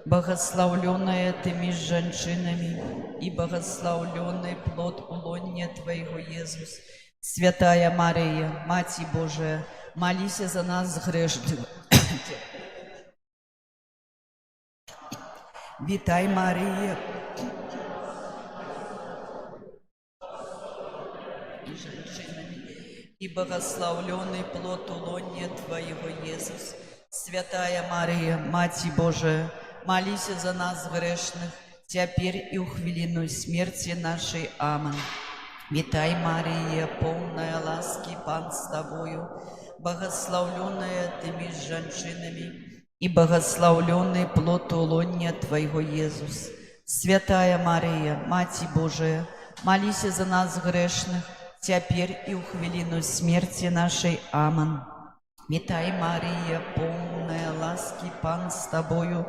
Благословленная ты между женщинами, и благословленный плод улонья Твоего, Иисус. Святая Мария, Мать Божия, молись за нас грешных. Витай, Мария, и женщинами, и благословленный плод улонья Твоего, Иисус. Святая Мария, Мать Божия, молись за нас грешных, теперь и у хвилину смерти нашей. Аминь. Витай, Мария, полная ласки, Пан с Тобою, благословленная Ты между женщинами, и благословленный плод улонья Твоего, Иисус. Святая Мария, Мать Божия, молись за нас грешных, теперь и у хвилину смерти нашей. Аминь. Витай, Мария, полная ласки, Пан с Тобою,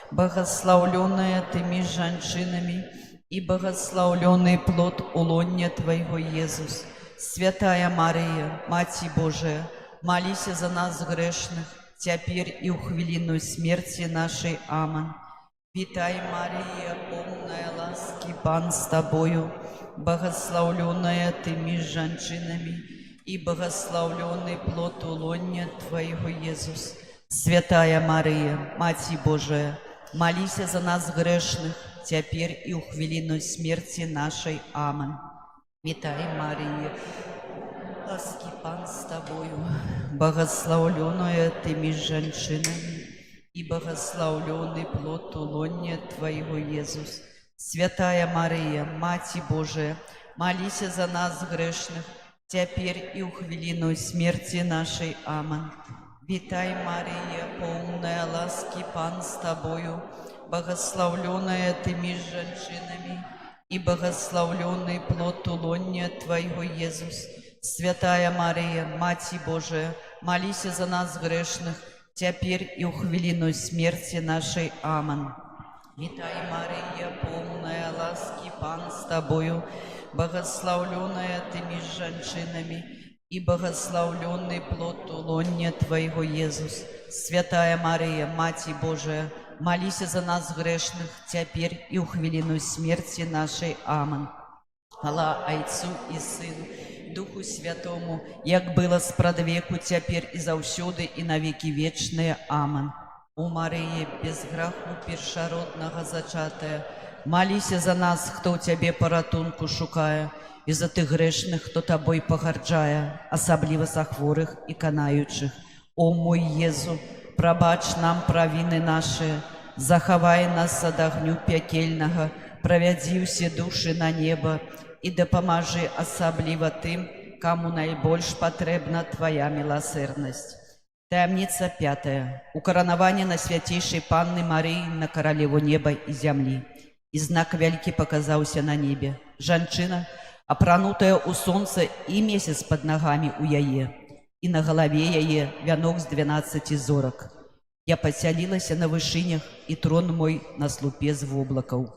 благословленная Ты между женщинами, и благословленный плод улонья Твоего, Иисус. Святая Мария, Мать Божия, молись за нас грешных, теперь и у хвилину смерти нашей. Аминь. Витай, Мария, полная ласки, Пан с Тобою, благословленная Ты между женщинами, и благословленный плод улонья Твоего, Иисус. Святая Мария, Мать Божия, молись за нас грешных, теперь и у хвилину смерти нашей. Аминь. Витай, Мария, ласки, Пан с Тобою, благословленная Ты между женщинами, и благословленный плод улонья Твоего, Иисус. Святая Мария, Мать Божия, молись за нас грешных, теперь и у хвилину смерти нашей. Аминь. Витай, Мария, полная ласки, Пан с Тобою, благословленная Ты между женщинами, и благословленный плод улонья Твоего, Иисус. Святая Мария, Мать Божия, молись за нас грешных, теперь и у хвилину смерти нашей. Аминь. Витай, Мария, полная ласки, Пан с Тобою, благословленная Ты между женщинами, и благословленный плод улонья Твоего, Иисус. Святая Мария, Мать Божия, молись за нас грешных, теперь и у хвилину смерти нашей. Аминь. Хвала Отцу и Сыну, Духу Святому, як было спрадвеку, теперь и завсюды, и навеки вечные. Аминь. У Марии, без граху першародного зачатая, молись за нас, хто у Тебе поратунку шукає, і за тих грешних, хто Тобой погарджає, особливо за хворих і канаючих. О мой Єзу, пробач нам провины наши, заховай нас от огню пекельного, проведи все души на небо и допоможи особливо тым, кому наибольш потребна Твоя милосердность. Таямница 5. Укоронование на святейшей Панны Марии на королеву неба и земли. И знак великий показался на небе. Жанчына, опранутая у солнца, и месяц под ногами у яе, и на голове яе вянок с 12 зорок. Я поселилась на вышинях, и трон мой на слупе з воблакаў.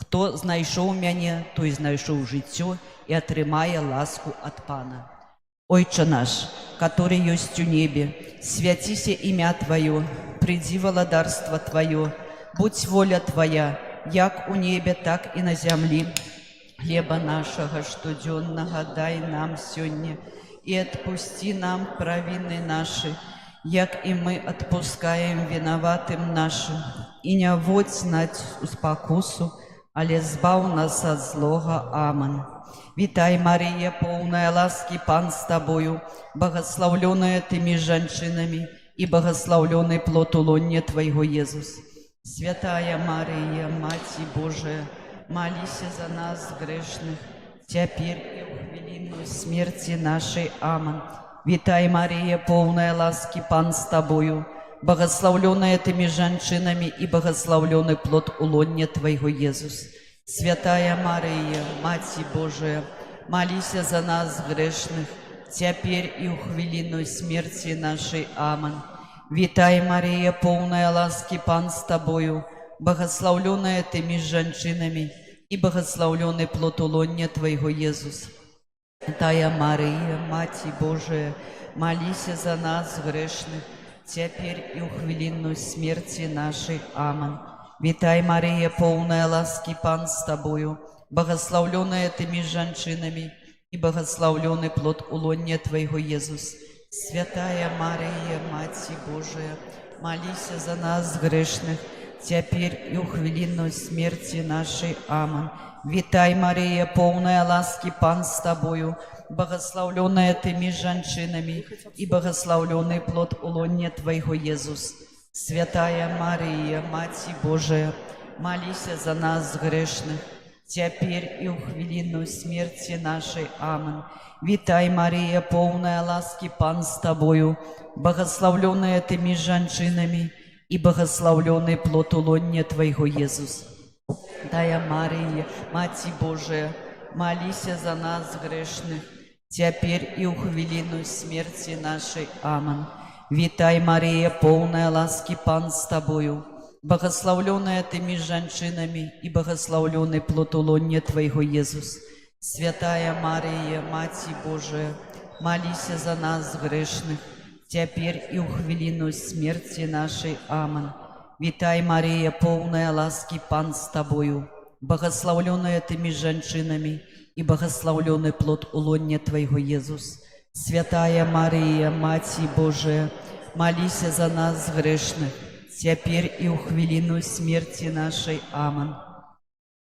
Хто знайшоў мяне, той знайшоў жыццё и атрымае ласку от Пана. Ойче наш, который есть у небе, святися имя Твое, приди владарство Твое, будь воля Твоя, як у небе, так и на земли. Хлеба нашего штоденного дай нам сегодня, и отпусти нам провины наши, як и мы отпускаем виноватым нашим, и не вводь нас у спокусу, але збав нас от злого. Аминь. Витай, Мария, полная ласки, Пан с Тобою, благословленная Ты между женщинами, и благословленный плод улонья Твоего, Иисус. Святая Мария, Мать Божия, молись за нас грешных, теперь и в хвилину смерти нашей. Аминь. Витай, Мария, полная ласки, Пан с Тобою, благословленная Ты между женщинами, и благословленный плод улонья Твоего, Иисус. Святая Мария, Мать Божия, молись за нас грешных, теперь и у хвилину смерти нашей. Аминь. Витай, Мария, полная ласки, Пан с Тобою, благословленная Ты между женщинами, и благословленный плод улонья Твоего, Иисус. Святая Мария, Мать Божия, молись за нас грешных, теперь и у хвилину смерти нашей. Аминь. Вітай, Марія, повна ласки, Пан з тобою, благословленная ты меж женщинами, и благословленный плод улонья Твоего, Иисус. Святая Мария, Матерь Божия, молись за нас грешных, теперь и у хвилину смерти нашей. Аминь. Витай, Мария, полная ласки, Пан с тобою, благословленная ты меж женщинами, и благословленный плод улонья Твоего, Иисус. Святая Мария, Матерь Божия, молись за нас грешных, теперь и у хвилину смерти нашей. Аминь. Витай, Мария, полная ласки, Пан с тобою, благословленная ты меж женщинами, и благословленный плод улонья Твоего, Иисус. Святая Мария, Матерь Божия, молись за нас грешных, теперь и у хвилину смерти нашей. Аминь. Витай, Мария, полная ласки, Пан с тобою, благословленная ты меж женщинами, и благословленный плод улонья Твоего, Иисус. Святая Мария, Матерь Божия, молись за нас грешных, теперь и у хвилину смерти нашей. Аминь. Витай, Мария, полная ласки, Пан с тобою, благословленная ты меж женщинами, и благословленный плод улонья Твоего, Иисус. Святая Мария, Матерь Божия, молись за нас грешных, теперь и у хвилину смерти нашей. Аминь.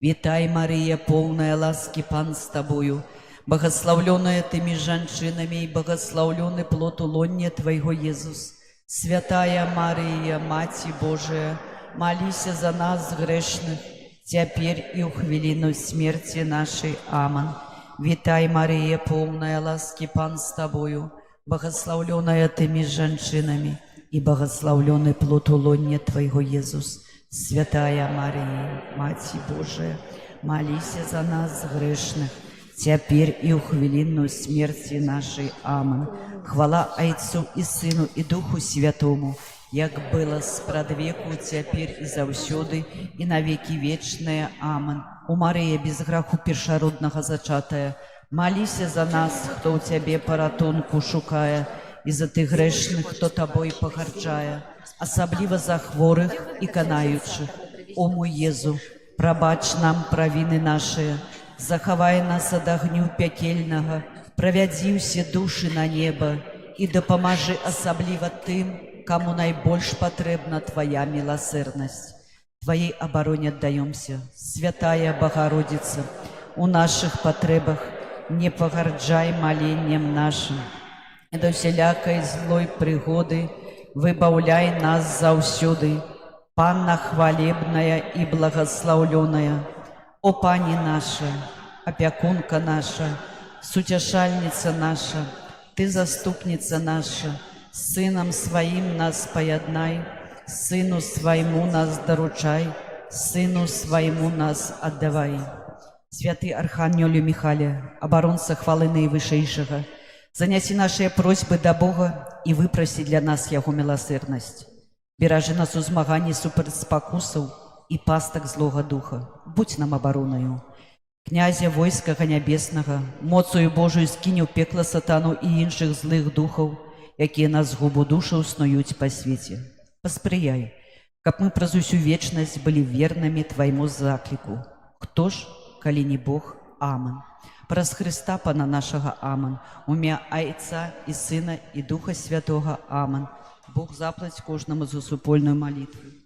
Витай, Мария, полная ласки, Пан с тобою, благословленная ты меж женщинами, и благословленный плод улонья Твоего, Иисус. Святая Мария, Матерь Божия, молись за нас грешных, теперь и у хвилину смерти нашей. Аминь. Витай, Мария, полная ласки, Пан с тобою, благословленная ты меж женщинами, и благословленный плод улонья Твоего, Иисус. Святая Мария, Матерь Божия, молись за нас грешных, теперь и у хвилину смерти нашей. Аминь. Хвала Отцу и Сыну и Духу Святому, як было спрадвеку, теперь и завсёды, и на веки вечные. Аминь. У Мария без граху першародного зачатая, молись за нас, кто у Тебе паратонку шукая, и за ты грешных, кто Тобой погарджая, особливо за хворых и канаючых. О мой Езу, прабач нам правины наши, захавай нас ад агню пякельнага, правядзі ўсе душы на неба і дапамажы асабліва тым, кому найбольш патрэбна Твоя милосердность. Твоей обороне отдаемся, Святая Богородица, у наших потребах не погарджай молением нашим, и до всялякой злой пригоды выбавляй нас заўсёды, Панна хвалебная и благословленная, о Пани наша, опекунка наша, сутешальница наша, Ты заступница наша, Сыном Своим нас поеднай, Сыну Своему нас доручай, Сыну Своему нас отдавай. Святый Архангелю Михаля, оборонца хвалы наивышейшего, заняси наши просьбы до Бога и выпроси для нас Его милосердность. Беражи нас у змагані суперед спакусаў и пастак злого духа. Будь нам обороною. Князя войскага нябеснага, моцою Божою скінь у пекла сатану и іншых злых духов, якія на згубу душу снуюць по свете. Паспрыяй, каб мы праз усю вечнасць былі вернымі Твайму закліку. Хто ж, калі не Бог? Амин. Праз Христа Пана нашага. Амин. У ім'я Отца и Сына и Духа Святого. Амин. Бог заплаць кожнаму за супольную молитву.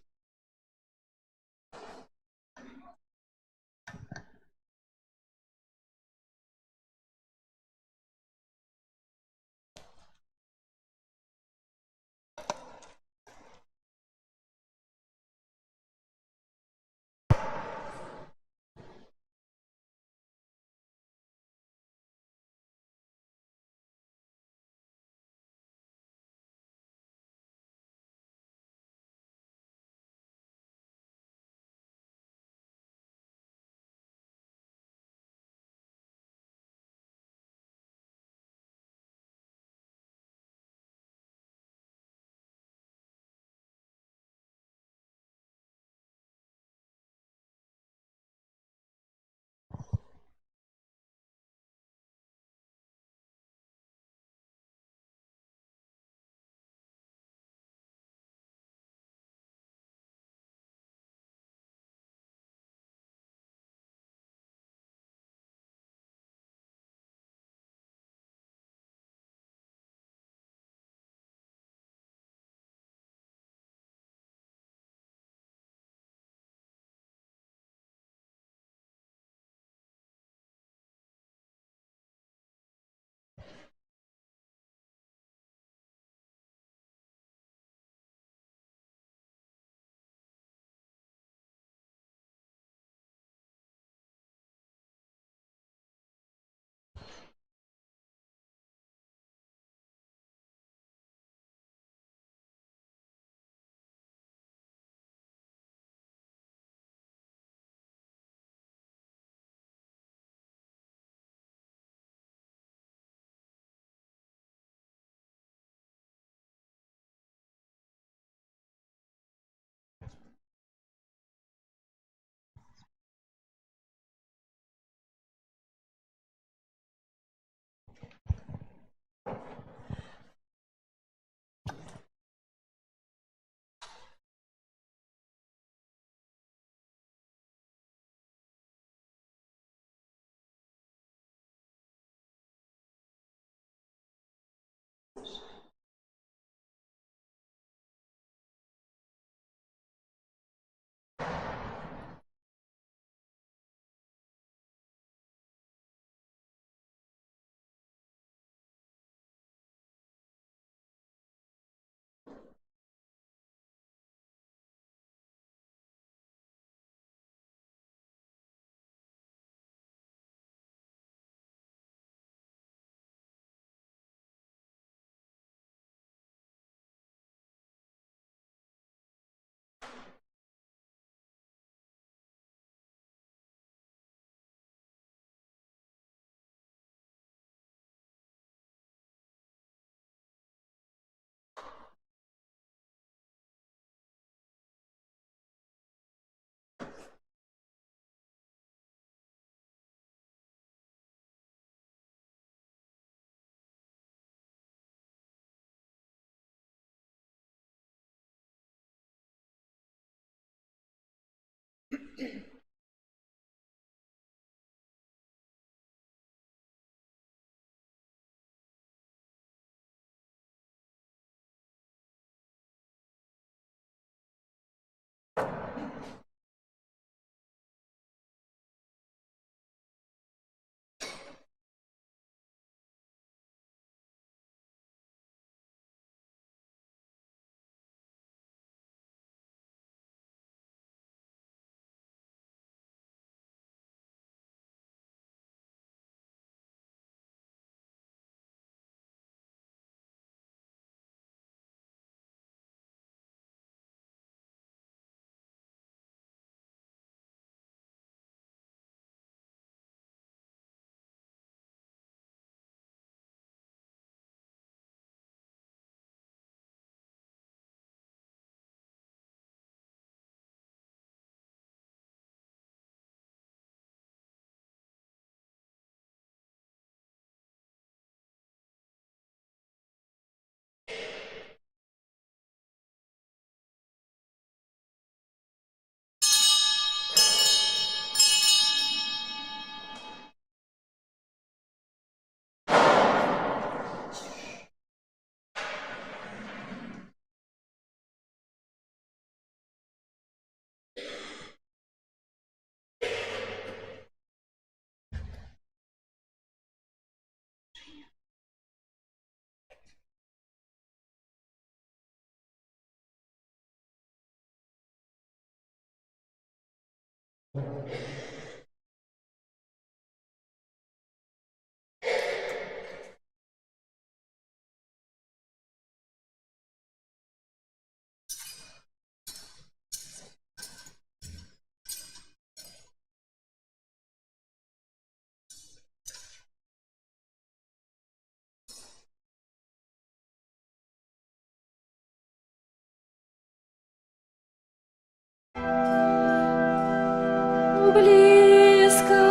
Близко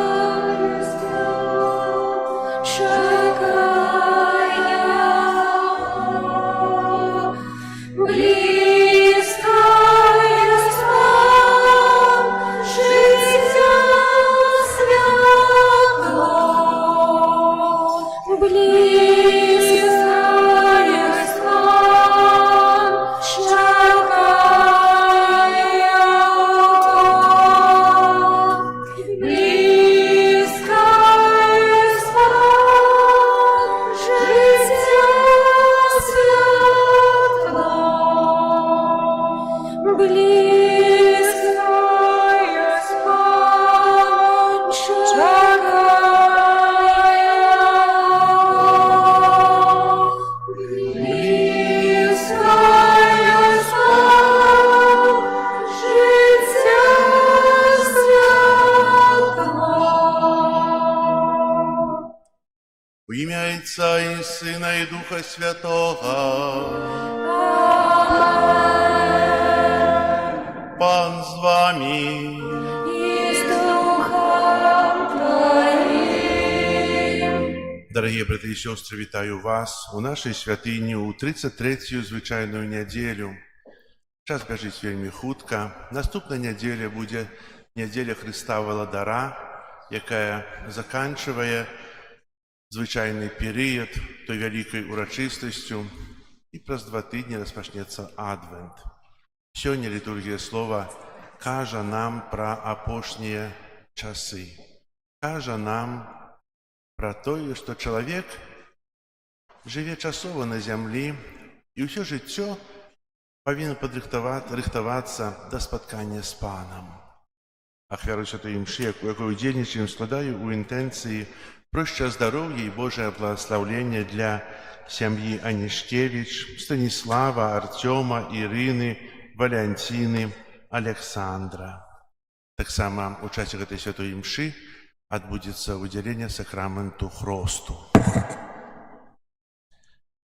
шагая, близко життя святла, близко В ім'я Отця і Сина, і Духа Святого. Пан з вами. и с Духом Твоим. Дорогі брати і сестри, вітаю вас у нашій святині у 33-ю звичайну неділю. Час біжить вельми хутка. Наступна неділя буде неділя Христа Володара, яка заканчиває звычайны перыяд той вялікай урачыстасцю, і праз 2 тыдні распачнецца Адвент. Сёння літургія слова кажа нам пра апошнія часы. Кажа нам пра тое, што чалавек жыве часова на зямлі, і ўсё жыццё павінен рыхтавацца да спаткання з Панам. Ахвяру святой імшы, якой удзельнічаем, складаю ў інтэнцыі пра здароўя і Божае благаслаўленне для сям'і Анішкевіч, Станіслава, Артёма, Ірыны, Валянціны, Александра. Таксама у часе гэтай святой імшы адбудзецца выдзяленне сакраменту хросту.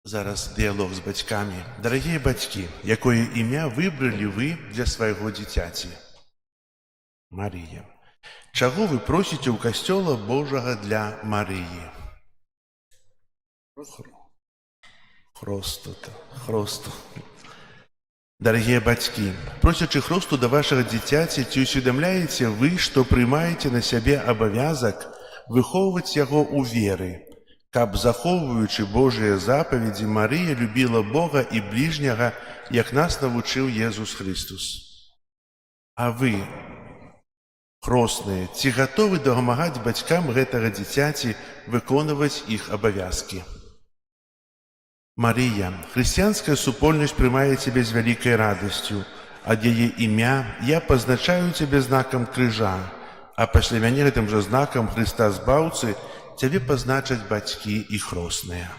Зараз дыялог з бацькамі. Дарагія бацькі, якое імя выбралі вы для свайго дзіцяці? Марія. Чаго вы просіце ў касцёла Божага для Марыі? Хросту. Дарагія бацькі, просячы хросту да вашага дзіцяці, ці усведамляеце вы, што прымаеце на сябе абавязак выхоўваць яго ў веры, каб, захоўваючы Божыя запаведзі, Марыя любіла Бога і бліжняга, як нас навучыў Езус Христус. А вы, хросныя, ці гатовы дапамагаць бацькам гэтага дзіцяці выконваць іх абавязкі? Марія, хрысціянская супольнасць прымае цябе з вялікай радасцю. Ад яе імя я пазначаю цябе знакам крыжа, а пасля мяне гэтым жа знакам Хрыста Збаўцы цябе пазначаць бацькі і хросныя.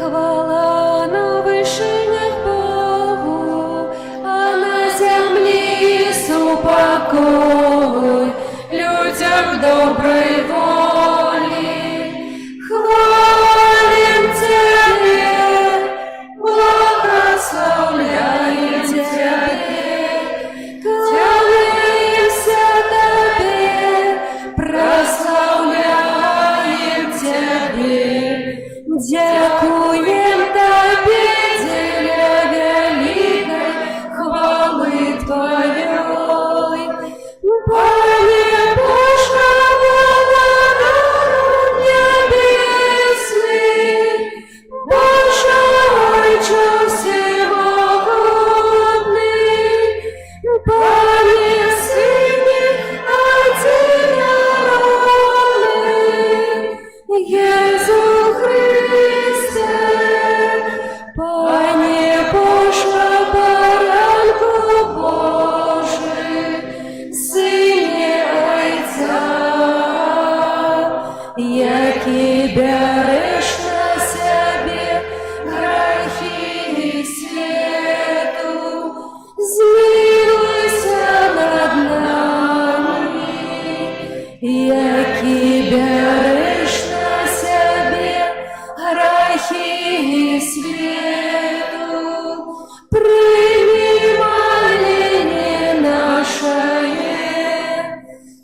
Хвала на вышинях Богу, а на земле супокой людям доброй воли. Хвалим Тебя, благословляем Тебя, кланяемся Тебе, прославляем Тебе. Дякуем Тебе, деля великой хвалы Твоей. Пане Боже, Владыка небесный, Боже Отче всемогутный, Пане Сыне одиналый, Иисус Христе, Пане Боже, Баранку Божий, Сыне Отца, який береш на себе грехи свету, змилуйся над нами, який береш на себе грехи свету, прими моление наше,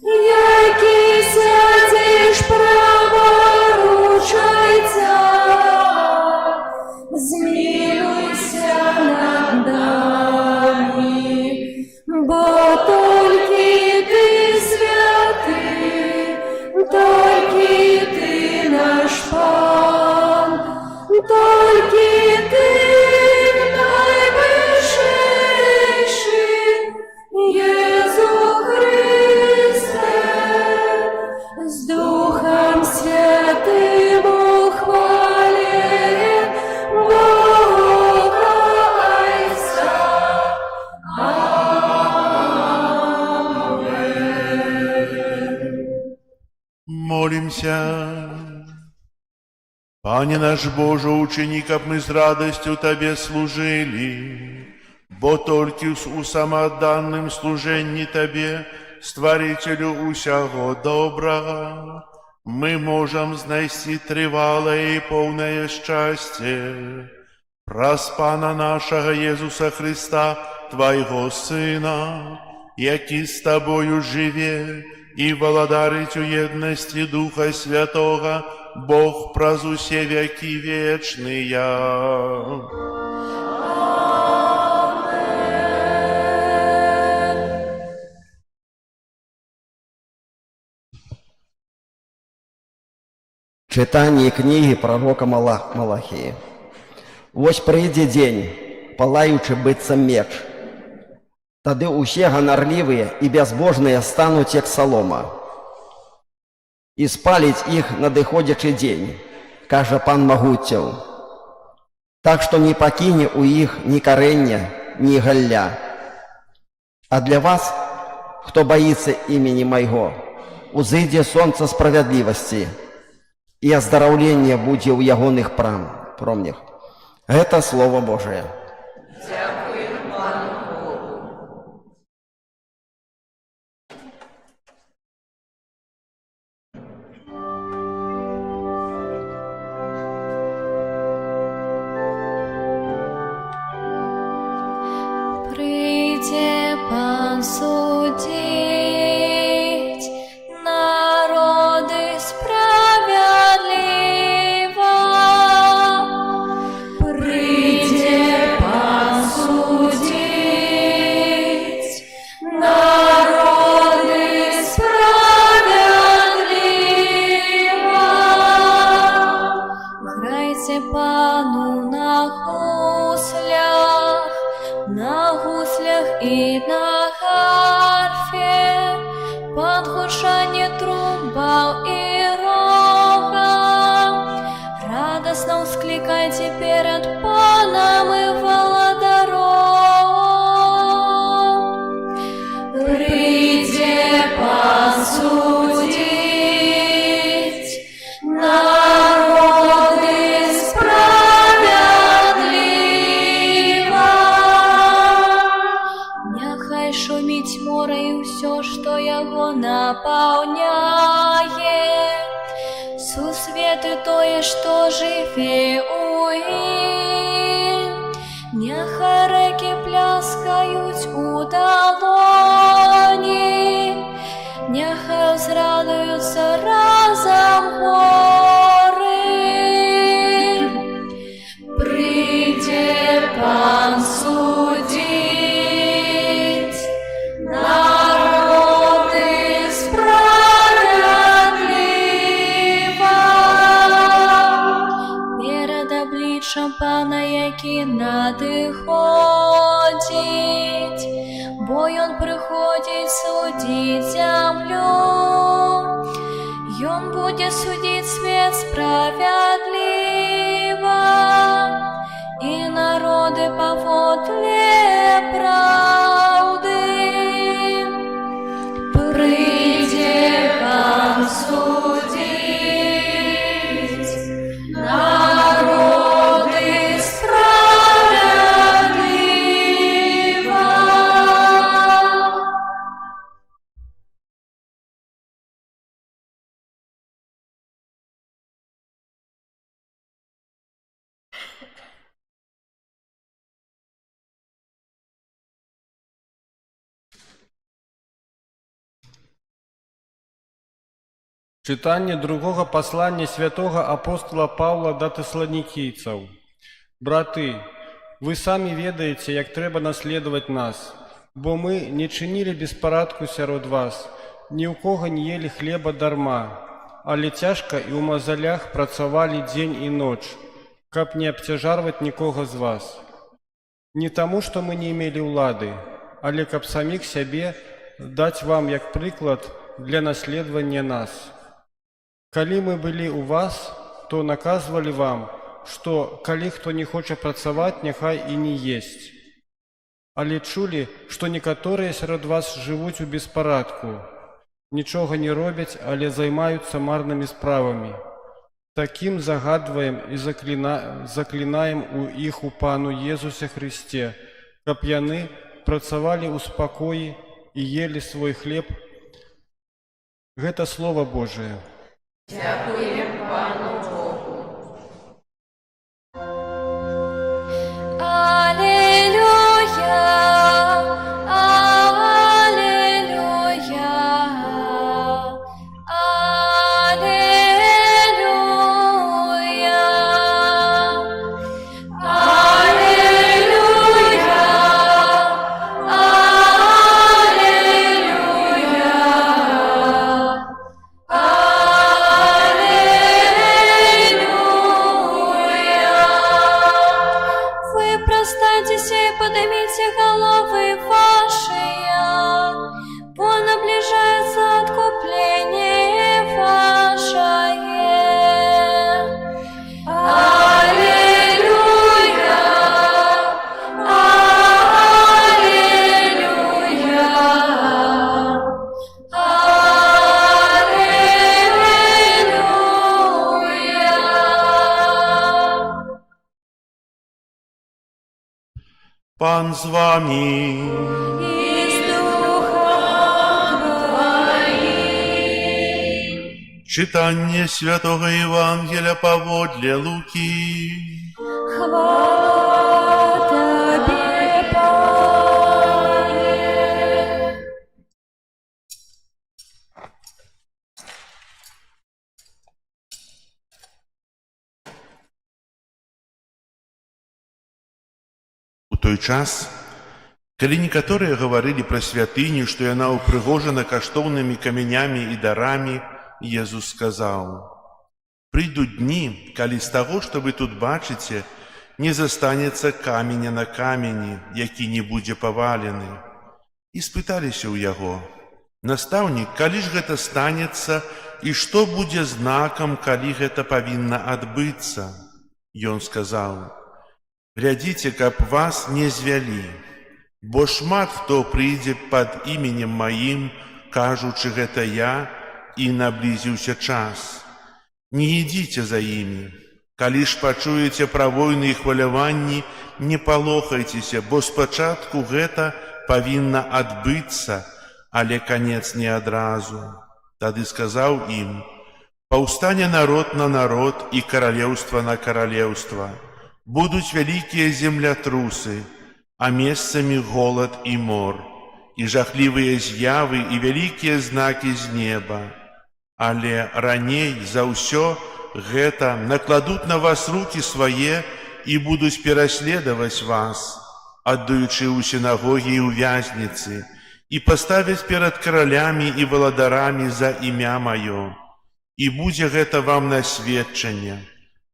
який сядешь праворучайся, змилуйся над нами, бо тільки Ти святий, тільки Ти наш Пан, тільки Ти найвищий, Єсу Христе, з Духом Святим у хвалі Бога Отця. Молимся. Пане наш Боже, учини, каб мы с радостью Тебе служили, бо только у самоотданным служении Тебе, Створителю усяго доброго, мы можем знайти тривалое и полное счастье. Праз Пана нашего Иисуса Христа, Твоего Сына, який с Тобою живе и володарить у едности Духа Святого Бог праз усе веки вечные. Читание книги пророка Малахии. Вось прыйдзе дзень, палаючы быццам меч. Тады усе ганарлівыя і бязбожныя стануць як салома. І спаліць іх надыходзячы дзень, кажа пан магуццяў. Так што не пакіне ў іх ні карэння, ні галля. А для вас, хто баіцца імені майго, узыдзе сонца справядлівасці, і аздараўленне будзе ў ягоных промнях. Гэта Слово Божие. Дякую Пану Богу. Прийде Пан судить народы справедливо. Прийде Пан судить народы справедливо. Грайте Пану на гуслях и на гарфе, под гучание трубаў и рога. Радостно ускликайте перед Паном и володаром. Прийде Пан судить народы справедливо. Няхай шумить море и все, что его наполняет. Сусветы тое, что живе у ім. Няхай реки пляскають у долоні. Няхай зрадуються разом гори. Прийде Пан судить народи справедливо. Перед обличчям Пана, який надиходить, бо он приходить судить землю. Он будет судить свет справедливо, и народы по водле правды. Прийде Пан судить народы справедливо. Читание другого послания святого апостола Павла до Теслоникийцев. Браты, вы сами ведаете, як треба наследовать нас, бо мы не чинили беспорадку сярод вас, ни у кого не ели хлеба дарма, але тяжко и у мазалях працавали день и ночь, каб не обтяжарвать никого з вас. Не тому, что мы не имели улады, але каб самих себе дать вам як приклад для наследования нас. Калі мы былі у вас, то наказывали вам, что калі хто не хоча працаваць, няхай і не есть. Але чулі, што некаторыя сярод вас жывуць у беспарадку, нічога не робяць, але займаюцца марнымі справамі. Такім загадваем і заклінаем у іх у Пану Езусе Христе, каб яны працавалі ў спакоі і ели свой хлеб. Гэта Слово Божие. Дякуємо Пану Богу. Аллилуйя, аллилуйя, аллилуйя. Пан з вами. и с духом Твоим. Читание Святого Евангелия поводле Луки. Хвала Тебе, Пане. У той час, калі некаторыя гаварылі пра святыню, што яна ўпрыгожана каштоўнымі камянямі і дарамі, Езус сказаў: «Прыйдуць дні, калі з таго, што вы тут бачыце, не застанецца каменя на камені, які не будзе павалены». І спыталіся ў яго: «Настаўнік, калі ж гэта станецца, і што будзе знакам, калі гэта павінна адбыцца?» Ён сказаў: «Глядзіце, каб вас не звялі, бо шмат хто прыйдзе пад іменем маім, кажучы, гэта я, і наблізіўся час. Не ідзіце за імі. Калі ж пачуеце пра войны і хваляванні, не палохайцеся, бо спачатку гэта павінна адбыцца, але канец не адразу». Тады сказаў ім: «Паўстане народ на народ і каралеўства на каралеўства. Будуць вялікія землятрусы, а месцамі голад і мор, і жахлівыя з'явы і вялікія знакі з неба. Але раней за ўсё гэта накладуць на вас рукі свае і будуць пераследаваць вас, аддаючы ў сінагогі і ў вязніцы, і паставяць перад каралямі і валадарамі за імя маё. І будзе гэта вам на сведчанне.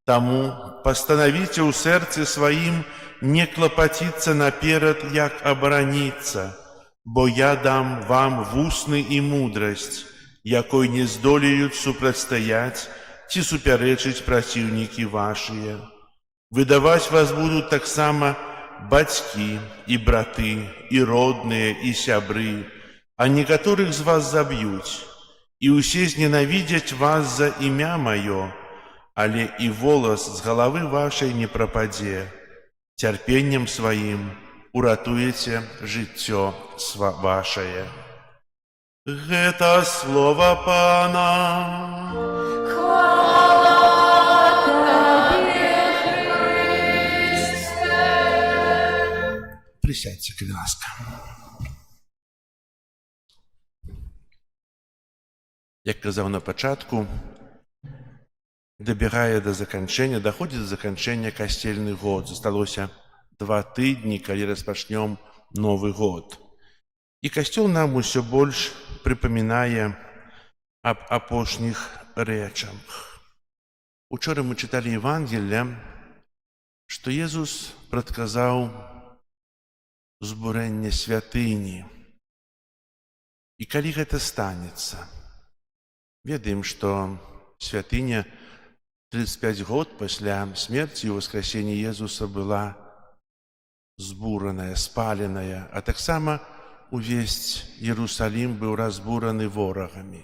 Таму пастанавіце ў сэрцы сваім не клапаціцца наперад, як абараніцца, бо я дам вам вусны і мудрасць, якой не здолеюць супрацьстаяць ці супярэчыць праціўнікі вашыя. Выдаваць вас будуць таксама бацькі і браты, і родныя, і сябры, а некаторых з вас заб'юць, і ўсе зненавідзяць вас за імя маё, але і волас з галавы вашай не прападзе. Цярпеннем сваім уратуеце жыццё вашае». Гэта слова Пана. Хвала Тебе, Христе. Присядьте, калі ласка. Як казаў на пачатку, даходзіць да заканчэння касцельны год. Засталося 2 тыдні, калі распачнём Новы год. І касцёл нам усё больш прыпамінае аб апошніх рэчах. Учора мы чыталі Евангелле, што Езус прадказаў збурэнне святыні. І калі гэта станецца? Ведаем, што святыня 35 год пасля смерці і воскресення Езуса была збураная, спаленая, а таксама увесь Иерусалим быў разбураны ворагамі.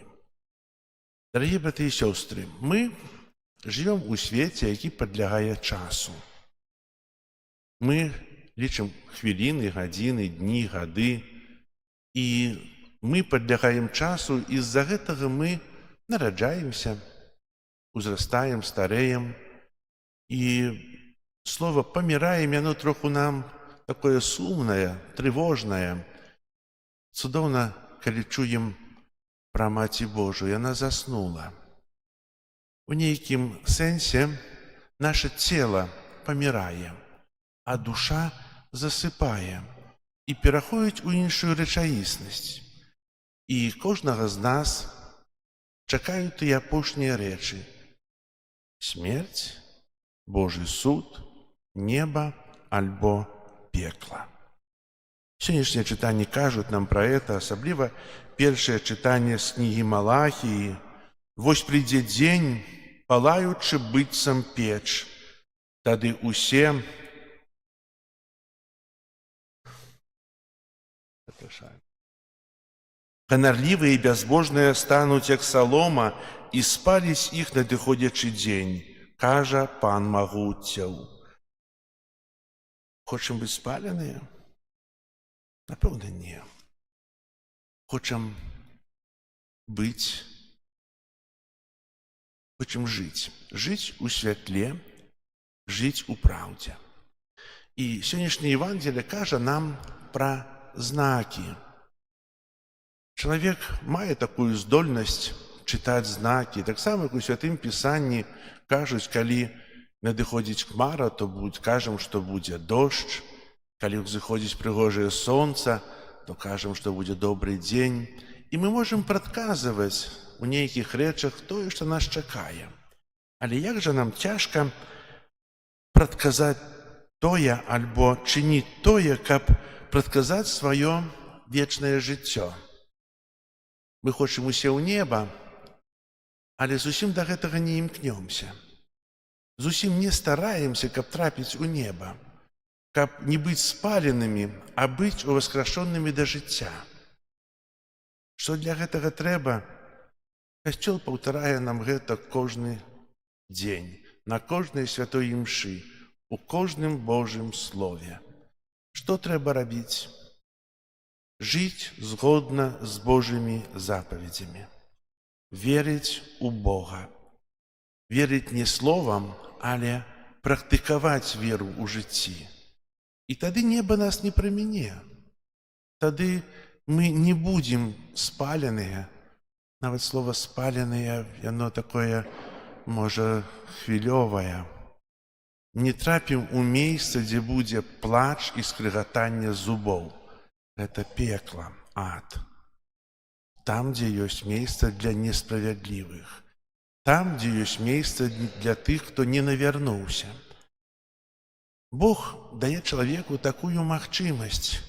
Дарагія браты і сёстры, мы жывём у свеце, які падлягае часу. Мы лічым хвіліны, гадзіны, дні, гады, і мы падлягаем часу, і з-за гэтага мы нараджаемся, узрастаем, стареем, і слова «паміраем» яно троху нам такое сумнае, трывожнае. Цудоўна, калі чуем пра Маці Божую, яна заснула. У нейкім сэнсе наша цела памірае, а душа засыпае і пераходзіць у іншую рэчаіснасць. І кожнага з нас чакаюць тыя апошнія рэчы: смерць, Божий суд, неба альбо пекла. Сённяшнія чытанні кажуць нам пра гэта, асабліва першае чытанне з кнігі Малахіі. «Вось прыйдзе дзень, палаючы быццам печ, тады усе ганарлівыя і бязбожныя стануць як салома, і спаліць іх надыходзячы дзень, кажа Пан магуццяў». Хочам быць спаленыя? Напэўна, не. Хочам жыць. Жыць у святле, жыць у праўдзе. І сённяшняе Евангелие кажа нам пра знакі. Чалавек мае такую здольнасць чытаць знакі. Таксама, як у Святым Пісанні кажуць, калі надыходзіць хмара, то кажам, што будзе дождж. Калі ўзыходзіць прыгожае сонца, то кажам, што будзе добры дзень. І мы можам прадказваць у нейкіх рэчах тое, што нас чакае. Але як жа нам цяжка прадказаць тое альбо чыніць тое, каб прадказаць сваё вечнае жыццё. Мы хочам усе ў неба, але зусім да гэтага не імкнёмся. Зусім не стараемся, каб трапіць у неба, каб не быць спаленымі, а быць уваскрашонымі да жыцця. Што для гэтага трэба? Касцёл паўтарае нам гэта кожны дзень, на кожнай святой імшы, у кожным Божым слове. Што трэба рабіць? Жыць згодна з Божымі запаведзямі. Верыць у Бога. Верыць не словам, але практыкаваць веру ў жыцці. І тады неба нас не праміне. Тады мы не будзем спаленыя. Нават слова «спаленыя» яно такое, можа, хвілёвае. Не трапім у месца, дзе будзе плач і скрыгатанне зубоў. Гэта пекла, ад. Там, дзе ёсць месца для несправядлівых. Там, дзе ёсць месца для тых, хто не навярнуўся. Бог дае чалавеку такую магчымасць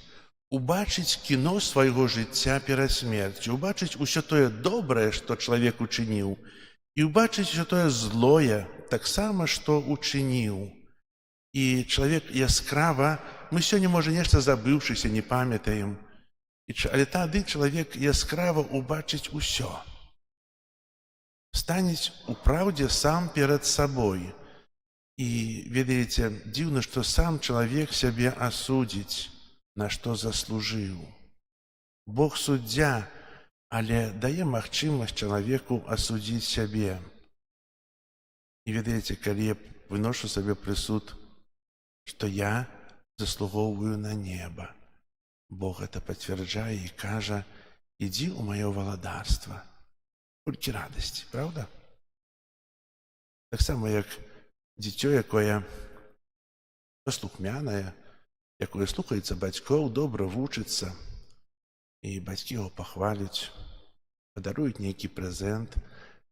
убачыць кіно свайго жыцця перад смерцю, убачыць усё тое добрае, што чалавек учыніў, і убачыць усё тое злое, таксама, што учыніў. І чалавек яскрава, мы сёння, можа, нешта забыўшыся, не памятаем, але тады чалавек яскрава убачыць усё. Станець у праўдзе сам перад сабой. І, ведаеце, дзіўна, што сам чалавек сябе асудзіць, на што заслужыў. Бог суддзя, але дае магчымасць чалавеку асудзіць сябе. І ведаеце, калі я выношу сабе прысуд, што я заслугоўваю на неба, Бог гэта пацвярджае і кажа: «Ідзі ў маё валадарства». Колькі радасці, праўда? Таксама, як дзіцё, якое паслухмянае, якое слухаецца бацькоў, добра вучыцца, і бацькі яго пахваляць, падаруюць нейкі прэзент,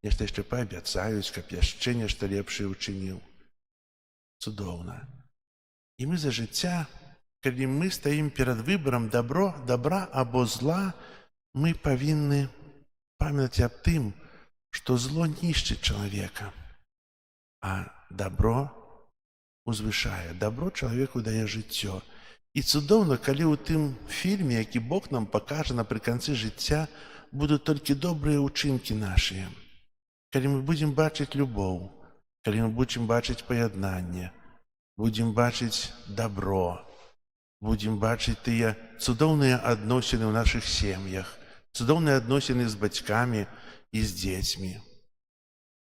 нешта яшчэ паабяцаюць, каб яшчэ нешта лепшае ўчыніў. Цудоўна. І мы за жыцця, калі мы стаім перад выбарам добра або зла, мы павінны памятаць аб тым, што зло нішчыць чалавека, а добро узвышае. Добро чалавеку дае жыццё. І цудоўна, калі ў тым фільме, які Бог нам пакажа напрыканцы жыцця, будуць толькі добрыя ўчынкі нашыя. Калі мы будзем бачыць любоў, калі мы будзем бачыць паяднанне, будзем бачыць добро, будзем бачыць тыя цудоўныя адносіны ў нашых сем'ях, цудоўныя адносіны з бацькамі і з дзецьмі.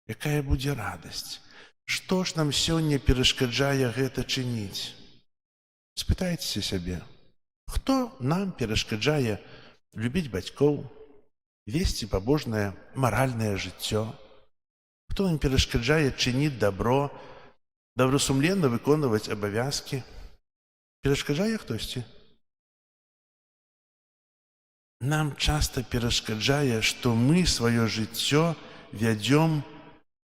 Якая будзе радасць? Што ж нам сёння перашкаджае гэта чыніць? Спытайцеся сябе, хто нам перашкаджае любіць бацькоў, весці пабожнае маральнае жыццё? Хто нам перашкаджае чыніць добро, добрасумленна выконваць абавязкі? Перашкаджае хтосьці? Нам часта перашкаджае, што мы сваё жыццё вядзём,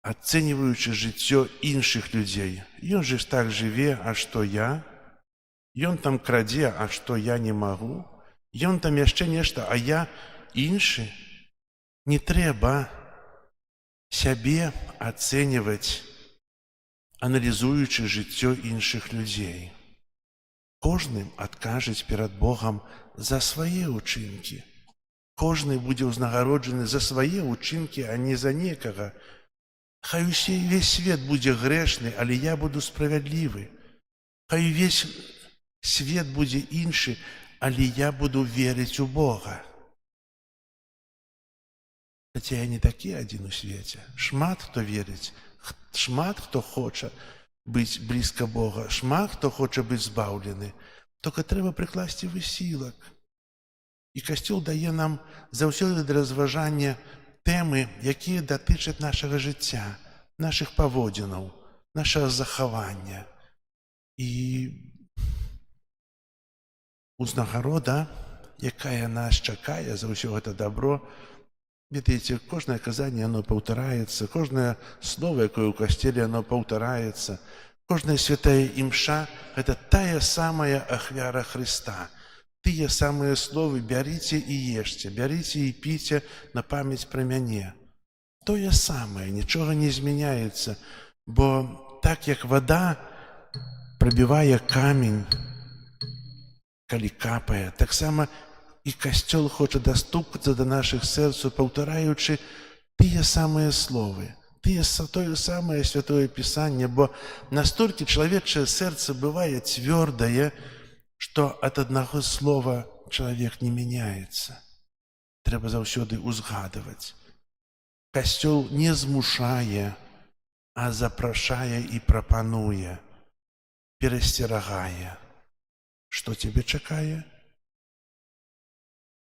ацэньваючы жыццё іншых людзей. Ён же ж так жыве, а што я? Ён там крадзе, а што я не магу? Ён там яшчэ нешта, а я іншы? Не трэба сябе ацэньваць, аналізуючы жыццё іншых людзей. Кожны адкажыць перад Богам за свае ўчынкі. Кожны будзе ўзнагароджаны за свае ўчынкі, а не за некага. Хай весь свет будзе грэшны, але я буду справядлівы. Хай увесь Свет будзе іншы, але я буду верыць у Бога. Хаця я не такі адзін у свеце. Шмат хто верыць, шмат хто хоча быць блізка Бога, шмат хто хоча быць збаўлены. Толькі трэба прыкласці высілак. І Касцёл дае нам заўсёды для разважання тэмы, якія датычаць нашага жыцця, нашых паводзінаў, нашага захавання. І узнагарода, якая нас чакае за ўсё гэта добро, ведаеце, кожнае казанне, оно паўтараецца, кожнае слово, якое ў касцеле, оно паўтараецца, кожная святая імша – гэта тая самая ахвяра Христа. Тыя самыя словы «бярыце і ешце», «бярыце і піце на памяць пра мяне». Тое самае, нічога не змяняецца, бо так як вада прабівае камень, калі капае, таксама і Касцёл хоча дастукацца да нашых сэрцаў, паўтараючы тыя самыя словы, тое самае Святое Пісанне, бо настолькі чалавечае сэрца бывае цвёрдае, што ад аднаго слова чалавек не мяняецца. Трэба заўсёды ўзгадваць. Касцёл не змушае, а запрашае і прапануе, перасцерагае. Што цябе чакае?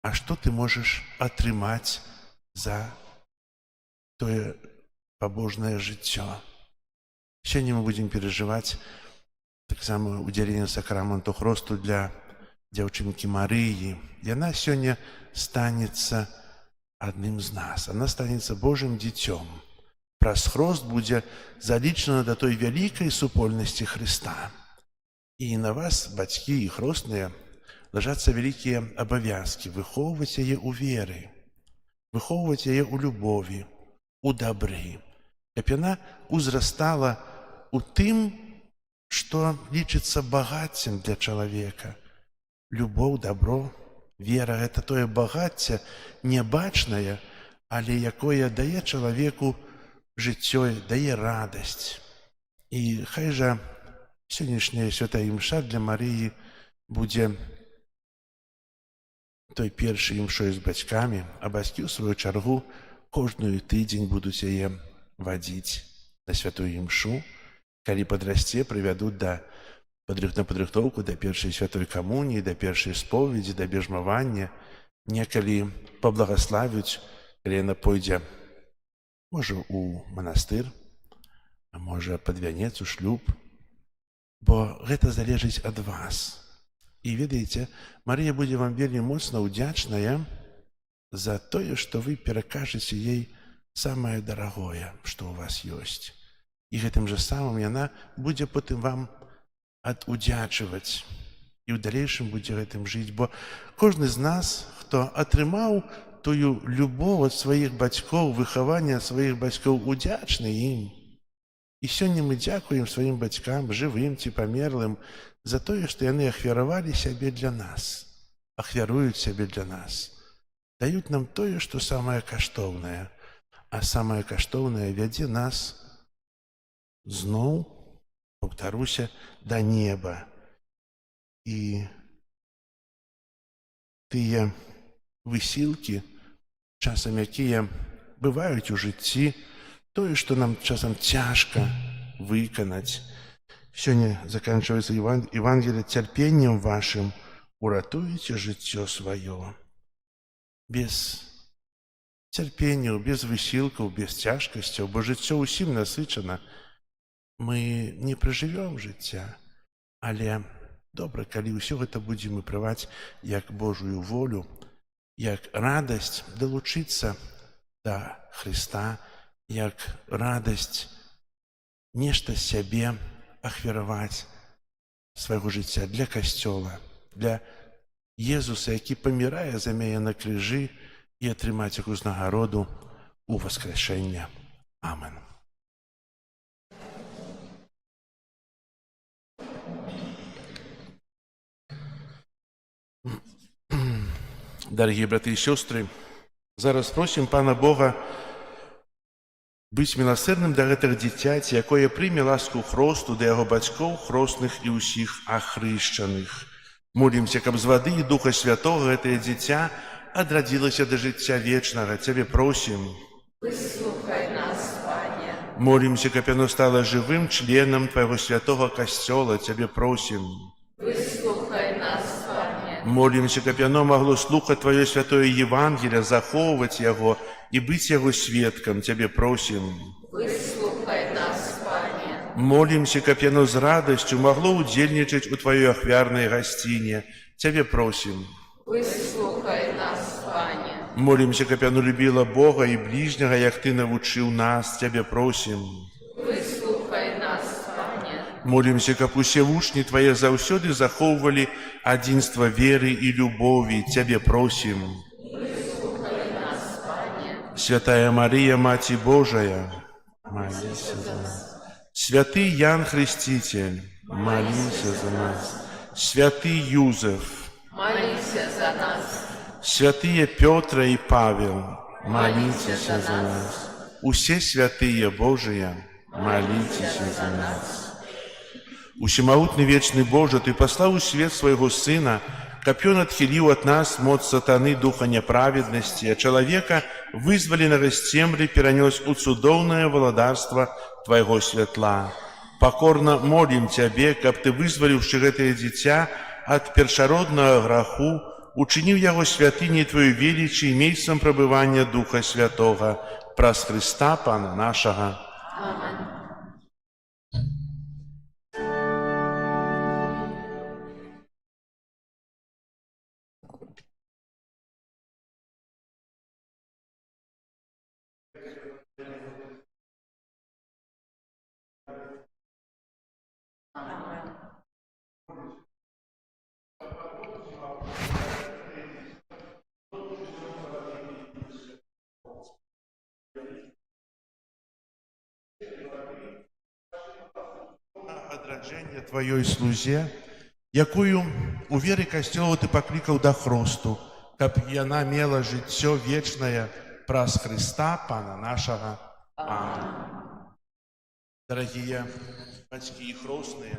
А што ты можаш атрымаць за тое пабожнае жыццё? Сёння мы будзем перажываць таксама удзяленне сакраменту хросту для дзяўчынкі Марыі. Яна сёння станецца адным з нас. Она станецца Божым дзіцём. Праз хрост будзе залічана да той вялікай супольнасці Хрыста. І на вас, бацькі і хросныя, ложацца вялікія абавязкі выхоўваць яе ў веры, выхоўваць яе ў любові, у дабры, каб яна узрастала у тым, што лічыцца багаццем для чалавека. Любоў, дабро, вера – гэта тое багацце нябачнае, але якое дае чалавеку жыццё, дае радасць. І хай жа сённяшняя святая імша для Марыі будзе той першай імшой з бацькамі, а бацькі, у сваю чаргу, кожную тыдзень будуць яе вадзіць на святую імшу. Калі падрасце, прывядуць на падрыхтоўку да першай святой камуніі, да першай споведзі, да бежмавання. Некалі паблагаславіць, калі яна пойдзе, можа, у манастыр, а можа, пад вянец, у шлюб. Бо гэта залежыць ад вас. І ведаеце, Марыя будзе вам вельмі моцна ўдзячная за тое, што вы перакажаце ей самае дарагое, што ў вас ёсць. І гэтым жа самым яна будзе потым вам адудзячваць. І ў далейшым будзе гэтым жыць. Бо кожны з нас, хто атрымаў тую любоў ад сваіх бацькоў, выхаванне ад сваіх бацькоў, удзячны ім. І сёння мы дзякуем сваім бацькам, жывым ці памерлым, за тое, што яны ахвяравалі сябе для нас, ахвяруюць сябе для нас, даюць нам тое, што самае каштоўнае, а самае каштоўнае вядзе нас зноў, паўтаруся, да неба. І тыя высілкі, часам якія бываюць у жыцці, тое, што нам часам цяжка выканаць. Сёння заканчваецца Евангелие цярпеннем вашым, уратуеце жыццё сваё. Без цярпенняў, без высілкаў, без цяжкасцяў, бо жыццё ўсім насычана. Мы не пражывём жыцця, але добра, калі ўсё гэта будзем упрываць як Божую волю, як радасць далучыцца да Хрыста, як радасць нешта сябе ахвяраваць свайго жыцця для Касцёла, для Езуса, які памірае за мяне на крыжы, і атрымаць іх узнагароду у воскрэшэння. Амен. Дарагія браты і сёстры, зараз просім Пана Бога Быць міласэрным да гэтых дзіцяці, якое прыме ласку хросту да яго бацькоў хростных і ўсіх ахрышчаных. Молімся, каб з вады і Духа Святога гэтае дзіця адрадзілася да жыцця вечнага. Цябе просім. Выслухай нас, Пане. Молімся, каб яно стала жывым членам Твайго святога касцёла. Цябе просім. Выслухай нас, Пане. Молімся, каб яно магло слухаць Тваё святое Евангелие, захоўваць яго і быць яго сведкам. Цябе просім. Выслухай нас, Пане. Молімся, каб яно з радасцю магло ўдзельнічаць у Тваёй ахвярнай гасціне. Цябе просім. Выслухай нас, Пане. Молімся, каб яно любіла Бога і бліжняга, як Ты навучыў нас. Цябе просім. Выслухай нас, Пане. Молімся, каб усе вучні Твае заўсёды захоўвалі адзінства веры і любові. Цябе просім. Выслухай нас, Пане. Святая Марія, Маці Божая, моліся за нас. Святый Ян Хреститель, моліся за нас. Святый Юзеф, Молися за нас. святые Петра и Павел, молитесь за нас. Усе святые Божие, молитесь за нас. Усемагутны вечны Боже, Ты паслаў у свет свайго Сына, каб Ён адхіліў ад нас моц сатаны духа няправеднасці, а чалавека, вызваленага з цемры, перанёс у цудоўнае валадарства Твайго святла. Пакорна молім Цябе, каб Ты, вызваліўшы гэтае дзіця ад першароднага граху, учыніў яго святыняй Твою велічы і месцам прабывання Духа Святога праз Хрыста Пана нашага. Аминь. Адраджэнне Тваёй слузе, якую у веры касцёла Ты паклікаў да хросту, каб яна мела жыццё вечнае праз Хрыста Пана нашага. Аминь. Дарагія бацькі і хросныя,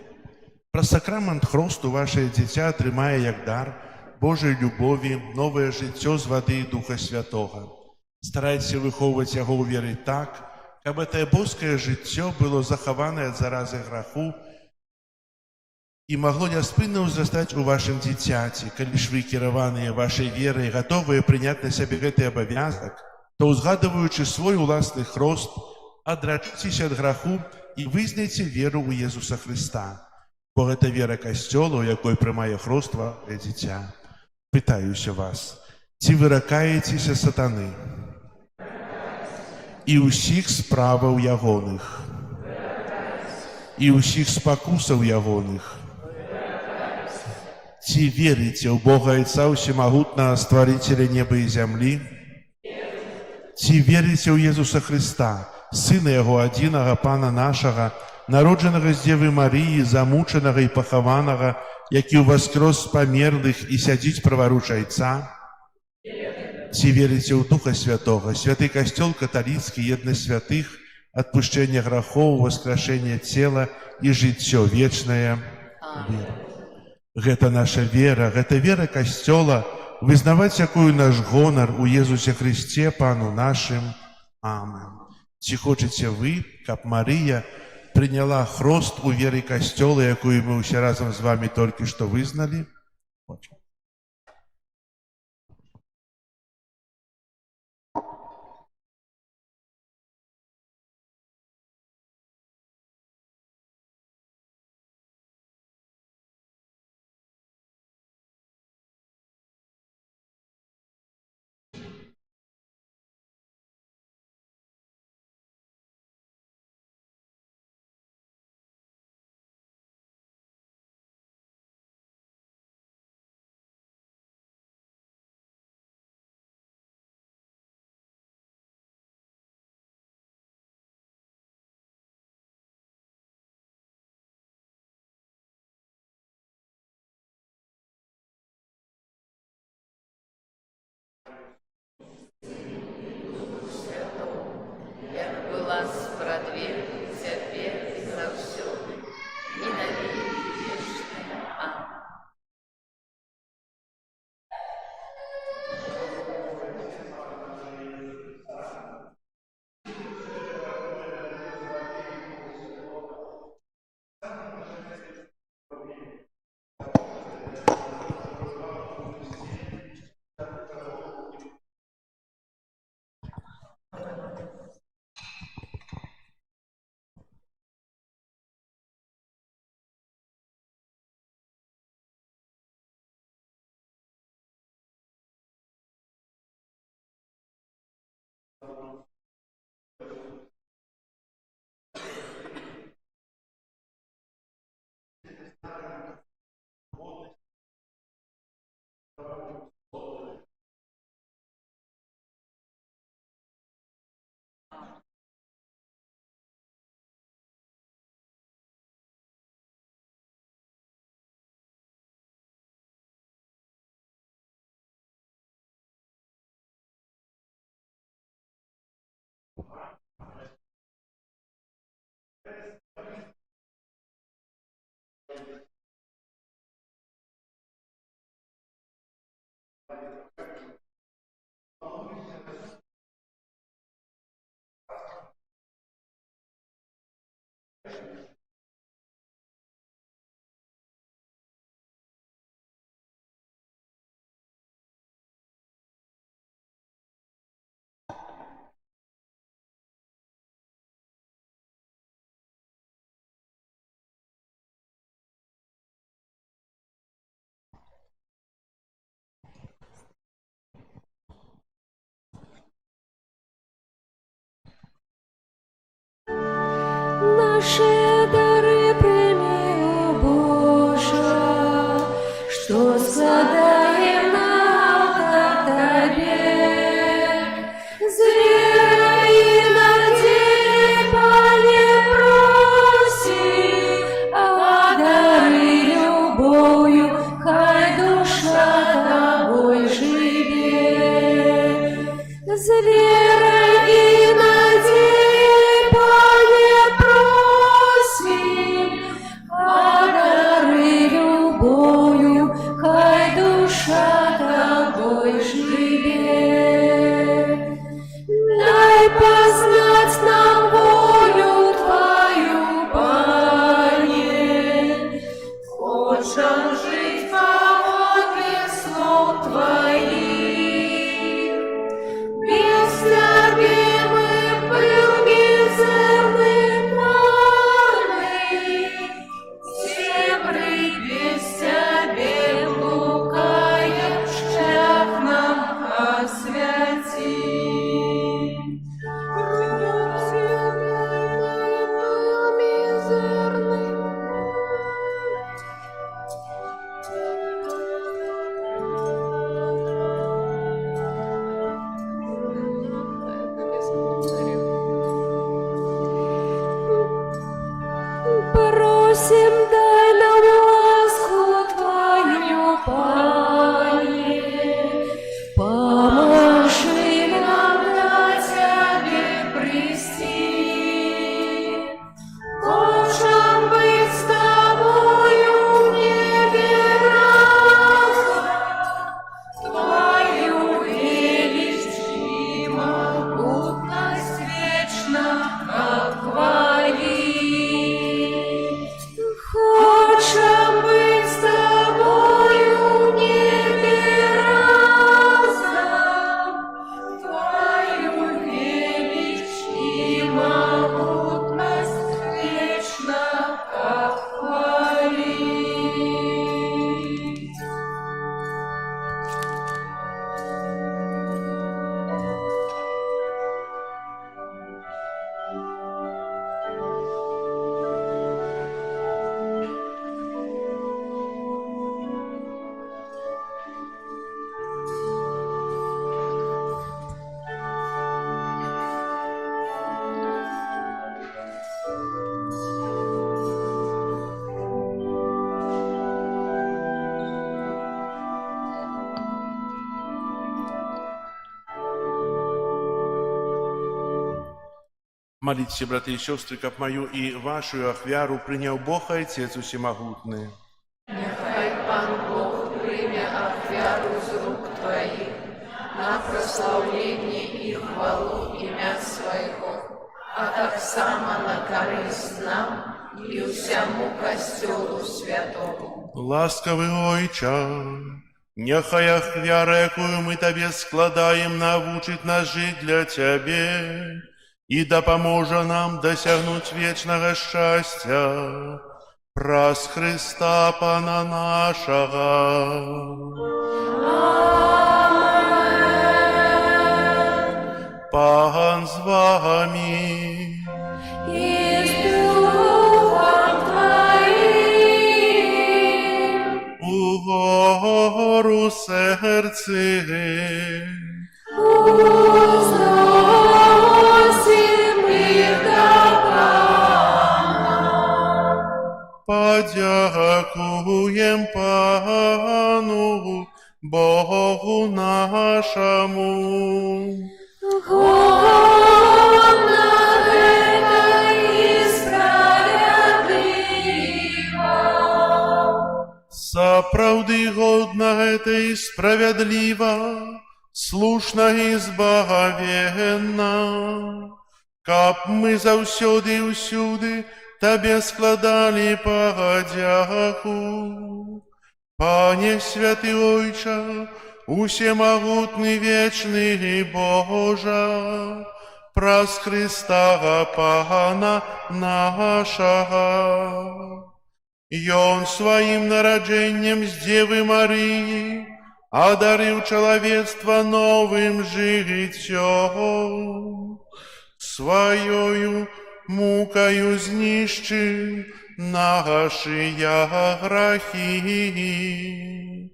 праз сакрамент хросту вашае дзіця атрымае як дар Божай любові новае жыццё з вады і Духа Святога. Старайся выхоўваць яго ў веры так, каб гэтае боскае жыццё было захаванае ад заразы граху і магло няспынна ўзрастаць у вашым дзіцяці. Калі ж вы кіраваныя вашай верай, гатовыя прыняць на сябе гэты абавязак, то, узгадываючы свой уласны хрост, адрачыцеся ад граху і вызнайце веру ў Езуса Хрыста. Бо гэта вера касцёла, у якой прымае хрост ваше дзіця. Пытаюся вас, ці выракаецеся сатаны і ўсіх справаў ягоных, і ўсіх спакусаў ягоных? Ці верыце ў Бога Айца Усемагутнага, Стварыцеля неба і зямлі? Ці верыце ў Езуса Хрыста, Сына Яго адзінага, Пана нашага, народжанага з Дзевы Марыі, замучанага і пахаванага, які ўваскрос з памерлых і сядзіць праваруч Айца? Ці верыце ў Духа Святога, святы касцёл каталіцкі, еднасць святых, адпушчэнне грахоў, васкрашэнне цела і жыццё вечнае? Гэта наша вера, гэта вера касцёла, вызнаваць якую наш гонар у Езусе Хрысце, Пану нашым. Амин. Ці хочаце вы, каб Марыя прыняла хрост у веры касцёла, якую мы ўсе разам з вами толькі што вызналі? Хочам. Наши дары прими, о Боже, что складаем на алтарь Тебе. С верой и надеждой, Пане, проси, а дары любовью, хай душа Тобой живе. С верой и надеждой, Пане, просим, а дары любовью, хай душа Тобой живе. Дай познать нам волю Твою, Пане, хочем жить по воле слов Твоих. Без Тебя мы был мизерный, земли без Тебя блукаем, шлях нам освяти. Без Тебя мы был мизерный, просим, дай нам ласку Твою, Пане, поможи нам на Тебе прийти. Хочем быть с Тобою в небе разом, Твою величь и могутность вечно охвалить. Хочем быть с Тобою в небе разом, Твою величь и могутность вечно охвалить. Молитесь, братья и сестры, как мою и вашу ахвяру принял Бог Отец Всемогутный. Нехай Пан Бог прийме ахвяру з рук Твоїх на прославлення і хвалу ім'я Свого, а так само на користь нам і всьому костюлу святому. Ласковый Ойче, нехай ахвяра, якую мы Тебе складаем, навучит нас жить для Тебе, и да поможет нам досягнуть вечного счастья, праз Христа Пана нашего. Пан з вами. И с Духом Твоим. Угору серце, Возносим их до подякуєм Пану Богу нашому. Годно это и справедливо. Сапраўды годна гэта і справядліва, слушна і збагавенна, каб мы заўсёды і ўсюды Табе складалі падзяку. Пане святы Ойча, усемагутны вечны Божа, праз Христа Пана нашага. Ён сваім нараджэннем з Дзевы Марыі адарыў чалавецтва новым жыццём, сваёю мукаю знішчыў нашыя грахі.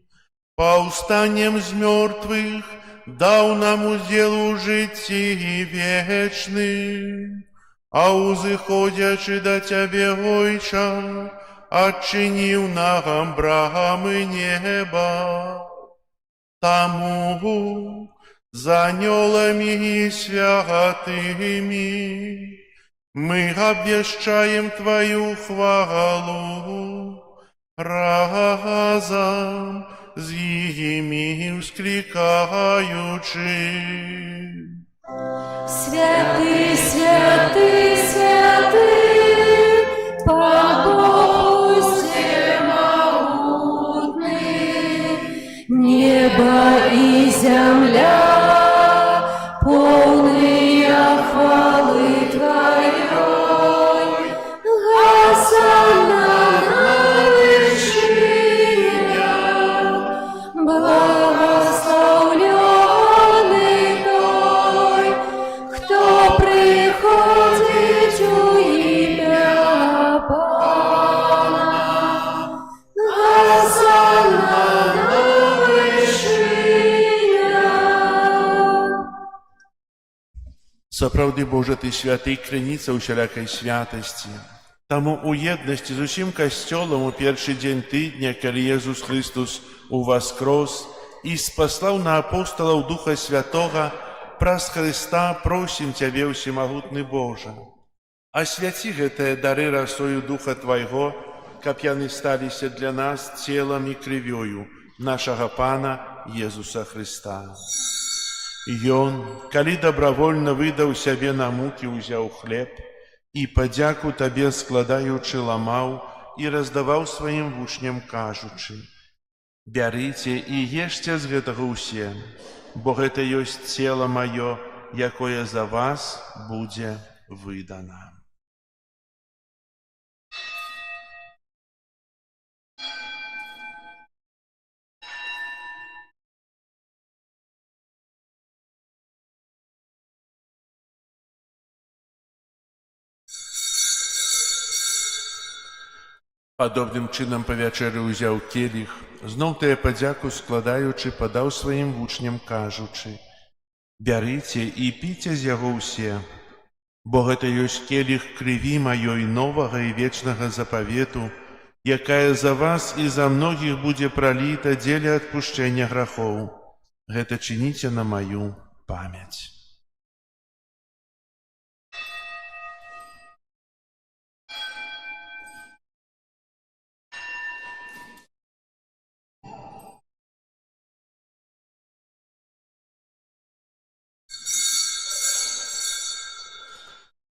Паўстаннем з мёртвых даў нам удзел у жыцці вечным, а узыходзячы да Цябе, Ойча, адчыніў нам брамы неба. Таму з анёламі і святымі мы абвяшчаем Тваю хвалу, разам з імі ўсклікаючы. Святы, святы, святы, Пан Бог всемогутный, небо и земля, полные хвалы Твоей. Госанна на вершинах, благословленный Той, кто приходит у имя Пана. Госанна на вершинах. Сапраўды, Божа, Ты святы, крыніца усялякай святасці. Таму у еднасці з усім касцёлам у першы дзень тыдня, калі Езус Христус уваскрос і спаслаў на апосталаў Духа Святога, праз Христа просім Цябе, усемагутны Божа. Асвяці гэтыя дары расою Духа Твайго, каб яны сталіся для нас целам і крывёю нашага Пана Езуса Христа. Ён, калі дабравольна выдаў сябе на мукі, узяў хлеб і падзяку Табе складаючы ламаў і раздаваў сваім вучням, кажучы: «Бярыце і ешце з гэтага ўсе, бо гэта ёсць цела маё, якое за вас будзе выдана». Падобным чынам па вячэры ўзяў келіх, зноў тая падзяку складаючы, падаў сваім вучням, кажучы: «Бярыце і піце з яго ўсе, бо гэта ёсць келіх крыві маёй новага і вечнага запавету, якая за вас і за многіх будзе праліта дзеля адпушчэння грахоў. Гэта чыніце на маю памяць».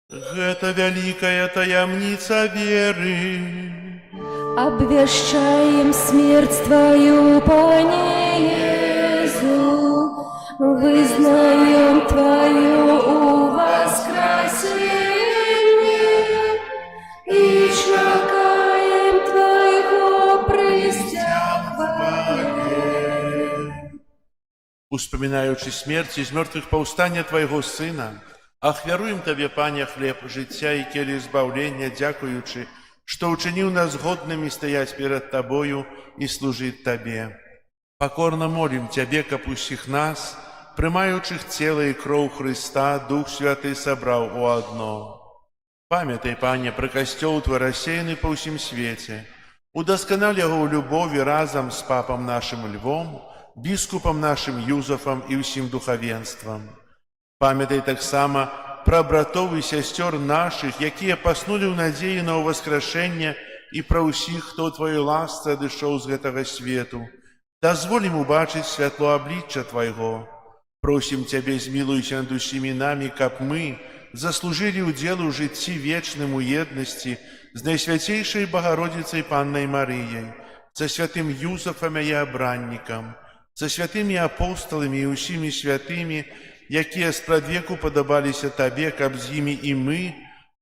Гэта вялікая таямніца веры. Обвещаем смерть Твою, Пане Иисус, вызнаем Твою воскресение и чакаем Твоего престя хвалы. У Успоминаючи смерть из мертвых повстания Твоего Сына, ахвяруем Тебе, Пане, хлеб життя и келі избавления, дякуючи, что учинил нас годными стоять перед Тобою и служить Тебе. Покорно молим Тебе, каб усіх нас, приймаючих тело и кров Христа, Дух Святый собрал у одно. Памятай, Пане, про костел Твой рассеянный по всем свете, удосконал его в любови разом с Папом нашим Львом, Біскупом нашим Юзефом і всім духовенством. Пам'ятай так само про братов і сестер наших, які поснули в надії на воскрешення, і про усіх, хто Твоєю ласці одійшов з гэтага свету. Дозволь им убачить святло обличчя Твоего. Просим Тебе, змилуйся над усіми нами, каб мы заслужили удел у житті вечным у єдності з Найсвятейшей Богородицей Панной Марией, со святым Юзефом и обранником, со святыми апостолами и усими святыми, якія спрадвеку подобалися Табе, каб з ими и мы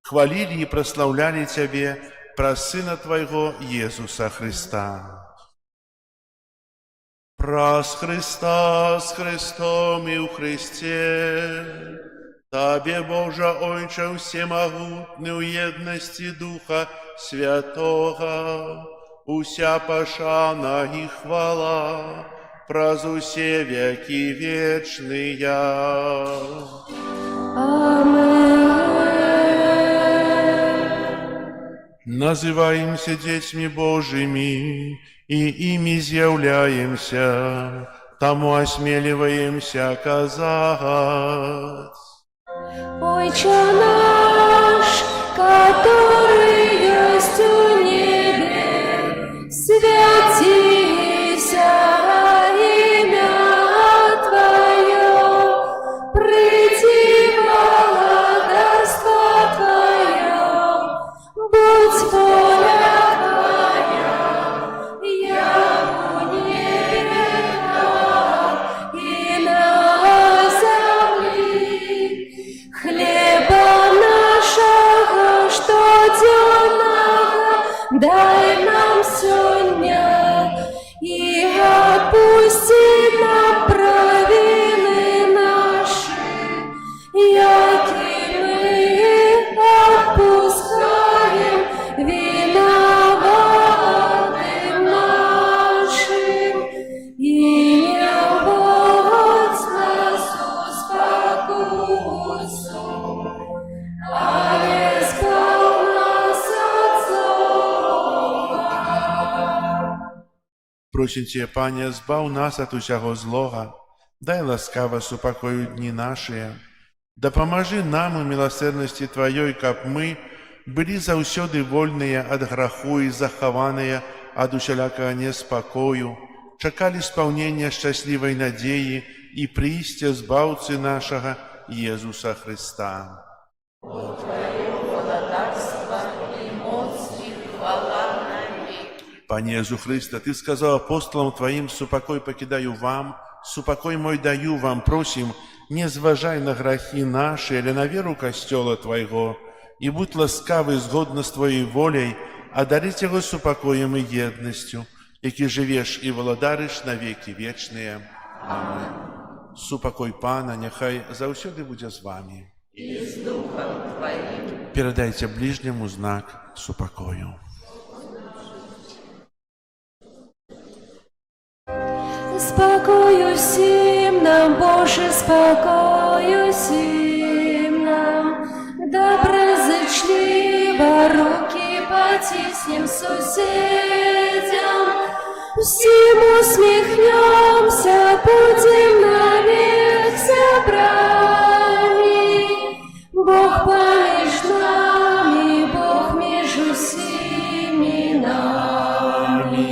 хвалили и прославляли Тебе праз Сына Твоего Иисуса Христа. Праз Христа, с Христом и у Христе, Табе, Боже, Ойче всемогутный, у едности Духа Святого, уся пошана и хвала, праз усе веки вечные. Называемся детьми Божьими, и ими изъявляемся, тому осмеливаемся оказать. Отче наш, который есть у небе, святися имя Твое, приди благодарство Твое, будь воля Твоя, як у небе, так и на земле. Хлеба нашего штоденного дай нам сегодня, и отпусти нам провины наши, яки мы отпускаем виноватым нашим, и не вводь нас в спокусу, а избавь нас от злого. Просим Тебя, Пане, збав нас от усяго злога, дай ласкаво супокою дни наши, да поможи нам у милосердности Твоей, каб мы были заўсёды вольные от граху и захованные от усялякого неспокою, чакали исполнения счастливой надеи и приистя збавцы нашего Иисуса Христа. Пане Иисус Христе, Ты сказал апостолам Твоим: «Супокой покидаю вам, супокой мой даю вам». Просим, не зважай на грехи наши или на веру костела Твоего, и будь ласкавый згодно с Твоей волей, одарить его супокоем и едностью, які живеш и владариш на веки вечные. Аминь. Супокой Пана, нехай заўсёды будзе з вами. И с Духом Твоим. Передайте ближнему знак супокою. Спокою всім нам, Боже, спокою всім нам, доброзичливо руки потиснем сусідям, всім усміхнемся, будем навек собрані. Бог поміж нами, Бог між усіми нами.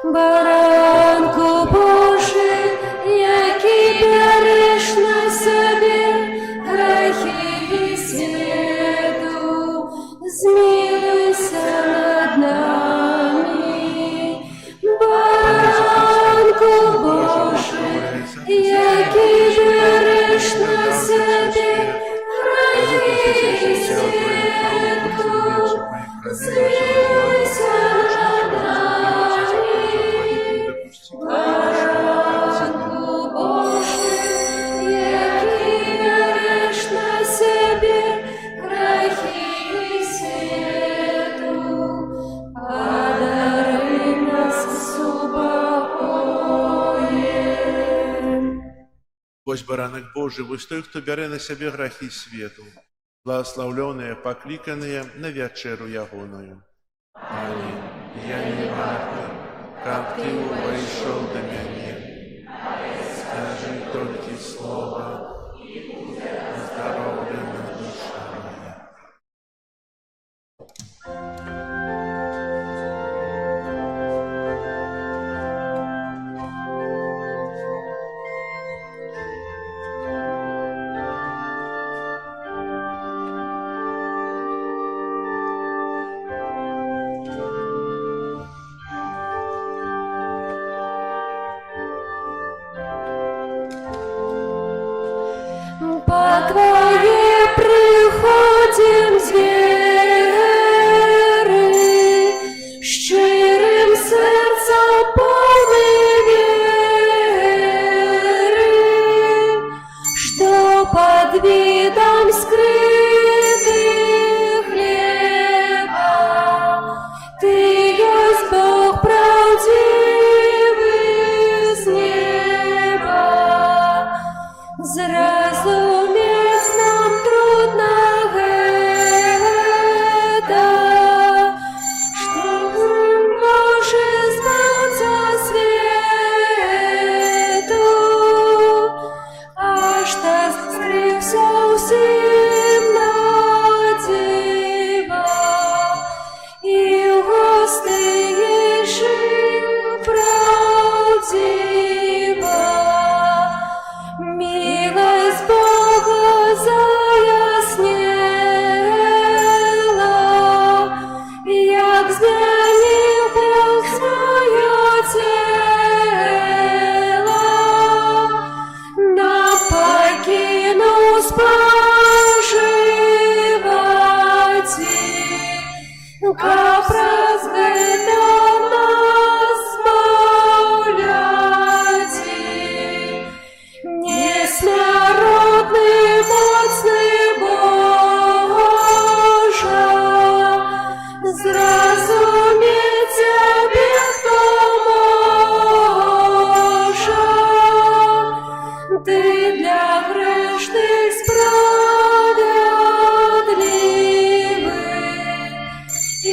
Баранку Божий, який береш на себе грехи світу, змилуйся над нами. Баранку Божий, який береш на себе грехи баранок Божий, вось той, хто бярэ на сябе грахі свету. Благословленные, покликанные на вечеру ягоную. Ани, я не варта, как ты увайшел до меня. Скажи только слово, и будет оздоровлена душа моя. По Твоей приходим з віри, щирим серцем повний віри, що под видом скрытых хлеба Ты есть Бог правдивый с неба. Зразумець нам трудно гэта, што Божы знаўца свету, аж так скрыўся ўсім на дзіва, і ў госты іншым правдзіва. Милость Бога заяснела, як змяніў Бог свое тело, нам пакінуў спажываці, каб праз гэта нас збаўляці. Несмяротный, моцный Божа, зразумець Цябе хто можа. Ты для грэшных справядлівы, і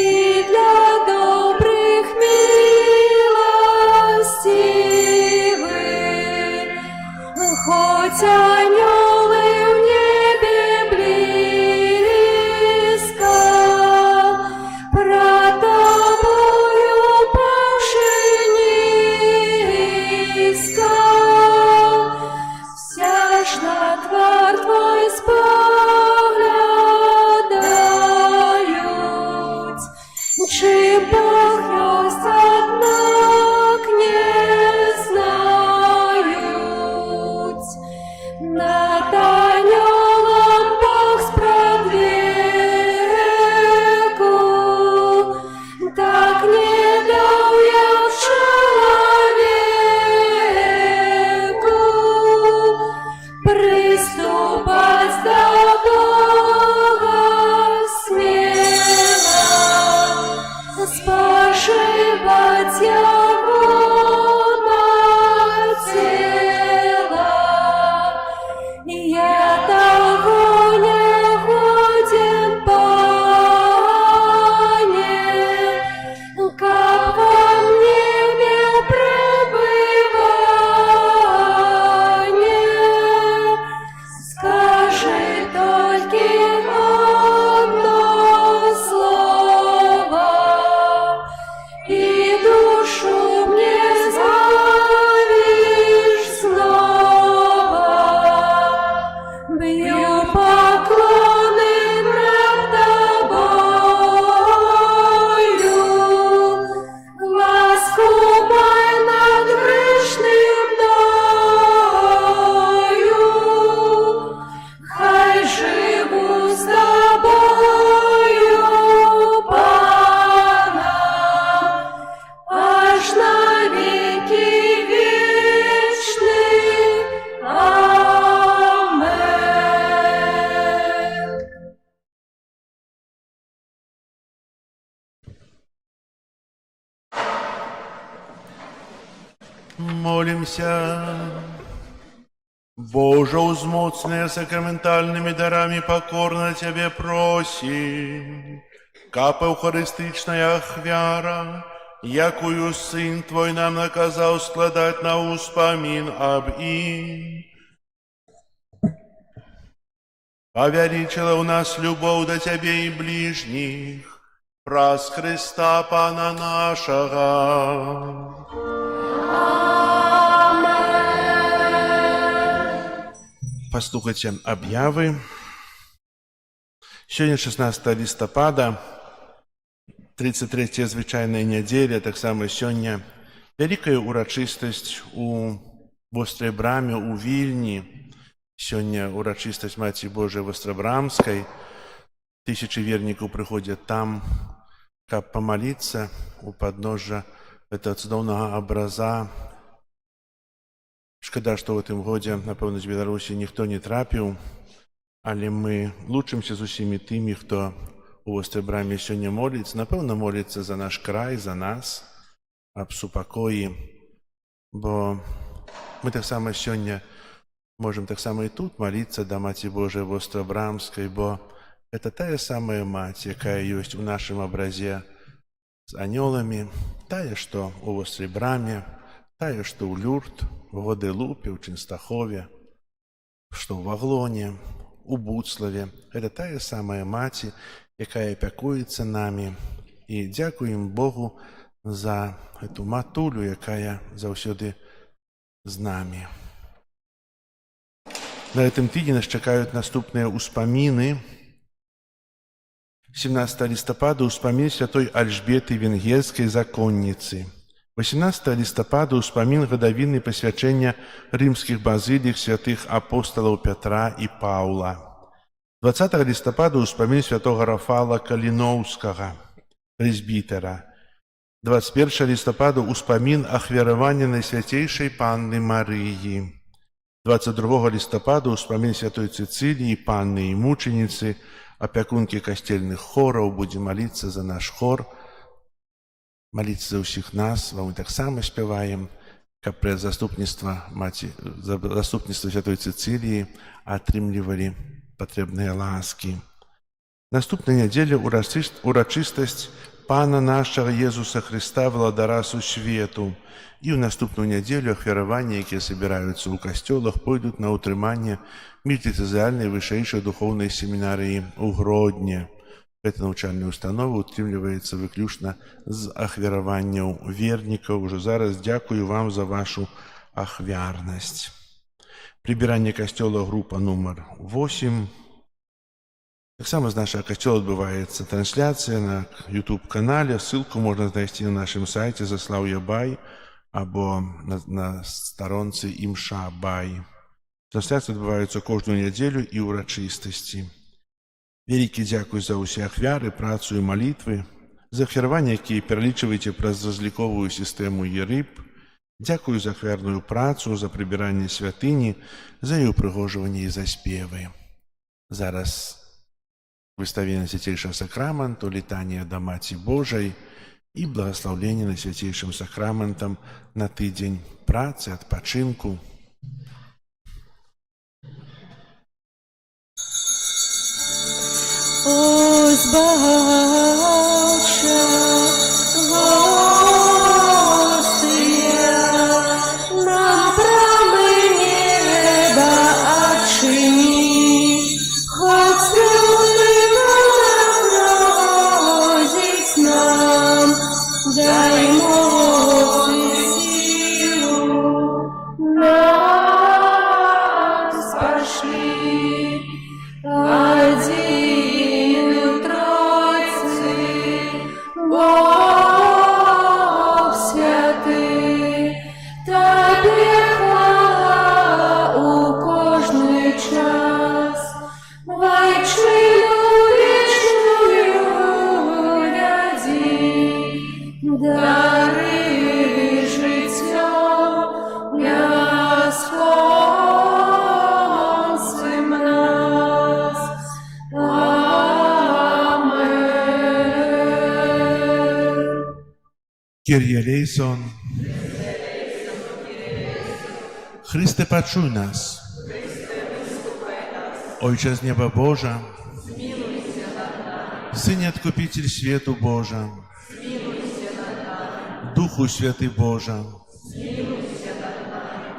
для добрых милостивы. Хоть анёлы в небе близко, пред Тобою павши низко, вся ж на твар Твой споглядают, чи Бог ёсць, аднак не знают. Над анёлом Бог спрадвеку, так не даў я чалавеку приступаць да Бога смела, спажываць Яго на цела. Я таго не годен, Пане, каб во мне меў пребывание. Скажи толькі одно слово, и душу мне збавишь снова. Б'ю поклони пред Тобою, ласку май над грішним мною. Хай живу з Тобою, Пана, аж на віки вічні. Амен. Молимся. Боже, узмоцнее сакраментальными дарами покорно Тебе просим, капа Евхаристичная ахвяра, якую Сын Твой нам наказал складать на успомин об им. Повеличила у нас любовь до Тебе и ближних, праз Христа Пана нашего. Послухайте объявы. Сегодня 16 листопада, 33-я звычайная неделя, так само сегодня великая урочистость у Вострой Браме, у Вильни. Сегодня урочистость Матери Божией Вострабрамской. Тысячи верников приходят там, как помолиться у подножия этого цудовного образа. Шкода, што ў гэтым годзе, напэўна, з Беларусі ніхто не трапіў, але мы лучымся з усімі тымі, хто у Вострай Браме сёння моліцца. Напэўна, моліцца за наш край, за нас, аб супакоі, бо мы таксама сёння можам таксама і тут моліцца да Маці Божай Вострабрамскай, бо это тая самая Маці, якая ёсць у нашым абразе з анёламі, тая, што у Вострай Браме, тая, што ў Люрд, у Гваделупе, у Ченстахове, што ў Ваглоне, у Буцлаве. Это тая самая Маці, якая апякуецца намі. І дзякуем Богу за эту матулю, якая заўсёды з намі. На гэтым тыдні нас чакаюць наступныя ўспаміны. 17 листопада ўспамін святой Альжбеты Венгерскай законніцы. 18 листопада ўспамін гадавіны пасвячэння рымскіх базылік святых апостолаў Пятра і Паўла. 20 листопада ўспамін святого Рафала Каліноўскага, прэзбітера. 21 листопада ўспамін ахвяравання Найсвяцейшай Панны Марыі. 22 листопада ўспамін святой Цыцыліі, Панны і мучаніцы, апякункі касцельных хораў. Будзем маліцца за наш хор, молиться за ўсіх нас, вам мы таксама спяваем, каб пры заступніцтва святой Цыцыліі атрымлівалі патрэбныя ласкі. Наступная нядзеля урачыстасць Пана нашага Езуса Христа, владара сусвету. І ў наступную нядзелю ахвяраванні, якія собіраюцца ў касцёлах, пойдуць на ўтрыманне мультисоциальнай вышэйшай духоўнай семінарыі ў Гродні. Эта навчальная установа утрымліваецца выключна з ахвяраванняў вернікаў. Ужо зараз дзякую вам за вашу ахвярнасць. Прыбіранне касцёла група нумар 8. Таксама з нашага касцёла адбываецца трансляцыя на YouTube-канале. Ссылку можна знайсці на нашым сайце Заслаўя Бай або на старонцы Імша Бай. Трансляцыі адбываюцца кожную нядзелю і ўрачыстасці. Вялікі дзякуй за ўсе ахвяры, працу і малітвы, за ахвяраванні, якія пералічваеце праз разліковую сістэму ЕРИП. Дзякую за ахвярную працу, за прыбіранне святыні, за яе ўпрыгожванне і за спевы. Зараз выставленне Свяцейшага сакраменту, літанне да Маці Божай і благаслаўленне Найсвяцейшым сакраментам на тыдзень працы, адпачынку. О, збавча, Господи, нам брамы неба отчини, хоть слёзы морозить нам, дай моцы силу, нас пошли один Тройцы, Бог святый, Тебе хвала у кожный час, вайчину вечную ряди, дары життя ясконцем нас. Kyrie eleison. Chryste, почуй нас. Ojcze z nieba Boża, Synie Odkupiciel światu Boża, Duchu Święty Boża,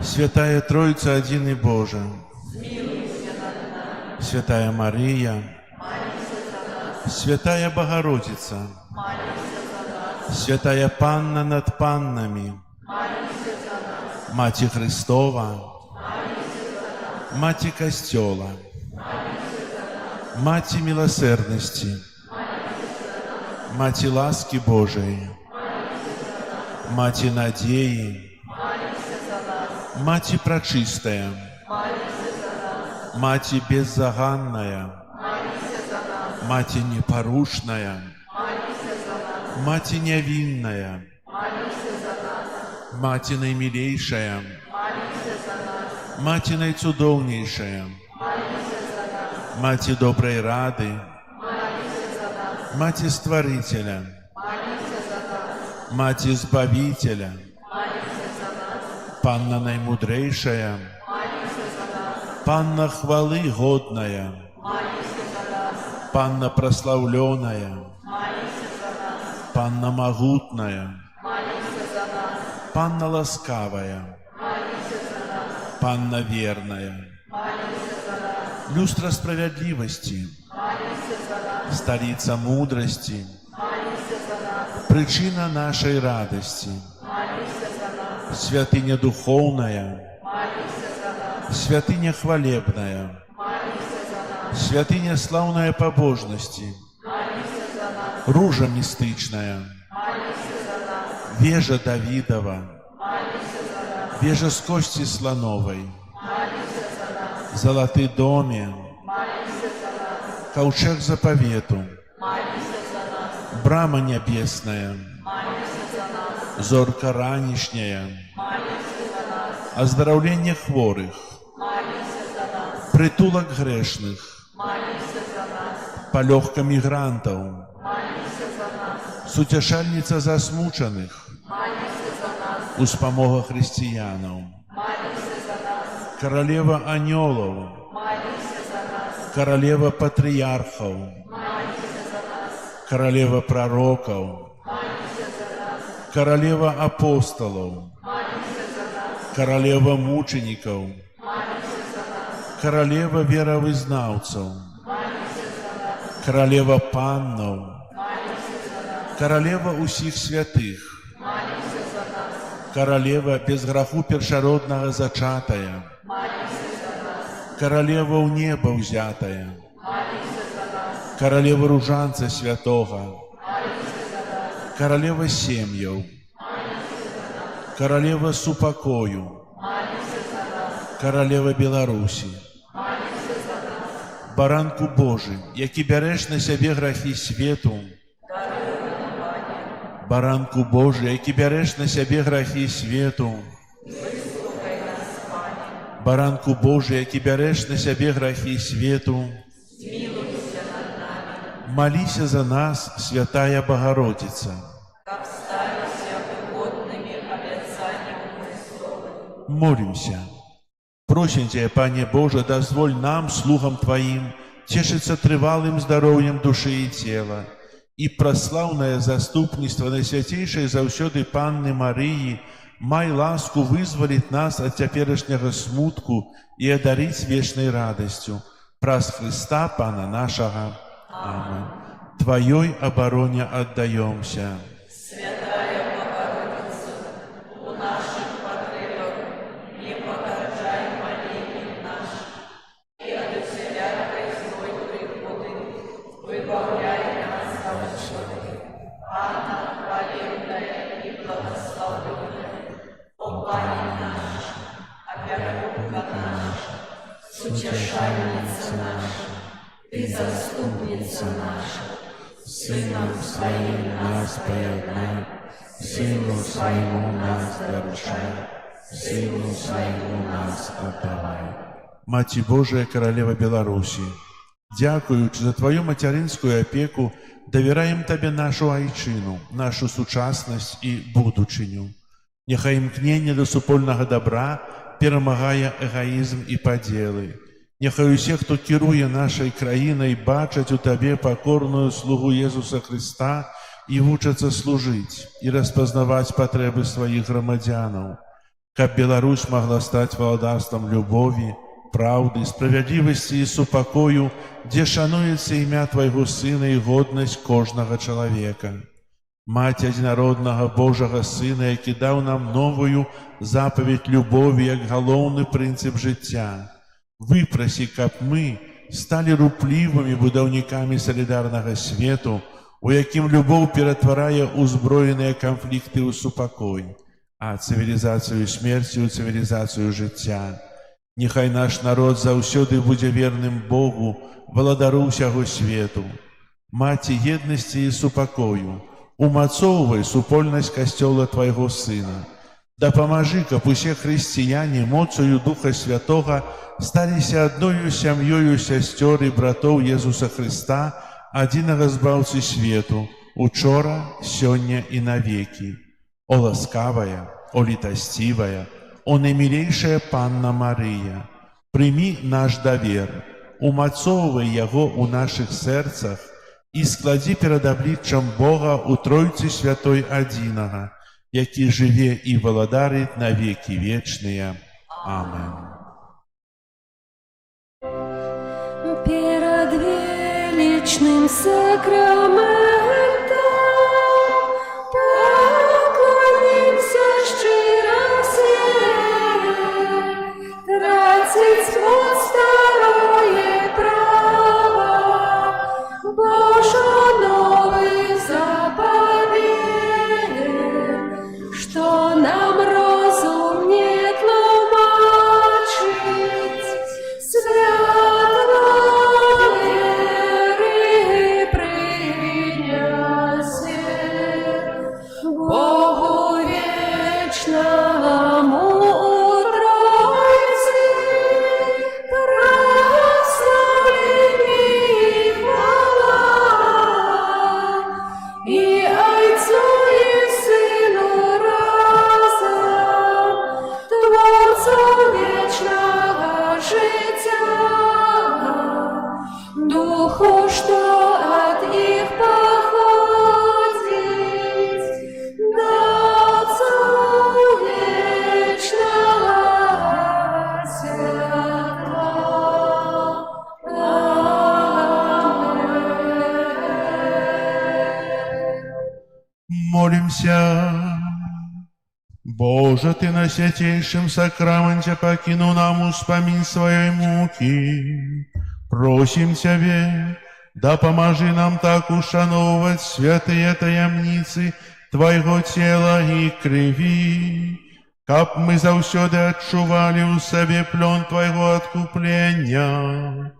Świętая Троица Один и Божа, Святая Мария, Святая Богородица, Святая Панна над паннами, Мати Христова, Мати Костела, Мати милосердности, Мати ласки Божией, Мати надеи, Мати пречистая, Мати беззаганная, Мати непорушная, Мати невинная, Мати наимилейшая, Мати наицудовнейшая, Мати доброй рады, Мати Створителя, Мати Избавителя, Панна наимудрейшая, Панна хвалы годная, Панна прославленная, Панна могутная, Панна ласкавая, Панна верная, люстра справедливости, столица мудрости, причина нашей радости, святыня духовная, святыня хвалебная, святыня славная побожности, ружа мистычная, вежа Давидова, вежа с кости слоновой, золотый доме, ковчег заповету, брама небесная, зорка ранішняя, оздоровление хворых, притулок грешных, полегка мигрантов, сутешальница засмученных, успомога християнов, королева анgelов, королева патриархов, королева пророков, королева апостолов, королева мучеников, королева веровызнавцев, королева паннов, королева усіх святых, королева без граху першародного зачатая, королева у неба взятая, королева ружанца святого, королева семьев, королева супокою, королева Беларуси, баранку Божий, які береш на себе грахи свету, баранку Божий, які береш на себе грахи свету, баранку Божий, які береш на себе грахи свету, молися за нас, Святая Богородица. Молимся. Просим Тебя, Пане Боже, дозволь нам, слугам Твоим, тешиться трывалым здоровьем души и тела, и прославное заступництво Найсвятейшей заўсёды Панны Марии май ласку вызволить нас от теперешнего смутку и одарить вечной радостью. Праз Христа, Пана нашего. Аминь. Твоей обороне отдаемся. Святая Богородица, у наших потребах не погоржай молитве наших, и от всякой злой приходы выбавляй нас от зла. Анна хвалебная и благословенная, о Пане наша, опекунка наша, сутешальница наша, Ты заступница наша, Сыном Своим нас поеднай, Сыну Своему нас дарушай, Сыну Своему нас отдавай. Маті Божия, Королева Беларуси, дякуючи за Твою материнскую опеку, довираем Тебе нашу айчину, нашу сучасность и будучиню. Нехай імкнення до супольного добра перемагає эгоизм и поделы. Няхай усе, хто кіруе нашай краінай, бачаць у Табе пакорную слугу Езуса Христа і вучацца служыць і распазнаваць патрэбы сваіх грамадзянаў, каб Беларусь магла стаць валадарствам любові, праўды, справядлівасці і супакою, дзе шануецца імя Твайго Сына і годнасць кожнага чалавека. Маці адзінароднага Божага Сына, які даў нам новую запаведь любові як галоўны прынцып жыцця, выпрасі, каб мы сталі руплівымі будаўнікамі салідарнага свету, у якім любоў ператварае ўзброеныя канфлікты ў супакой, а цывілізацыю смерці ў цывілізацыю жыцця. Няхай наш народ заўсёды будзе верным Богу, валадару ўсяго свету. Маці еднасці і супакою, умацоўвай супольнасць касцёла Твайго Сына. Дапамажы, каб усе хрысціяне моцаю Духа Святога сталіся адною сям'ёю сясцёр і братоў Езуса Христа, адзінага збаўцы свету, учора, сёння і навекі. О ласкавая, о літасцівая, о наймілейшая Панна Марыя, прымі наш давер, умацоўвай яго ў нашых сэрцах і складзі перад абліччам Бога ў Тройцы Святой адзінага, які жыве і валадарыць на векі вечныя. Амен. Перед величным сакраментом поклонимся щиро все. 32 право Божо новый заповедь, что нам розум не тлумачить, свято веры приняся Богу вечному Тройце, прославление и хвала, и Отцу и Сыну разом, Творцу вечного життя, Духу, что от их походит, до Отцу вечного святла. Аминь. Молимся. Боже, Ты на святейшем сакраменте покинул нам успомин своей муки. Просим Тебе, да поможи нам так ушановывать святые таямницы Твоего тела и крови, каб мы заўсёды адчували у себе плен Твоего откупления,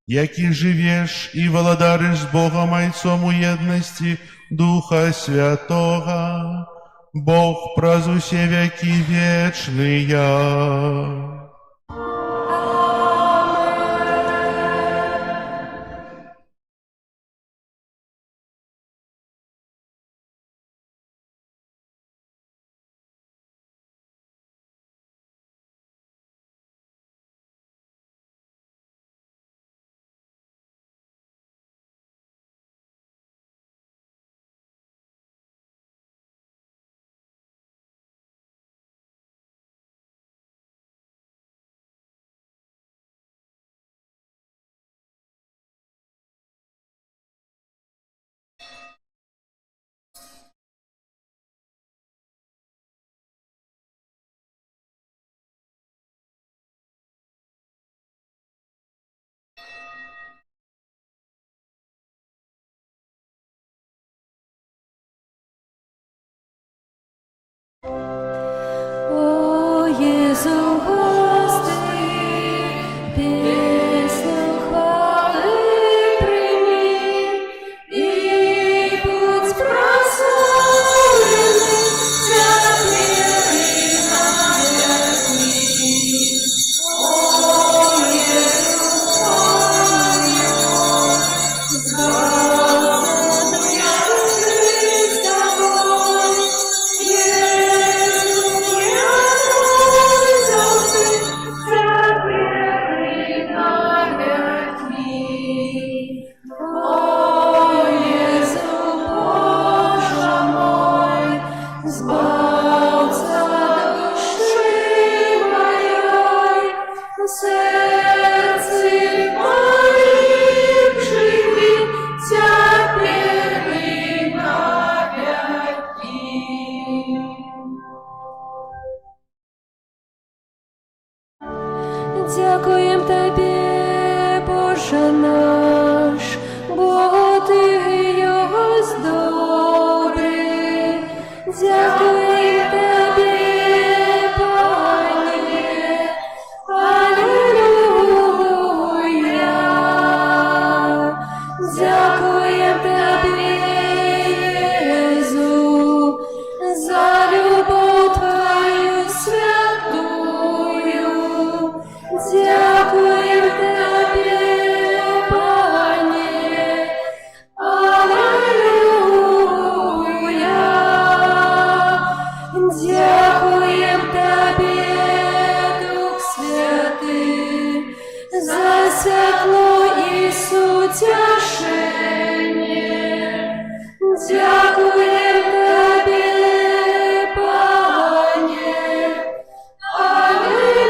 які живешь и валадаришь с Богом Отцом у едности Духа Святого, Бог праз усе веки вечные. О Jezu, Господи, песню хвалы прими, и будь прославлены теперь и навеки. О Jezu, помни, Дякуємо Тобі, Пане. Алілуя. Дякуємо Тобі, Єзу, за любов Твою святую. Дякуємо Тобі, Пане. Алілуя. Дякуємо Тобі, Дух Святий, за світло і сутішення. Дякуємо Тобі, Пане. Алілуя.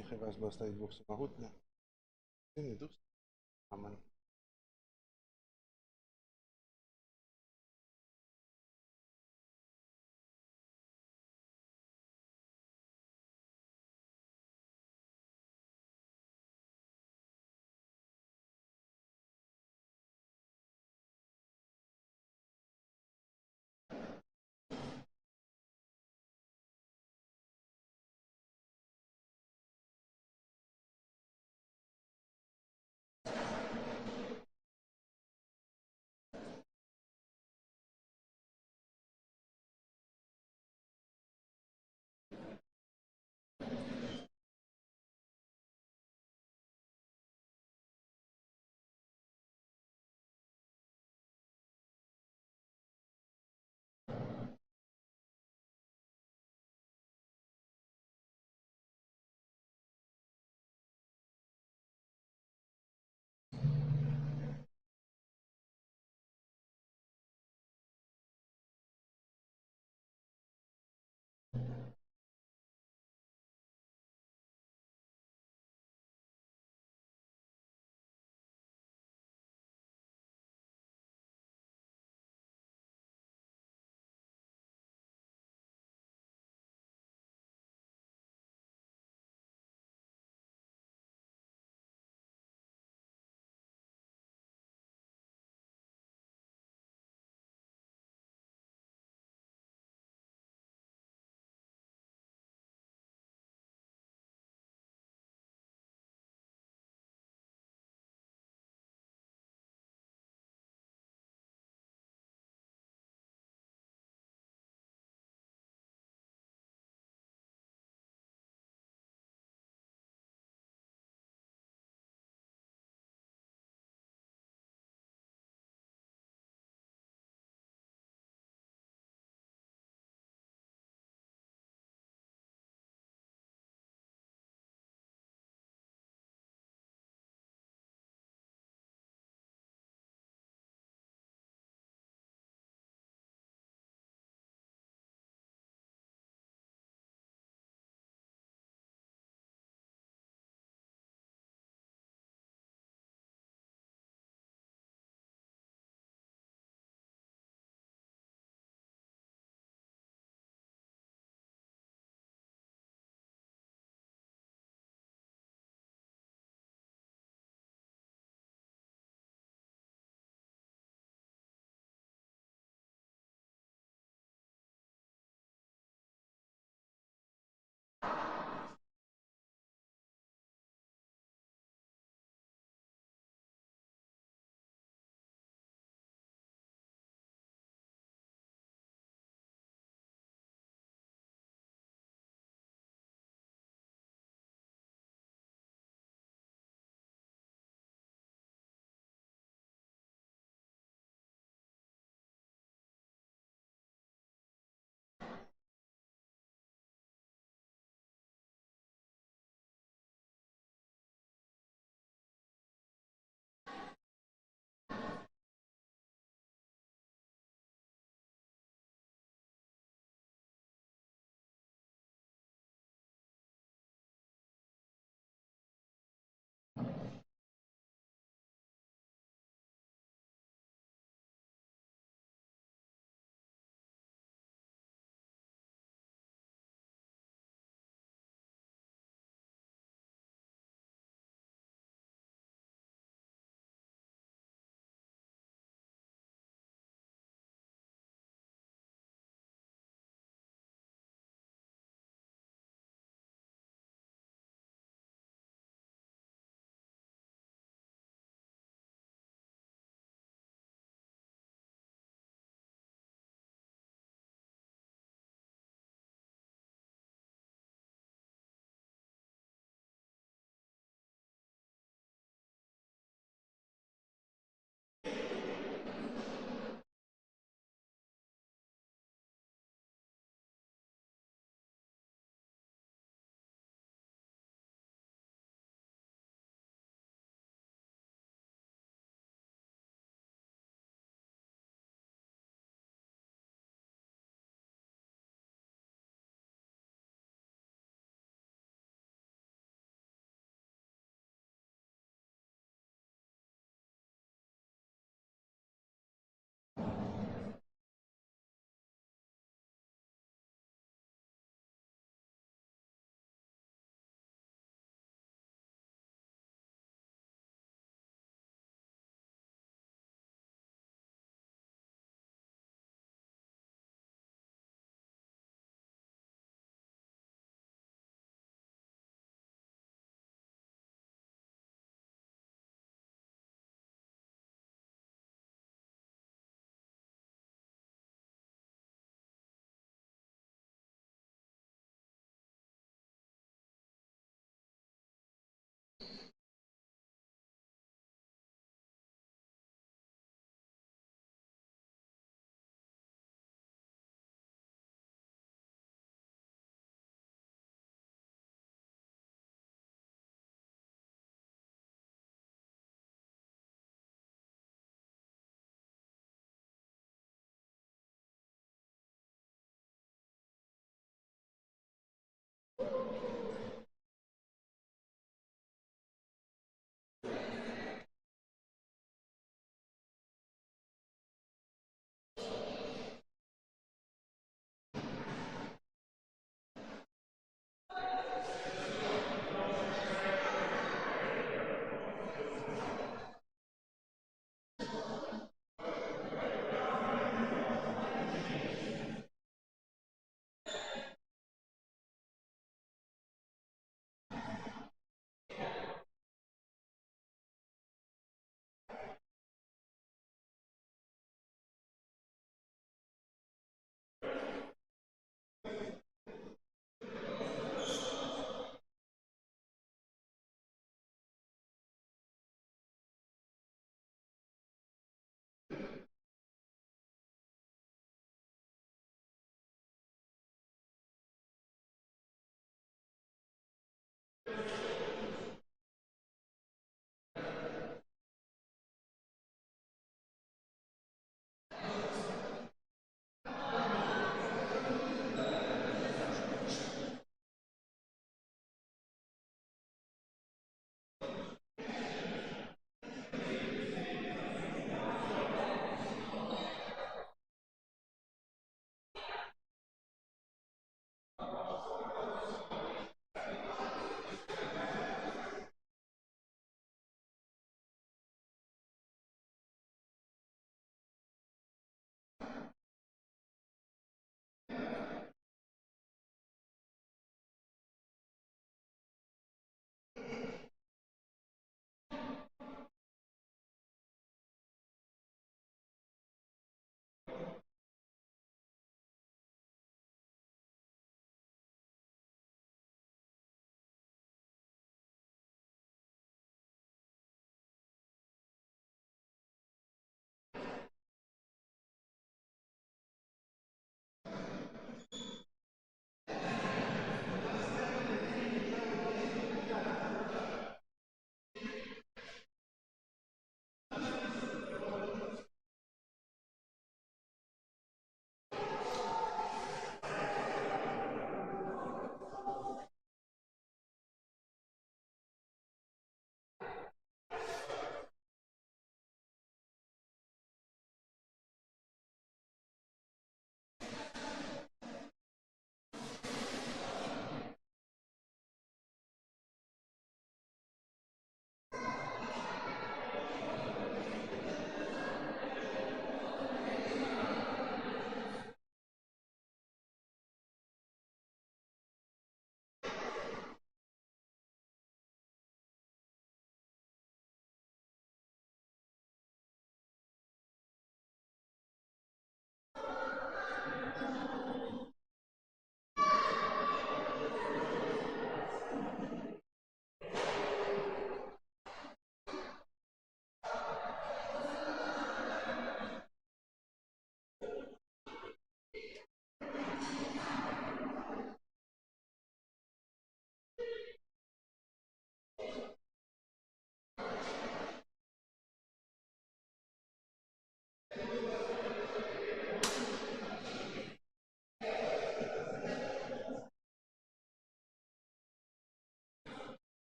Нехай вас благословить Бог Всемогутний, Сын и Дух Святой. Аминь.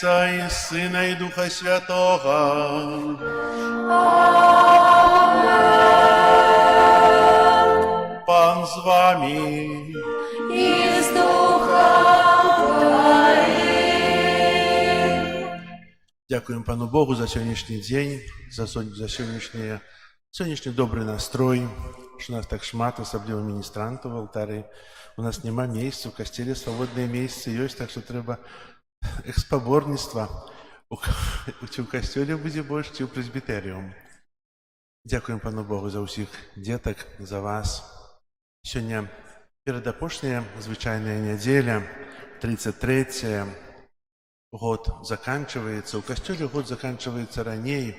Отца и Сына и Духа Святого. Пан з вами. И с Духом Твоим. Дякуємо Пану Богу за сьогоднішній день, за сьогоднішній добрий настрой, що нас так шмат, особливо міністрантів в алтарі. У нас нема місць, у костелі свободне місце є, так що треба експоборництва. Чи в костелі буде більше, чи в пресбітеріум. Дякуємо Пану Богу за усіх діток, за вас. Сьогодні передапошняя звичайная неделя, 33-я. Год заканчивается. У костеле год заканчивается ранее,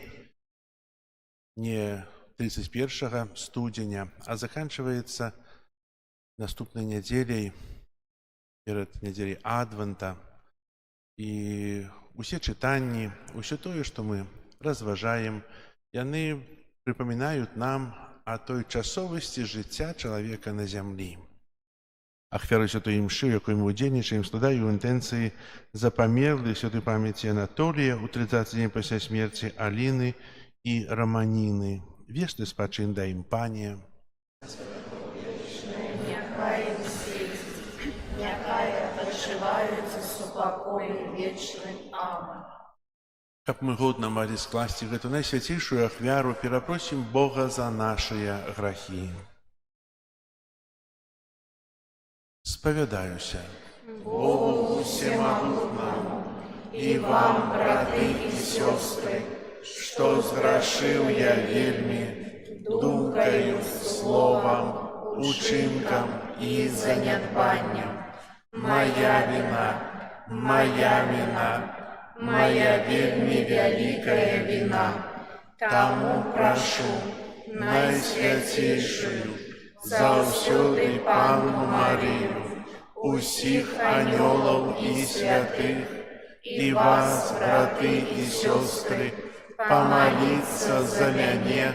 не 31 студеня, а заканчивается наступной неделей, перед неделей Адвента. И усе читанні, усе тое, что мы разважаем, яны припоминают нам о той часовости життя человека на землі. Ахвяры святой мши, якой мы удзельнічаем, складаю інтенції за памерлых святой памяти Анатолия у 30 день пасля смерти Алины и Романины. Вечны спачин да ім, Пане. Няхай адпачываюць у супакоі вечным. Амэн. Каб мы годна малі скласці гэту найсвяцейшую ахвяру, перапросім Бога за нашыя грахі. Споведаюся Богу всемогутному и вам, браты и сестры, что сгрешил я вельми думкою, словом, учинком и занядбанням. Моя вина, моя вельми великая вина. Тому прошу найсвятейшую, заўсёды Панну Марию, усіх анёлов и святых, и вас, браты и сестры, помолиться за мяне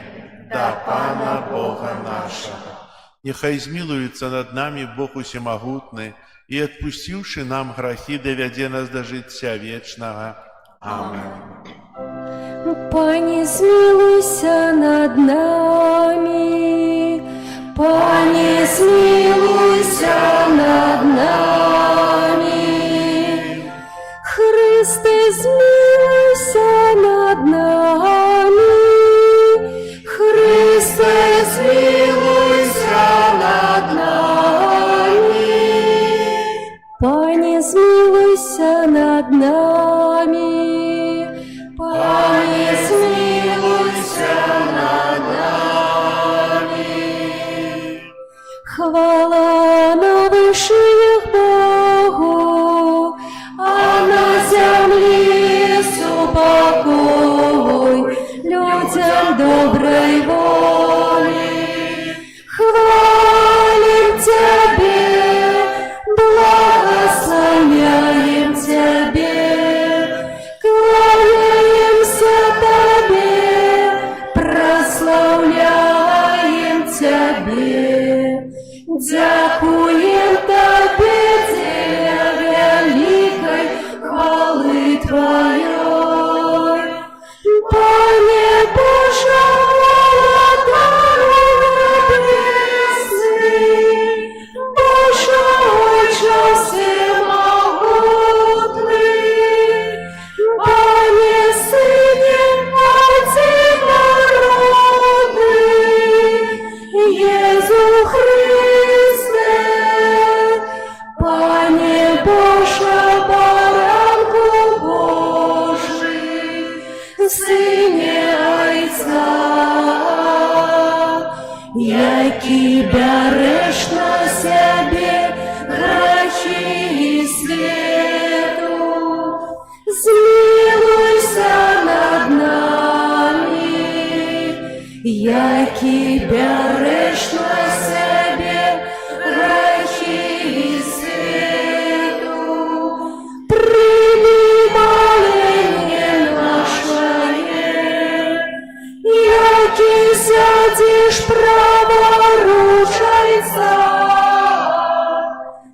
до Пана Бога нашего. Нехай змилуется над нами Бог усемогутный, и, отпустивший нам грехи, доведе нас до життя вечного. Аминь. Пане, смилуйся над нами, Пане, смилуйся над нами, Христе, смилуйся над нами, Христе, смилуйся над нами, Пане, смилуйся над нами, Пане, смилуйся над нами. Хвала на вышиях Богу, а на земле супокой людям доброй воли. Хвалим Тебе, благословляем Тебе, кланяемся Тебе, прославляем Тебе. Дякуем Тебе, Деля великой хвалы Твоей. Пане Боже, владыко небесный, Боже, Отче всемогутный, Пане Сыне Отцы народный, Иису Христе, Пане Боже, баранку Божий, Сыне Отца, який береш на себе грехи світу, змилуйся над нами, який береш на себе грехи світу, прийми моління наше, який сядеш праворучай цар,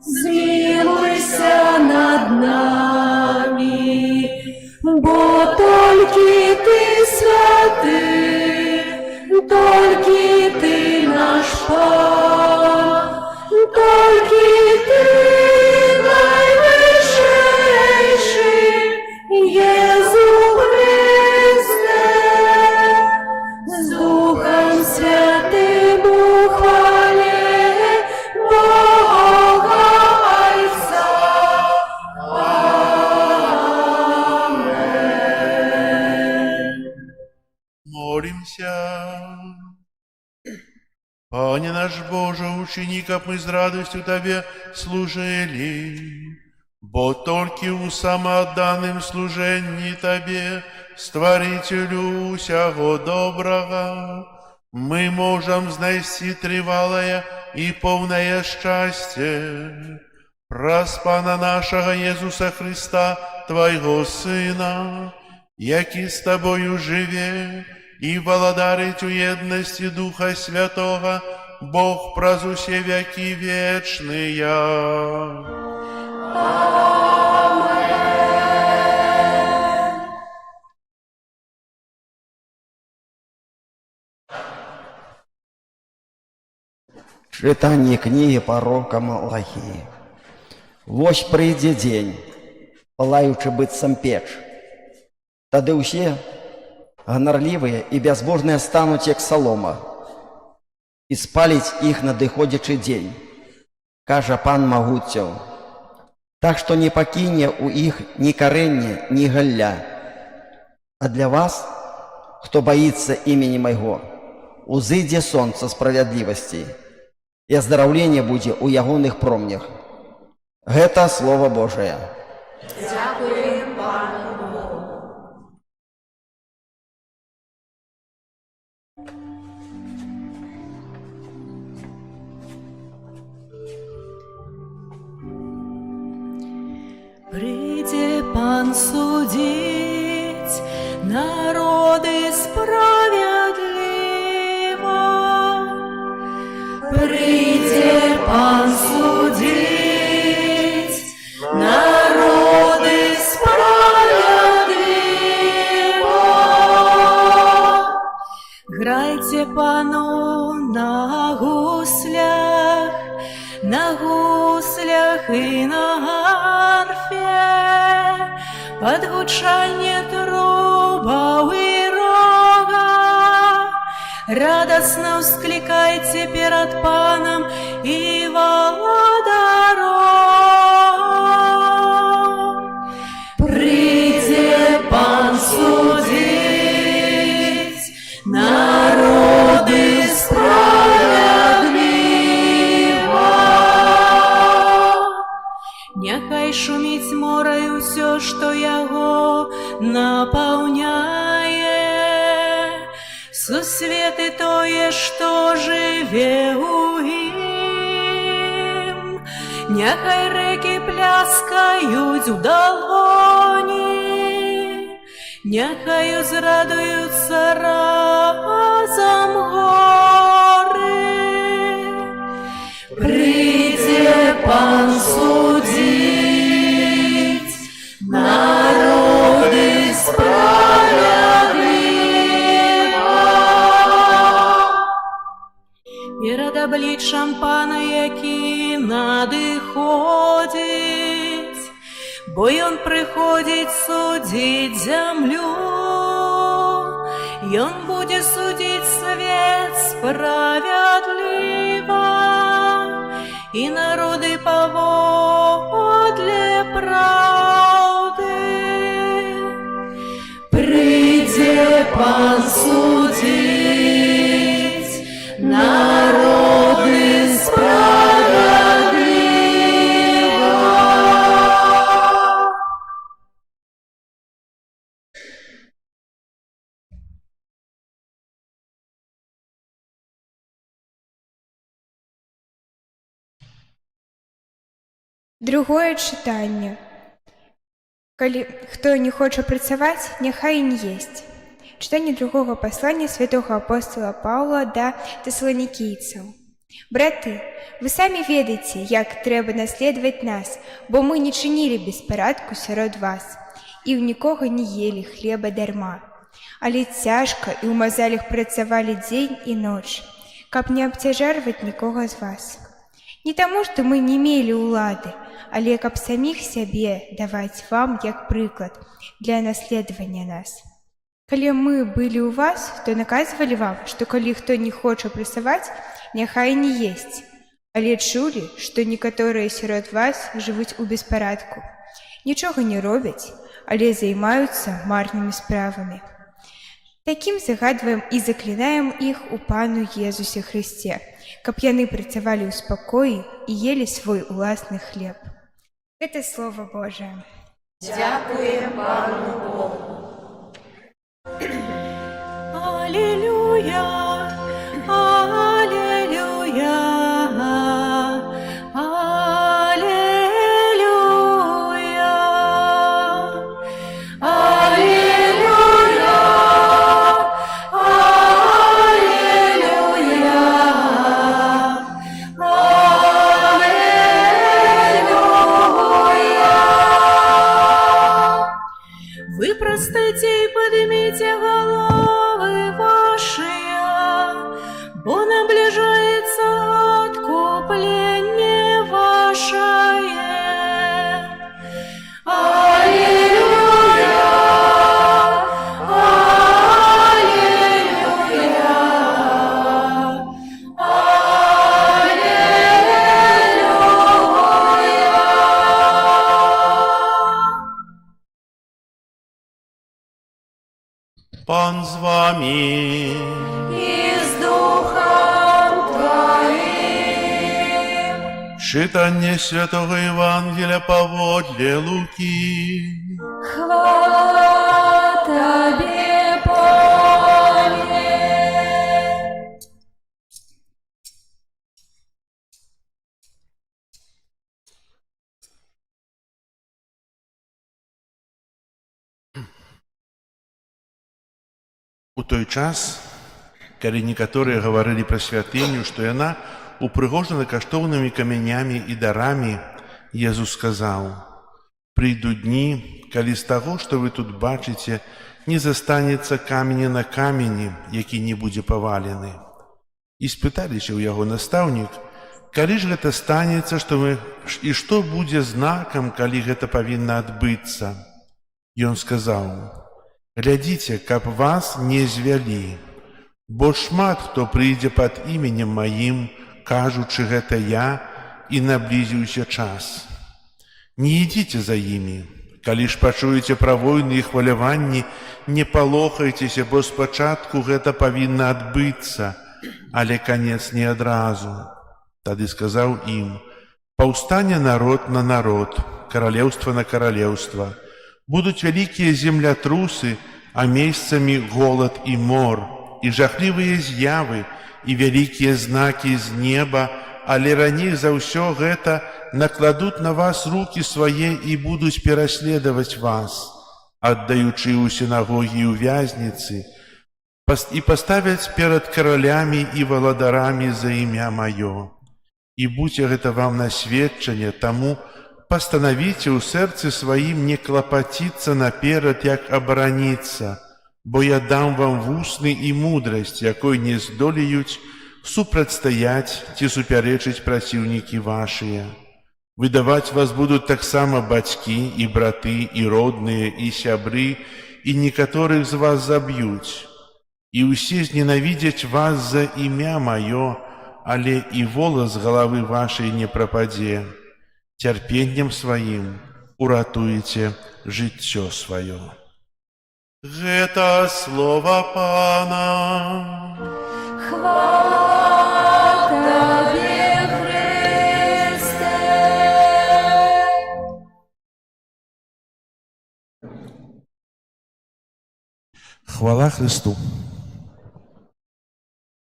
змилуйся над нами, тільки ти найвищейший, Єсу Христе, з Духом Святим у хвалі Бога Отця. Молимся. Пане наш Боже, учини, как мы с радостью Тебе служили, бо только у самоотданным служении Тебе, Створителю всего доброго, мы можем знайти тривалое и полное счастье. Праз Пана нашего Иисуса Христа, Твоего Сына, який с Тобою живе, и володарить у едности Духа Святого, Бог праз усе веки вечные. Читание книги пророка Малахии. Вось прийде день, палаючи быццам печ. Тады ўсе ганарлівыя і бязбожныя стануць як салома, і спаліць іх надыходзячы дзень, кажа пан магуццяў. Так што не пакіне ў іх ні карэння, ні галля. А для вас, хто баіцца імені майго, узыдзе сонца справядлівасці, і аздараўленне будзе ў ягоных промнях. Гэта Слово Божае. Дякуємо Пану Богу. Прийде Пан судить народи справедливо. Прийде Пан судить народи справедливо. Грайте Пану на гуслях и на арфе, под гучание трубов и рога. Радостно вскликайте перед Паном и володаром. Прийде Пан судить народы справедливо. Няхай шумить море и все, что яго наполняє, сусветы тое, что живе у ім. Няхай реки пляскають у долоні, няхай узрадуються разом гори. Прийде Пан судить народи справедливо. Перед обличчям Пана, який надиходить, бо Ён приходить судить землю. Ён буде судить свет справедливо, и народы поводле правды. Прийде Пан судить народы справедливо. Другое читання. Коли хто не хоче працювати, нехай не їсть. Читання другого послання святого апостола Павла до тессалоникийцев. Браты, вы сами ведаете, як треба наследовать нас, бо мы не чинили беспорядку сярод вас, і в нікого не ели хлеба дарма. Але цяжко і ў мазалях працавалі дзень і ноч, каб не абцяжарваць нікога з вас. Не таму, што мы не мелі ўлады, але каб саміх сябе даваць вам як прыклад для наследавання нас. Калі мы былі ў вас, то наказвалі вам, што калі хто не хоча працаваць, няхай не есць. Але чулі, што некаторыя сярод вас жывуць у беспарадку. Нічога не робяць, але займаюцца марнымі справамі. Такім загадваем і заклінаем іх у Пану Езусе Христе, каб яны працавалі ў спакоі і елі свой уласны хлеб. Гэта Слова Божае. Дякуем Пану Богу. Аллилуйя, аллилуйя, аллилуйя, аллилуйя, аллилуйя. Вы простите и поднимите головы ваши, бо наближается откупление ваше. Аллилуйя, аллилуйя, аллилуйя. Пан з вами. И с Духом Твоим. Читання Святого Євангелія паводле Луки. Хвала Тебе, Пане. У той час, калі некаторыя гаварылі пра святыню, што яна упрыгожана каштоўнымі камянямі і дарамі, Езус сказаў: «Прыйдуць дні, калі з таго, што вы тут бачыце, не застанецца каменя на камені, які не будзе павалены». І спыталіся ў яго настаўнік: «Калі ж гэта станецца, і што будзе знакам, калі гэта павінна адбыцца?» Ён сказаў: «Глядзіце, каб вас не звялі, бо шмат хто прыйдзе пад іменем маім, кажучы, гэта я, і наблізіўся час. Не ідзіце за імі. Калі ж пачуеце пра войны і хваляванні, не палохайцеся, бо спачатку гэта павінна адбыцца, але канец не адразу». Тады сказаў ім: «Паўстане народ на народ, каралеўства на каралеўства. Будуць вялікія землятрусы, а месцамі голад і мор, і жахлівыя з'явы, і вялікія знакі з неба, але раней за ўсё гэта накладуць на вас рукі свае і будуць пераследаваць вас, аддаючы ў сінагогі і ў вязніцы, і паставяць перад каралямі і валадарамі за імя маё. І будзе гэта вам на сведчанне, таму пастанавіце ў сэрцы сваім не клапаціцца наперад, як абараніцца, бо я дам вам вусны і мудрасць, якой не здолеюць супрацьстаяць ці супярэчыць праціўнікі вашыя. Выдаваць вас будуць таксама бацькі і браты, і родныя, і сябры, і некаторых з вас заб'юць. І ўсе зненавідзяць вас за імя маё, але і волас галавы вашай не прападзе. Цярпеннем сваім уратуеце жыццё сваё». Гэта слова Пана. Хвала Тебе, Христе. Хвала Христу.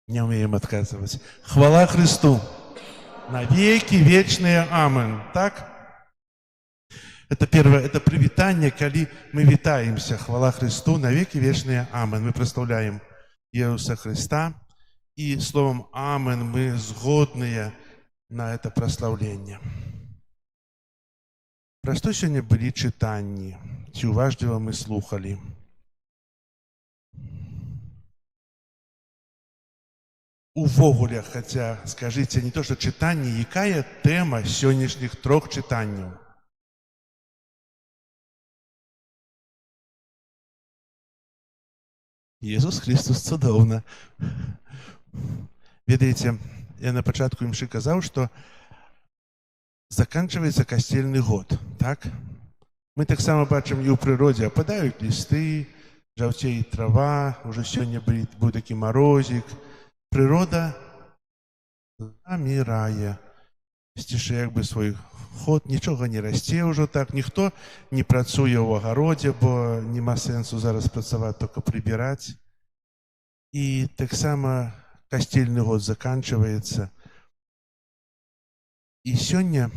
Не умеем отказывать. Хвала Христу. Навеки вечные. Амен. Так? Это первое, это привитание, коли мы витаемся. Хвала Христу. Навеки вечные. Амен. Мы прославляем Иисуса Христа. И словом Амен мы сгодные на это прославление. Про что сегодня были читания? Ці уважливо мы слухали? увогуле, хаця, скажыце, не то, што чытанне, якая тэма сённяшніх 3 чытанняў? Jesús Христос, цудоўна. Ведаеце, я на пачатку імшы казаў, што заканчваецца касцельны год, так? Мы таксама бачым і ў прыродзе, ападаюць лісты, жаўцее трава, уже сёння быў такі марозік. Прырода замірае, сцішае як бы свой ход, нічога не расце ўжо так, ніхто не працуе ў агародзе, бо няма сэнсу зараз працаваць, толькі прыбіраць. І таксама касцельны год заканчваецца. І сёння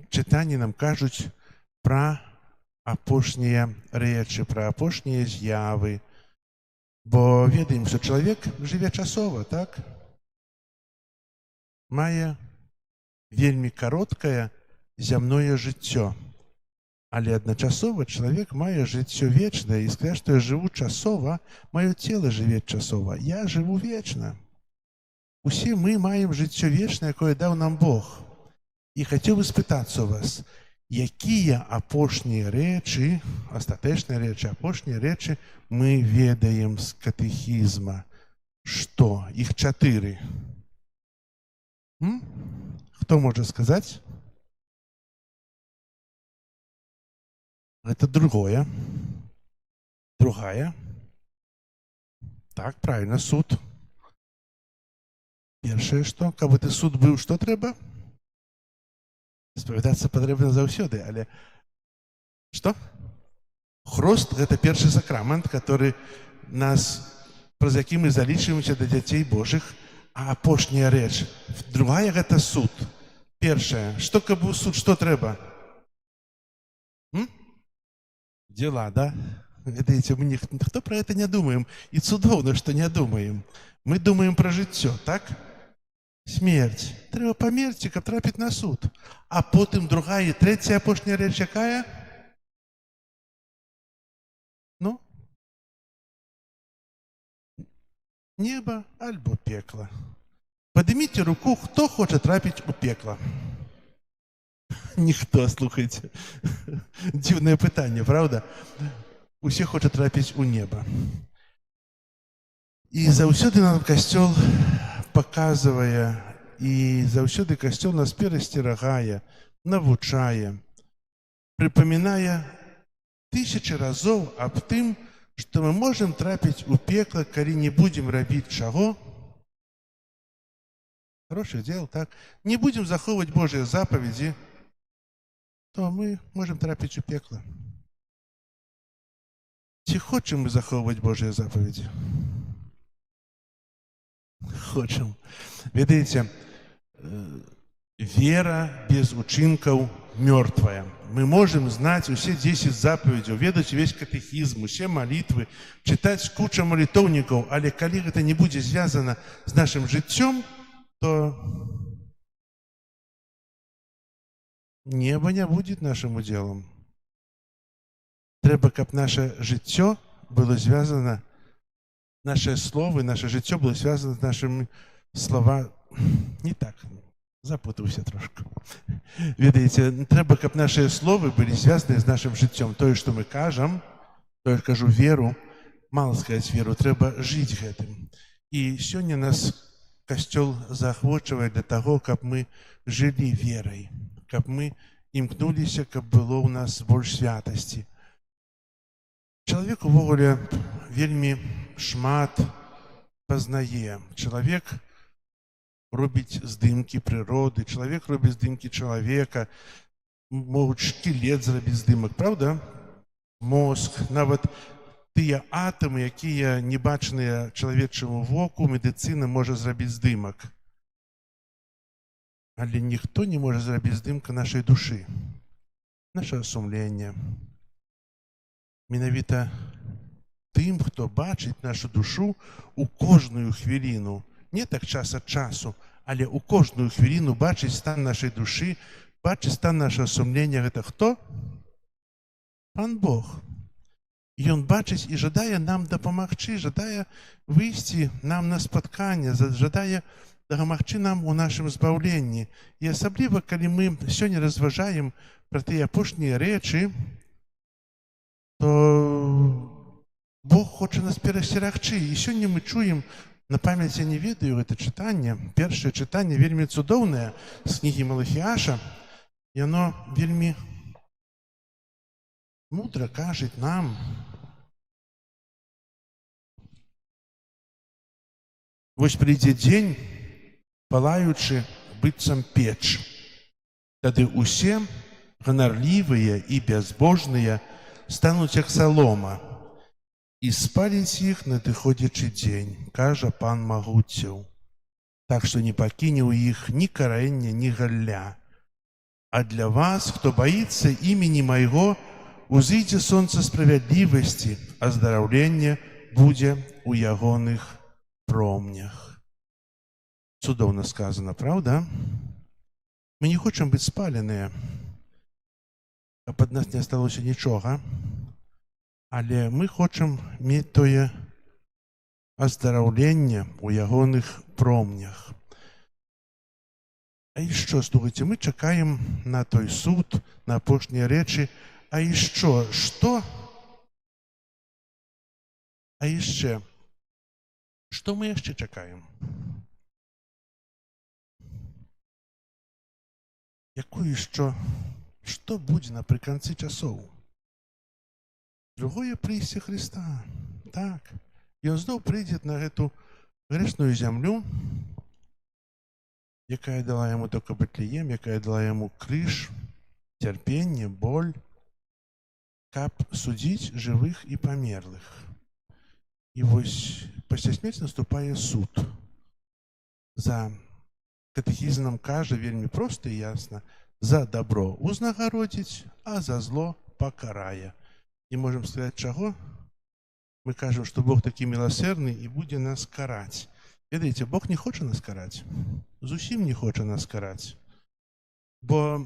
чытанні нам кажуць пра апошнія рэчы, пра апошнія з'явы. Бо ведаем, што чалавек жыве часова, так? Мае вельмі кароткае зямное жыццё. Але адначасова чалавек мае жыццё вечнае. І сказаць, што я жыву часова, маё цела жыве часова. Я жыву вечна. Усе мы маем жыццё вечнае, якое даў нам Бог. І хацеў бы спытацца у вас, якія апошнія рэчы, астатэчныя рэчы, апошнія рэчы мы ведаем з катэхізма? Што? Іх 4. Хто можа сказаць? Это другое. Другая. Так, правильно, суд. Першае, што? Каб гэты суд быў, што трэба? Спавядацца патрэбна заўсёды, але што? Хрост – гэта першы сакрамент, который нас, праз які мы залічваемся да дзяцей Божых, а апошняя рэч. Другая – гэта суд. Першае. Што каб быў суд, што трэба? Дела, да? Ведаеце, мы ніхто пра гэта не думаем. І цудоўна, што не думаем. Мы думаем пра жыццё, так? Смерць. Трэба памерці, каб трапіць на суд. А потым другая і трэцяя апошняя рэч якая? Ну? Неба альбо пекла. Падыміце руку, хто хоча трапіць у пекла? Ніхто, слухайце. Дзіўнае пытанне, правда? Усе хочуць трапіць у неба. І заўсёды нам Касцёл паказвае, і заўсёды Касцёл нас перасцерагае, навучае, прыпамінае 1000 разоў аб тым, што мы можам трапіць у пекла, калі не будзем рабіць чаго? Хорошых дзел, так? Не будзем захоўваць Божыя запаведзі, то мы можам трапіць у пекла. Ці хочам мы захоўваць Божыя запаведзі? Хочам. Ведаеце, вера без учынкаў мёртвая. Мы можем знаць усе 10 запаведзяў, ведаць увесь катэхізм, усе малітвы, чытаць куча малітоўнікаў, але калі гэта не будзе звязана з нашым жыццём, то небо не будет нашим уделом. Трэба, каб наше жыццё было звязано, наши словы, наше жыццё было связано с нашими слова. Не так, запутаўся трошку. Ведаеце, трэба, каб наши словы были связаны с нашим жыццём. Тое, што мы кажам, то я кажу веру, мало сказаць веру, трэба жыць гэтым. І сёння нас Касцёл заахвочвае для таго, каб мы жылі верай, каб мы імкнуліся, каб было ў нас больш святасці. Чалавек увогуле вельмі шмат пазнае. Чалавек робіць здымкі прыроды, чалавек робіць здымкі чалавека, могуць шкілет зрабіць здымак, правда? Мозг, нават тыя атамы, якія не бачныя чалавечаму воку, медыцына можа зрабіць здымак. Але ніхто не можа зрабіць здымка нашай душы, нашага сумлення. Менавіта тым, хто бачыць нашу душу у кожную хвіліну, не так час ад часу, але у кожную хвіліну бачыць стан нашай душы, бачыць стан нашага сумлення. Гэта хто? Пан Бог. Ён бачыць і жадае нам дапамагчы, жадае выйсці нам на спатканне, жадае дапамагчы нам у нашым збаўленні. І асабліва, калі мы сёння разважаем пра тыя апошнія рэчы, то Бог хоча нас перасцерагчы. І сёння мы чуем, на памяць я не ведаю гэта чытанне, першае чытанне вельмі цудоўнае з кнігі Малахіяша. Яно вельмі мудра кажа нам, вось прыйдзе дзень, палаючы быццам печ. Тады усе ганарлівыя і бязбожныя стануць як салома, і спаліць іх надыходзячы дзень, кажа пан магуццяў. Так што не пакіне ў іх ні карэння, ні галля. А для вас, хто баіцца імені майго, узыдзе сонца справядлівасці, а здараўленне будзе ў ягоных промнях. Цудоўна сказана, правда? Мы не хочам быць спаленыя, каб ад нас не асталося нічога, але мы хочам мець тое аздараўленне ў ягоных промнях. А і што, слухайце, мы чакаем на той суд, на апошнія рэчы, а і што? Што? А яшчэ? Што мы яшчэ чакаем? Якую што? Што будзе напрыканцы часоў? Другое прыйсце Хрыста. Так. Ён зноў прыйдзе на гэту грэшную зямлю, якая дала яму толькі Бэтлеем, якая дала яму крыж, цярпенне, боль, каб судзіць жывых і памерлых. І вось пасля смерці наступае суд. За катэхізм нам кажа вельмі проста і ясна: за добро узнагародзіць, а за зло пакарае. І можам сказаць, чаго? Мы кажам, што Бог такі міласэрны і будзе нас караць. Ведаеце, Бог не хоча нас караць. Зусім не хоча нас караць. Бо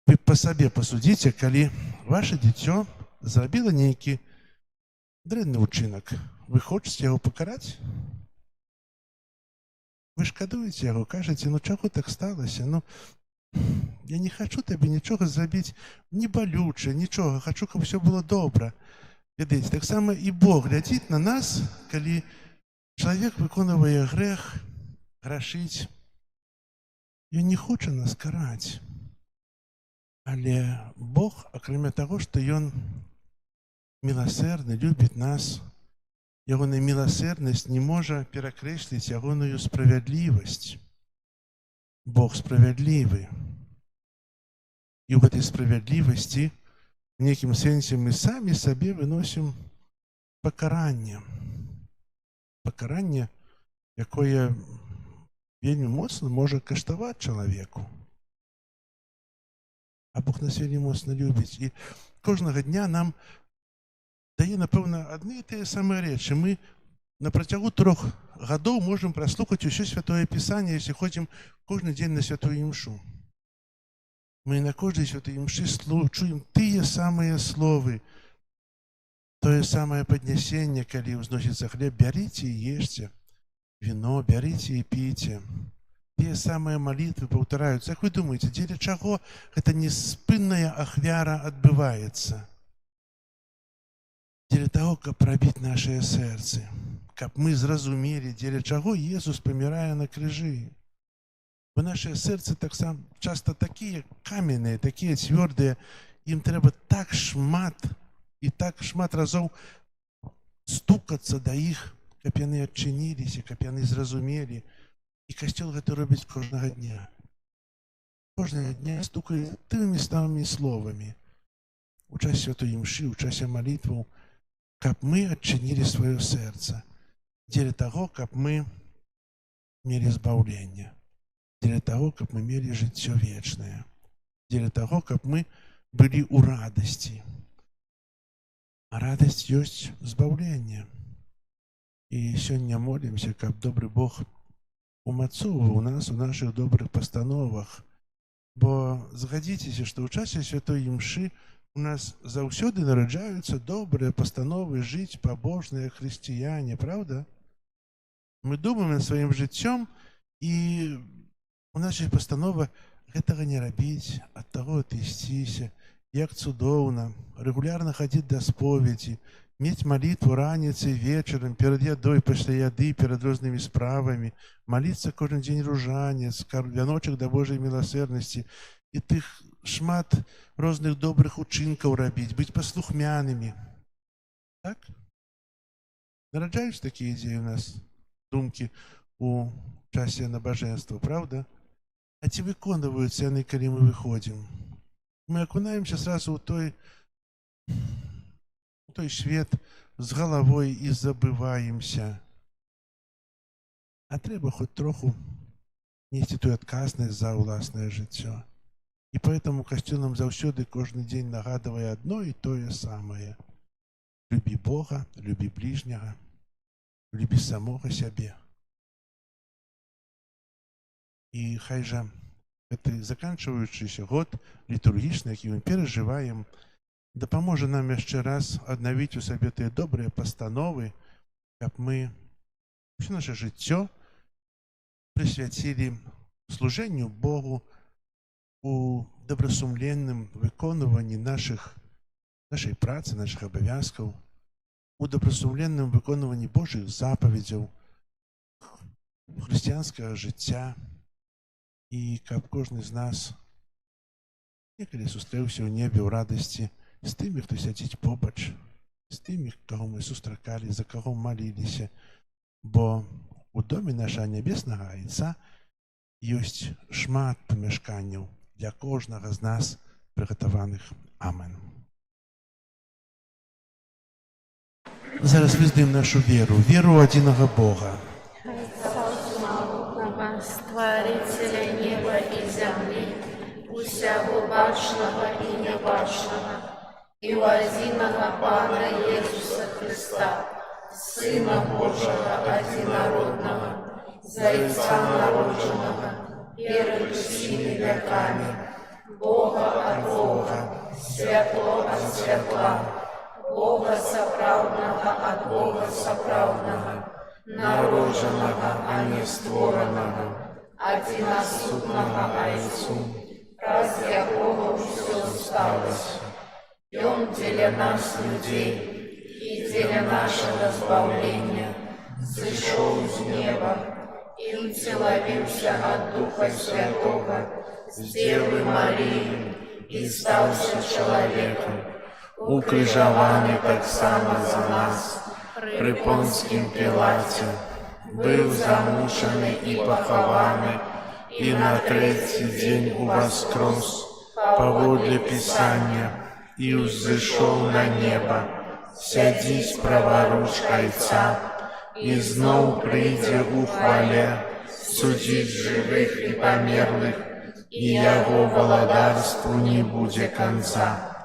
вы па сабе пасудзіце, калі ваше дзіцё зрабіла нейкі дрэнны ўчынак, вы хочаце яго пакараць? Вы шкадуеце яго, кажаце, ну чаго так сталася? Ну, я не хачу табе нічога зрабіць не балюча, нічога, хачу, каб усё было добра. Ведаеце, таксама і Бог глядзіць на нас, калі чалавек выконвае грэх, грашыць. Ён не хоча нас караць. Але Бог, акрамя таго, што Ён міласэрны, любіць нас, ягоная міласэрнасць не можа перакрэсліць ягоную справядлівасць. Бог справядлівы. І ў гэтай справядлівасці в нейкім сэнсе мы самі сабе выносім пакаранне. Пакаранне, якое вельмі моцна можа каштаваць чалавеку. А Бог нас вельмі моцна любіць. І кожнага дня нам дае, напэўна, адны і тыя самыя рэчы. Мы на працягу 3 гадоў можам праслухаць усё Святое Пісанне, если ходзім кожны дзень на святую імшу. Мы на кожнай святой імшы чуем тыя самыя словы, тое самае паднясенне, калі ўзносіцца хлеб: бярыце і ешце, віно, бярыце і піце. Тыя самыя малітвы паўтараюцца. Як вы думаеце, дзеля чаго гэта неспынная ахвяра адбываецца? Дзеля таго, каб прабіць нашыя сэрцы, каб мы зразумелі, дзеля чаго Езус памірае на крыжы. Бо нашыя сэрцы таксама часта такія каменныя, такія цвёрдыя, ім трэба так шмат і так шмат разоў стукацца да іх, каб яны адчыніліся, каб яны зразумелі. І Касцёл гэта робіць кожнага дня. Кожнага дня стукае тымі самымі словамі у часе святой імшы, у часе малітваў, каб мы адчынілі сваё сэрца, дзеля таго, каб мы мелі збаўленне, дзеля таго, каб мы мелі жыццё вечнае, дзеля таго, каб мы былі ў радасці. А радасць ёсць збаўленне. І сёння молімся, каб добры Бог умацоўваў нас у нашых добрых пастановах. Бо згадзіцеся, што ў часе святой імшы у нас заўсёды нараджаюцца добрыя пастановы жыць пабожныя хрысціяне, правда? Мы думаем над сваім жыццём, і у нас ёсць пастанова гэтага не рабіць, ад таго адысціся, як цудоўна, рэгулярна хадзіць да споведзі, мець малітву раніцай, вечарам, перад ядой, пасля яды, перад рознымі справамі, маліцца кожны дзень ружанец, вяночак да Божай міласэрнасці, і тых шмат розных добрых учынкаў рабіць, быць паслухмянымі. Так? Нараджаюць такія ідзеі у нас, думкі у часе набажэнства, правда? А ці выконваюцца яны, калі мы выходзім? Мы акунаемся сразу ў той свет з галавой і забываемся. А трэба хоць троху несці тую адказнасць за ўласнае жыццё. І поэтому касцёл нам заўсёды кожны дзень нагадвае адно і тое самае. Любі Бога, любі бліжняга, любі самога сябе. І хай жа гэты заканчваючыся год літургічны, які мы перажываем, дапаможа нам яшчэ раз аднавіць у сабе тыя добрыя пастановы, каб мы ўсё наша жыццё прысвяцілі служэнню Богу у добрасумленным выконванні нашай працы, нашых абавязкаў, у добрасумленным выконванні Божых запаведзяў, хрысціянскага жыцця, і каб кожны з нас некалі сустрэўся ў небе ў радасці з тымі, хто сядзіць побач, з тымі, каго мы сустракалі, за каго маліліся, бо у доме нашага нябеснага Айца ёсць шмат памяшканняў для кожнага з нас прыгатаваных. Амен. Зараз вызнаем нашу веру, веру ў адзінага Бога. Створителя неба и земли, усяго бачного и небачного, и у одиного Пана Иисуса Христа, Сына Божьего одинородного, Зайца народженного, первых всеми веками, Бога от Бога, светло от светла, Бога соправдного от Бога соправдного, народженого, а не створенного, одиносудного Айцу, раз якого все сталося. И Он для нас, людей, и для нашего избавления, зашел из неба и утеловился от Духа Святого с Девы Марии и стался человеком, укрыжованный так само за нас, при Понскім Пілаті, быў замучаны і пахаваны, і на трэці дзень уваскрос, паводле Пісання, і ўзышоў на неба, сядзіць праваруч Айца, і зноў прыйдзе ў хвале, судзіць жывых і памерлых, і Яго валадарству не будзе канца.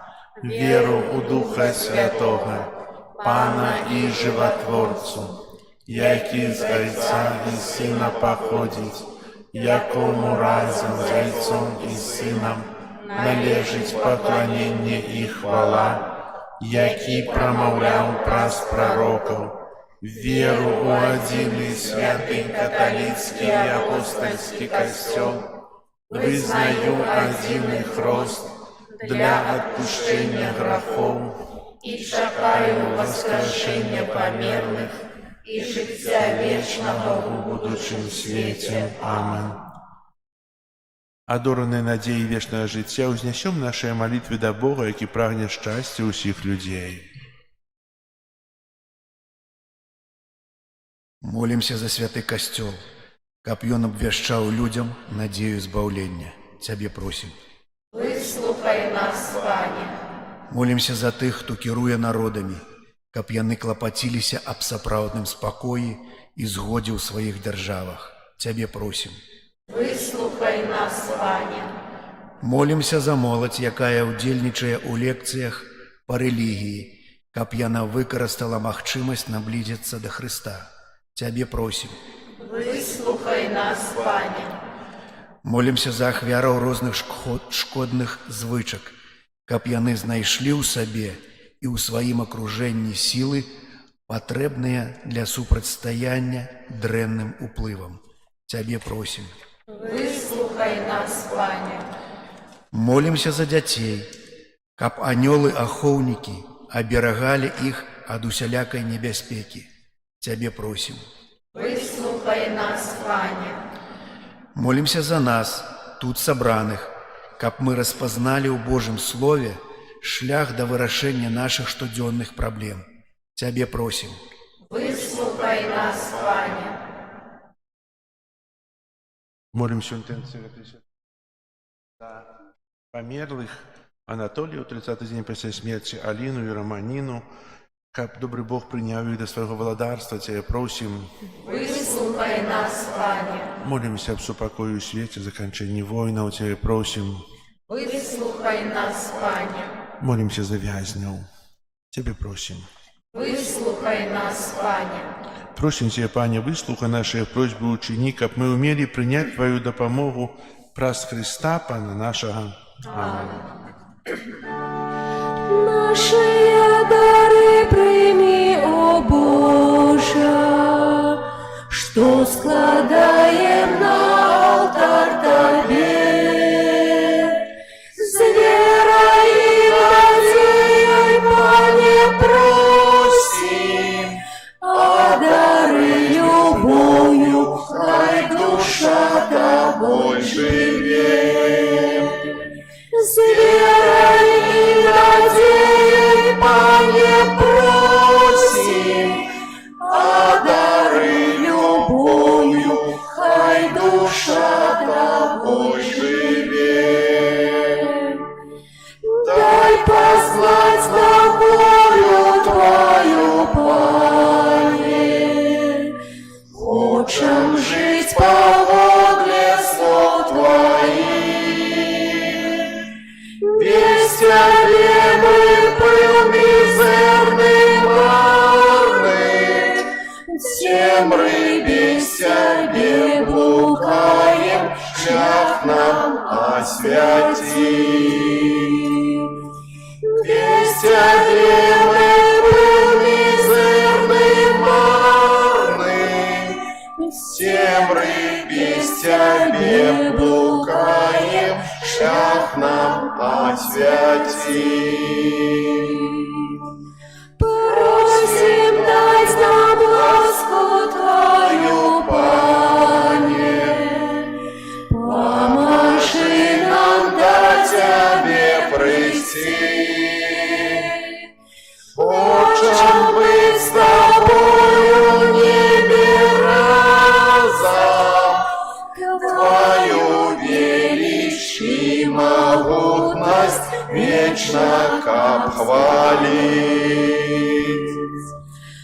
Веру ў Духа Святога, Пана і Жыватворцу, які з Айца і Сына паходзіць, якому разам з Айцом і Сынам належыць пакланенне і хвала, які прамаўляў праз прарокаў, веру ў адзіны святы каталіцкі і апостальскі касцёл, вызнаю адзіны хрост для адпушчэння грахоў, и чакаю воскрешения померлых и життя вечного в будущем свете. Амен. Адораныя надзеі вечнага жыцця ўзнясём нашыя малітвы да Бога, які прагне шчасця ўсіх людзей. Молімся за святы касцёл, каб ён абвяшчаў людзям надзею збаўлення. Цябе просім. Выслухай нас, Пане. Молімся за тых, хто кіруе народамі, каб яны клапаціліся аб сапраўдным спакоі і згодзе ў сваіх дзяржавах. Цябе просім. Выслухай нас, Пане. Молімся за моладзь, якая ўдзельнічае ў лекцыях па рэлігіі, каб яна выкарыстала магчымасць наблізіцца да Хрыста. Цябе просім. Выслухай нас, Пане. Молімся за ахвяраў розных шкодных звычак, каб яны знайшлі ў сабе і ў сваім акружэнні сілы, патрэбныя для супрацьстаяння дрэнным уплывам. Цябе просім. Выслухай нас, Пане. Молімся за дзяцей, каб анёлы-ахоўнікі аберагалі іх ад усялякай небяспекі. Цябе просім. Выслухай нас, Пане. Молімся за нас, тут сабраных, каб мы распазналі ў Божым Слове шлях да вырашэння нашых штодзённых праблем. Цябе просім. Выслухай нас, Пане. Молимся за померлых Анатолию, 30-й день после смерти, Алину и Романину, каб добрый Бог принял их до своего владарства, Тебя просим. Выслухай нас, Пане. Молимся об супокою и свете, закончении войны, Тебя просим. Выслухай нас, Пане. Молимся за вязню, Тебе просим. Выслухай нас, Пане. Просим Тебя, Пане, выслухай наши просьбы учини, каб мы умели принять Твою допомогу праз Христа, Пана нашего. Аминь. Наши дары прими, о Боже, что складаем на алтарь Тебе. С верой и надеей, Пане, просим, а дары любовью, хай душа Тобой живет. С верой и надеей, Пане, просим, а дары любовью, хай душа Тобой живет. Дай познать нам волю Твою, Пане, хочем жить по воле слов Твоих. Без Тебе мы пыл мизерный марный, темры без Тебе блукаем, шлях нам освяти. Без Тебе мы пыл мизерный марный, темры без Тебе блукаем, шлях нам освяти. Просим, дать нам ласку Твою, Пане, поможи нам до Тебе прийти. Хочем быть с Тобою в небе разом, Твою величь и могутность вечно обхвалить.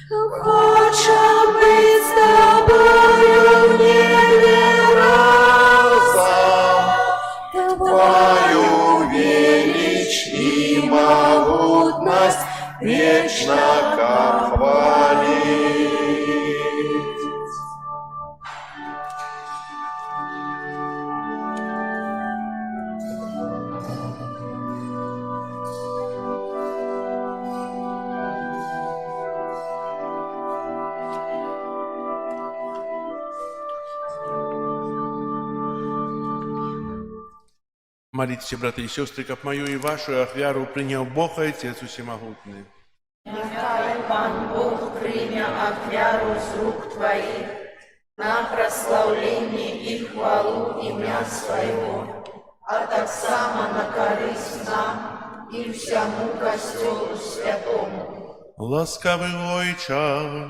Хочем быть с Тобою в небе разом, Твою величь и могутность вечно обхвалить. Молитесь, братья и сестры, как мою и вашу ахвяру принял Бог и Отец Всемогутный. Нехай Пан Бог прийме ахвяру з рук Твоих на прославление и хвалу имя Своего, а так само на корысть нам и всему костелу святому. Ласкавый Ойче,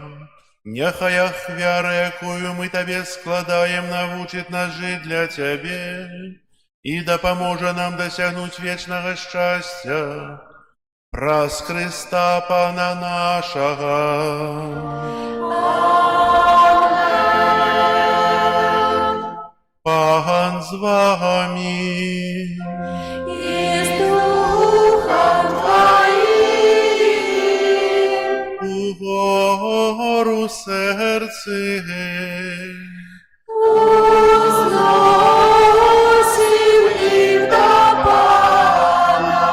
нехай ахвяра, якую мы Тебе складаем, навучит нас жить для Тебе, и да поможет нам досягнуть вечного счастья. Праз Христа Пана нашего. Пан з вами. И с Духом Твоим. Угору серце. Возносим их до Пана.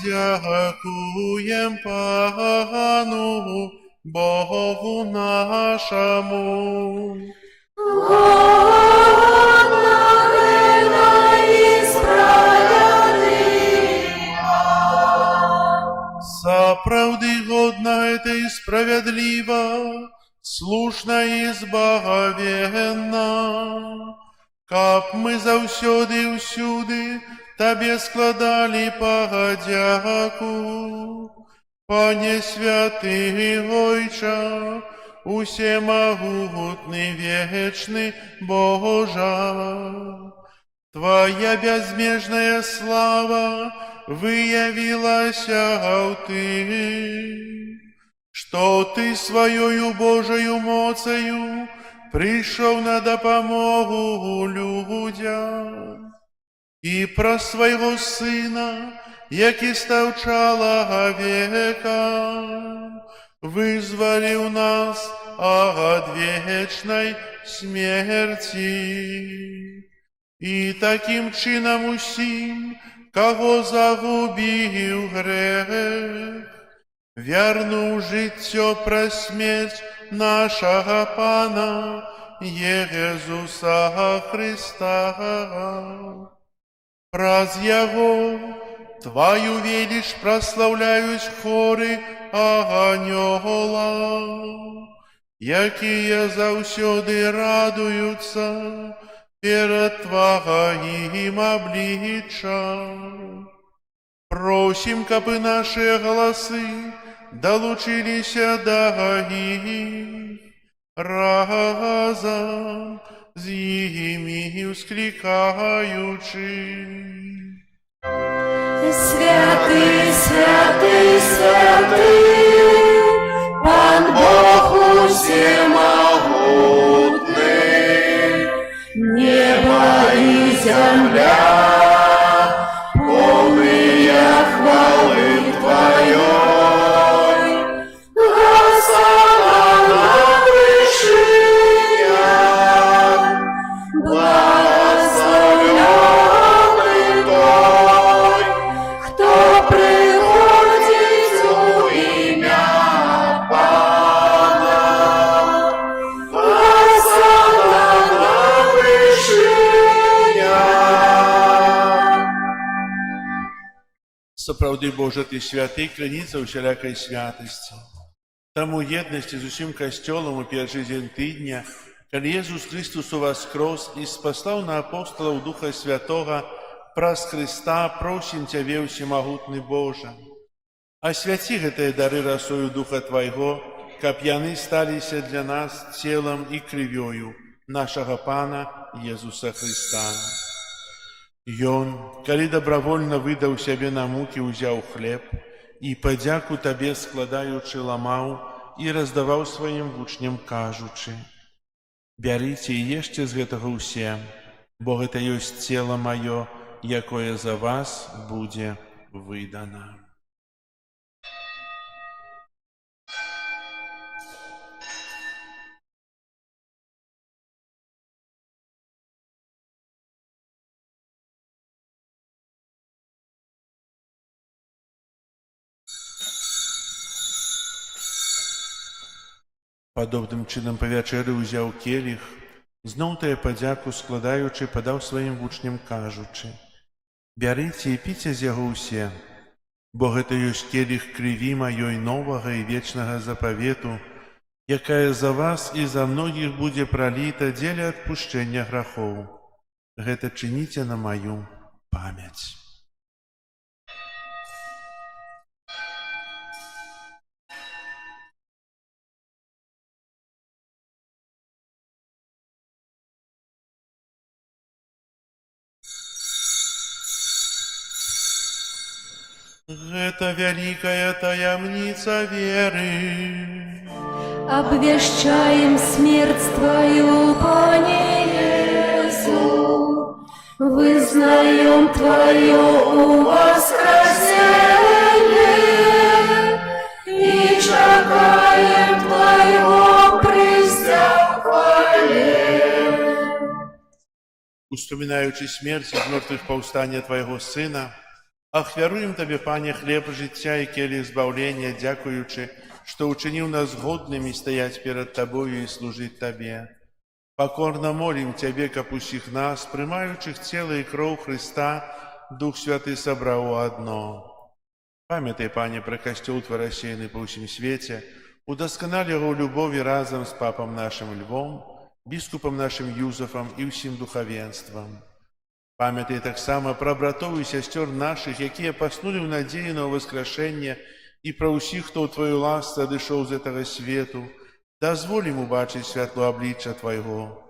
подякуем Пану, Богу нашему. Сапраўды годна это и справедливо, слушна и збагавенна, каб мы заўсёды і ўсюды Табе складалі падзяку. Пане святы Ойча, усемагутны вечны Божа, Твоя безмежная слава выявілася ў Ты, што Ты сваёю Божаю моцаю прыйшоў на дапамогу людзям і праз свайго Сына, які стаў чалавекам, вызваліў нас ад вечнай смерці. І такім чынам усім, каго загубіў грэх, вярнуў жыццё праз смерць нашага Пана Езуса Христа. Праз Яго Твою веліч праслаўляюць хоры анёлаў, якія заўсёды радуюцца перад Тваім абліччам. Просім, каб і нашыя галасы далучыліся да іх, разам з імі усклікаючы: Святый, святый, святый, Пан Бог усемогутный, небо и земля полные хвалы Твоей. Господа вышиях, благословенный Той, кто приходит у имя Пана. Господа вышиях. Сапраўды, Божа, Ты святы, крыніца ўсялякай святасці. Таму єднасці з усім касцёлам у першы дзень тыдня, калі Езус Христус уваскрос і спаслаў на апостолаў Духа Святога праз Христа, просім Цябе, усемагутны Божа. Асвяці гэтыя дары расою Духа Твайго, каб яны сталіся для нас целам і крывёю нашага Пана Езуса Христа. Ён, калі добравольна выдаў сябе на мукі, узяў хлеб і падзяку Табе складаючы ламаў і раздаваў сваім вучням, кажучы: «Бярыце і ешце з гэтага ўсе, бо гэта ёсць цела маё, якое за вас будзе выдана». Падобным чынам па вячэры ўзяў келіх, зноў тая падзяку складаючы, падаў сваім вучням, кажучы: «Бярыце і піце з яго ўсе, бо гэта ёсць келіх крыві маёй новага і вечнага запавету, якая за вас і за многіх будзе праліта дзеля адпушчэння грахоў. Гэта чыніце на маю памяць». Гэта вялікая таямніца веры. Обвещаем смерть Твою, Пане Иисус, вызнаем Твое воскресение и чекаем Твоего призя в хвале. Успоминаючи смерть і з мертвих повстання Твоего Сина, Ахвяруем Тебе, Пане, хлеб життя и келих збавления, дякуючи, что учинил нас годными стоять перед Тобою и служить Тебе. Покорно молим Тебе, каб усіх нас, приймаючих тело и кровь Христа, Дух Святый собрал у одно. Памятай, Пане, про костел Твой рассеянный по всем свете, удосконали его в любови разом с Папом нашим Львом, Біскупом нашим Юзефом и всім духовенством. Памятай так само про братов и сестер наших, якія поснули в надеї на воскрешення, и про усіх, хто в Твою ласку одышоў з этого свету, дозволим убачить святло обличчя Твоего.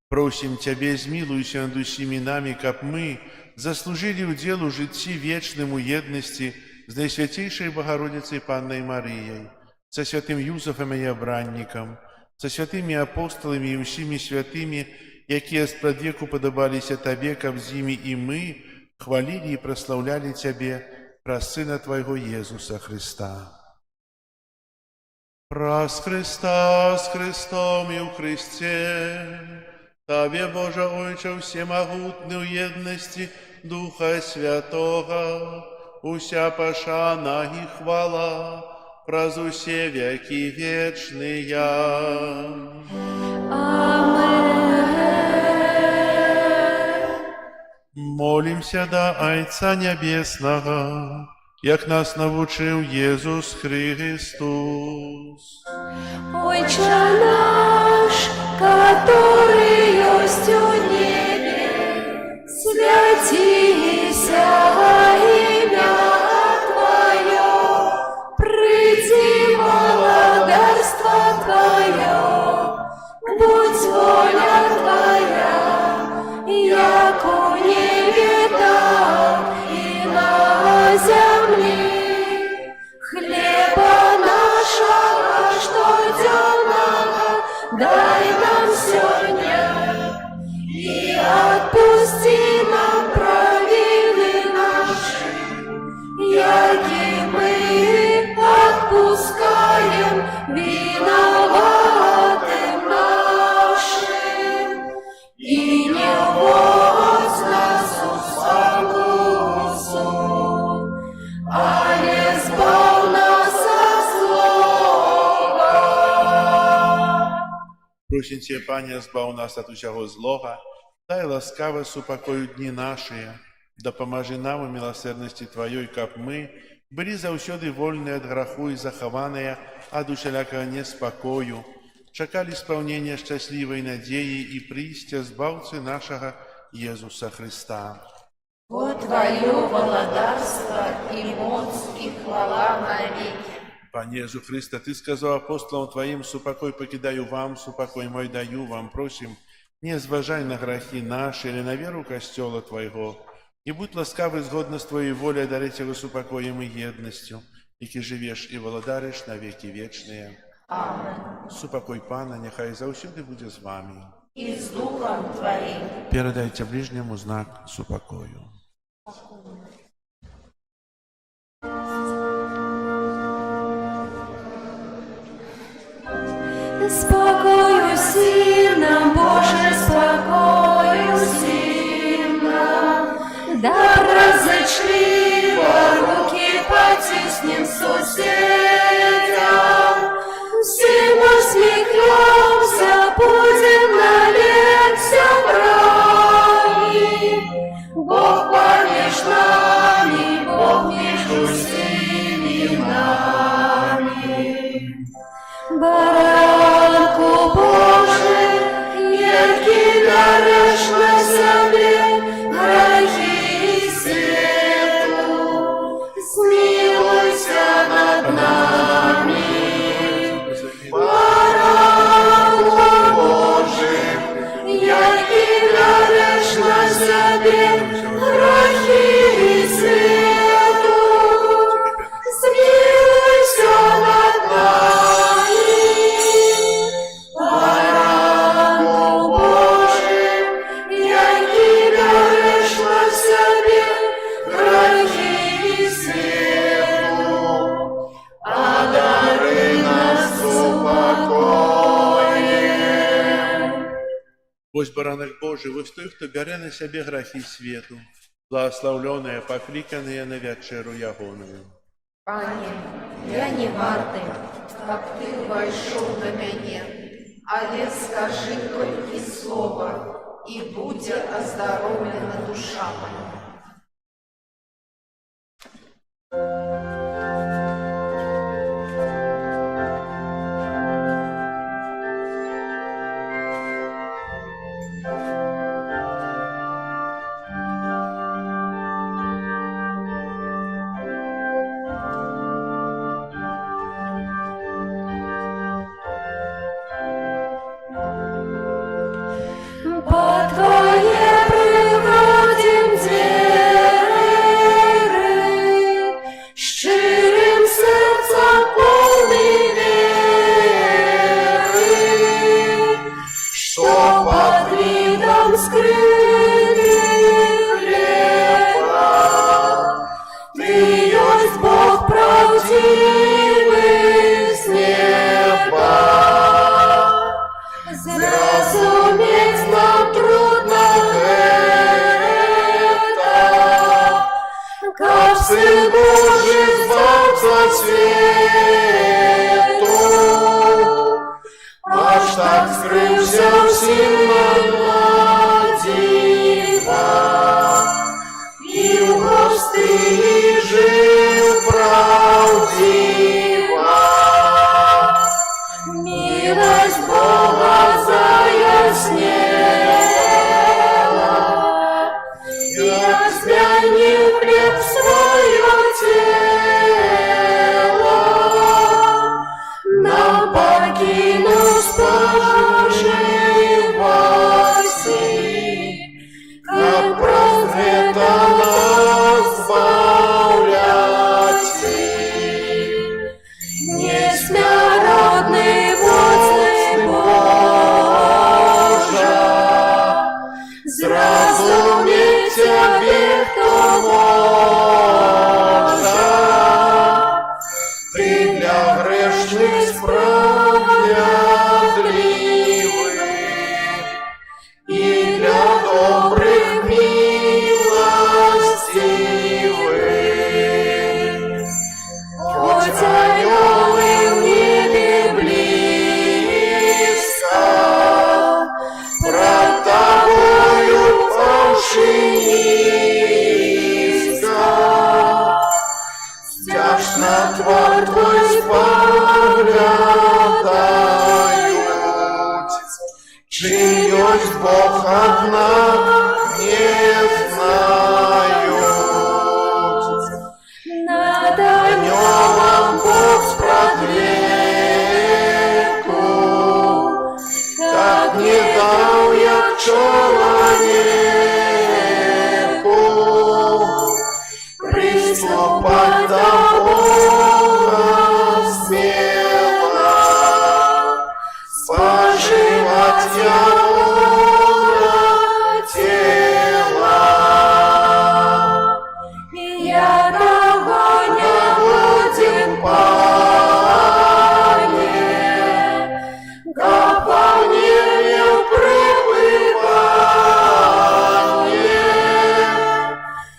Просим Тебе, змилуйся над усіми нами, каб мы заслужили удел у житті вечным у едности с Наисвятейшей Богородицей Панной Марией, со святым Юзефом и обранником, со святыми апостолами и усіми святыми, якія спрадвеку подобалися Тебе, каб з ими и мы хвалили и прославляли Тебе, праз Сына Твоего Иисуса Христа. Праз Христа, с Христом и у Христе, Тебе, Боже Ойче, всемогутный в едности Духа Святого, уся пошана и хвала, праз усе веки вечные. Молимся до Отца Небесного, як нас навучил Иисус Христос. Отче наш, который есть у небе, святися имя Твое, приди благодарство Твое, будь воля Твоя, як у небе, так и на земле. Хлеба нашего штоденного дай нам сегодня, и отпусти нам провины наши, яки мы отпускаем виноватым нашим. И не вводь нас в искушение, але избавь нас от злого. Просим Тебя, Пане, збав нас от усього злого, дай ласкаво супокою дни наши, допоможи нам у милосердности Твоей, каб мы были заусёды вольны от граху и захованные от усялякого неспокою, чекали исполнения счастливой надеи и пристя Збавцы нашего Иисуса Христа. Бо Твое владарство и моц и хвала навеки. Пане Иисус Христе, Ты сказал апостолам Твоим: «Супокой покидаю вам, супокой мой даю вам». Просим, не зважай на грехи наши или на веру костела Твоего, и будь ласкавый згодно с Твоей волей дарить его супокоем и едностью, яки живешь и володаришь на веки вечные. Амен. Супокой Пана, нехай заусюди буде з вами. И с Духом Твоим. Передайте ближнему знак супокою. Спокою всім нам, Боже, спокою всім нам. Да разочливо руки потиснем соседям, всем усмехнемся, будем навек собрани. Бог помеж нами, Бог между всеми нами. Баранку Божий, яркий даришь на земле грехи и свету, смилуйся над нами. Баранку Божий, яркий даришь на земле грехи и свету, смилуйся над нами. Ось баранок Божий, ось той, хто бере на себе грехи свету. благословленные, покликанные на вечеру ягоную. Пане, я не вартий, каб ти войшов до мене, але скажи тільки слово, і буде оздоровлена душа моя. По Твоє приводім двері, щирим серцем повний віри, що под видом скрыли хлеба, Ты есть Бог правдивый с неба. Зразуметь нам трудно это, как Сын Божий звался свету, аж так скрылся всем дива, и в пустыне жил правдиво. Милость Бога заяснела, як змянил хлеб свое тело, нам покинул споживати, как прозрета нас збавляти. Несмяродный моцный Божа, зразумець Тебе, хто може. Ты для грешных справедливых и для добрых милостивых. Хоть анёлы в небе близко, пред Тобою фальши низко, стяжно твор Твой споглядают, чи есть Бог, однак не знают. Над анёлом Бог спрадвеку, как не дал як человеку приступать до Бога смело, споживать Его тело. Я догоня один Пане, как по небе пребывание.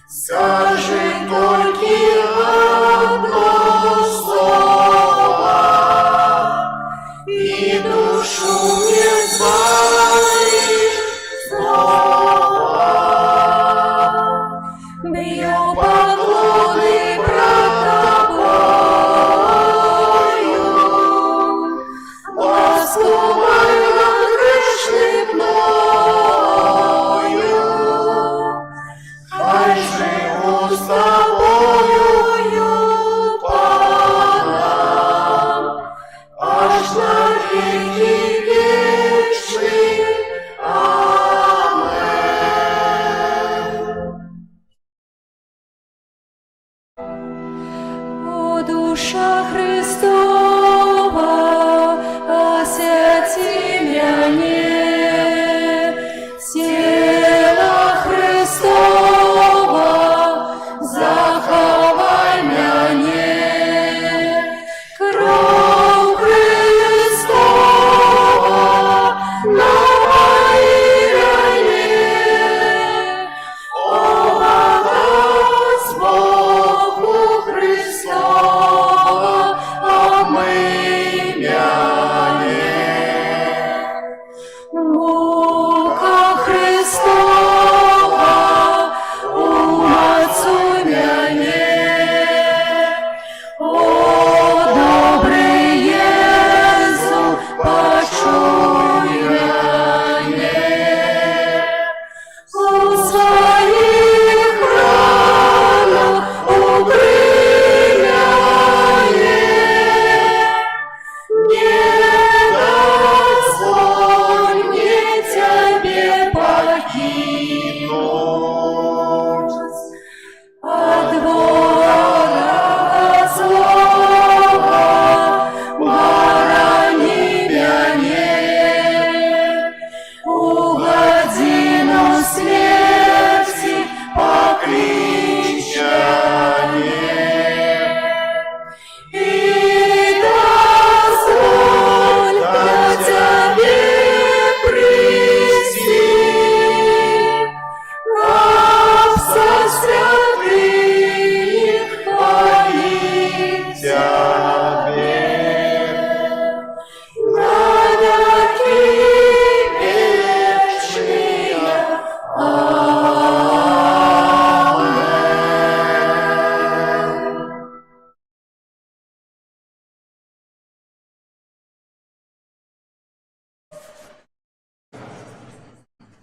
Скажи только одно слово, и душу мне избавишь снова. Бью поклоны пред Тобою, ласку мою над грешным мною. Хай живу с Тобою, Паном, аж на веки вечные. Амен. О душа Христова, освяти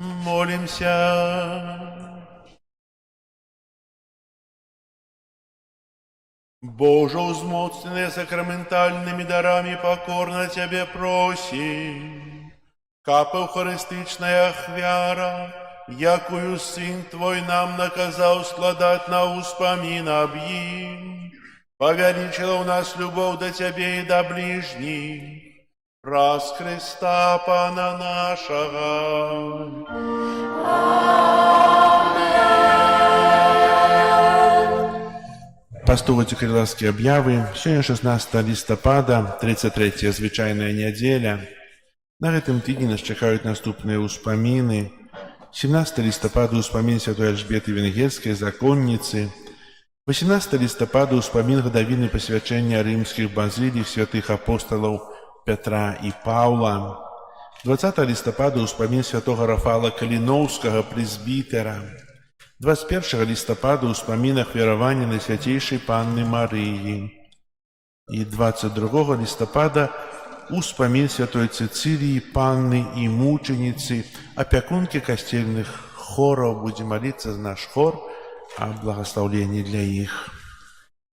Молимся. Боже, узмоцненные сакраментальными дарами, покорно Тебе просим, капа Евхаристичная ахвяра, якую Сын Твой нам наказал складать на успомин об им, повеличила у нас любовь до Тебе и до ближних, раз Христа Пана нашего. Пастугоці крылатскія аб'явы. Сёння 16 лістапада, 33-я звычайная нядзеля. На гэтым тыдні нас чакаюць наступныя ўспаміны. 17 лістапада ўспамін святой Альжбеты Венгерскай, законніцы. 18 лістапада ўспамін гадавіны пасвячэння рымскіх базылік святых апосталаў Пятра і Паўла. 20 лістапада ўспамін святога Рафала Каліноўскага, прэзбітэра. 21 лістапада ўспамін ахвяравання Найсвяцейшай Панны Марыі. І 22 лістапада ўспамін святой Цэцыліі, Панны і мучаніцы, апякункі касцельных хораў. Будзем маліцца за наш хор о благословлении для их.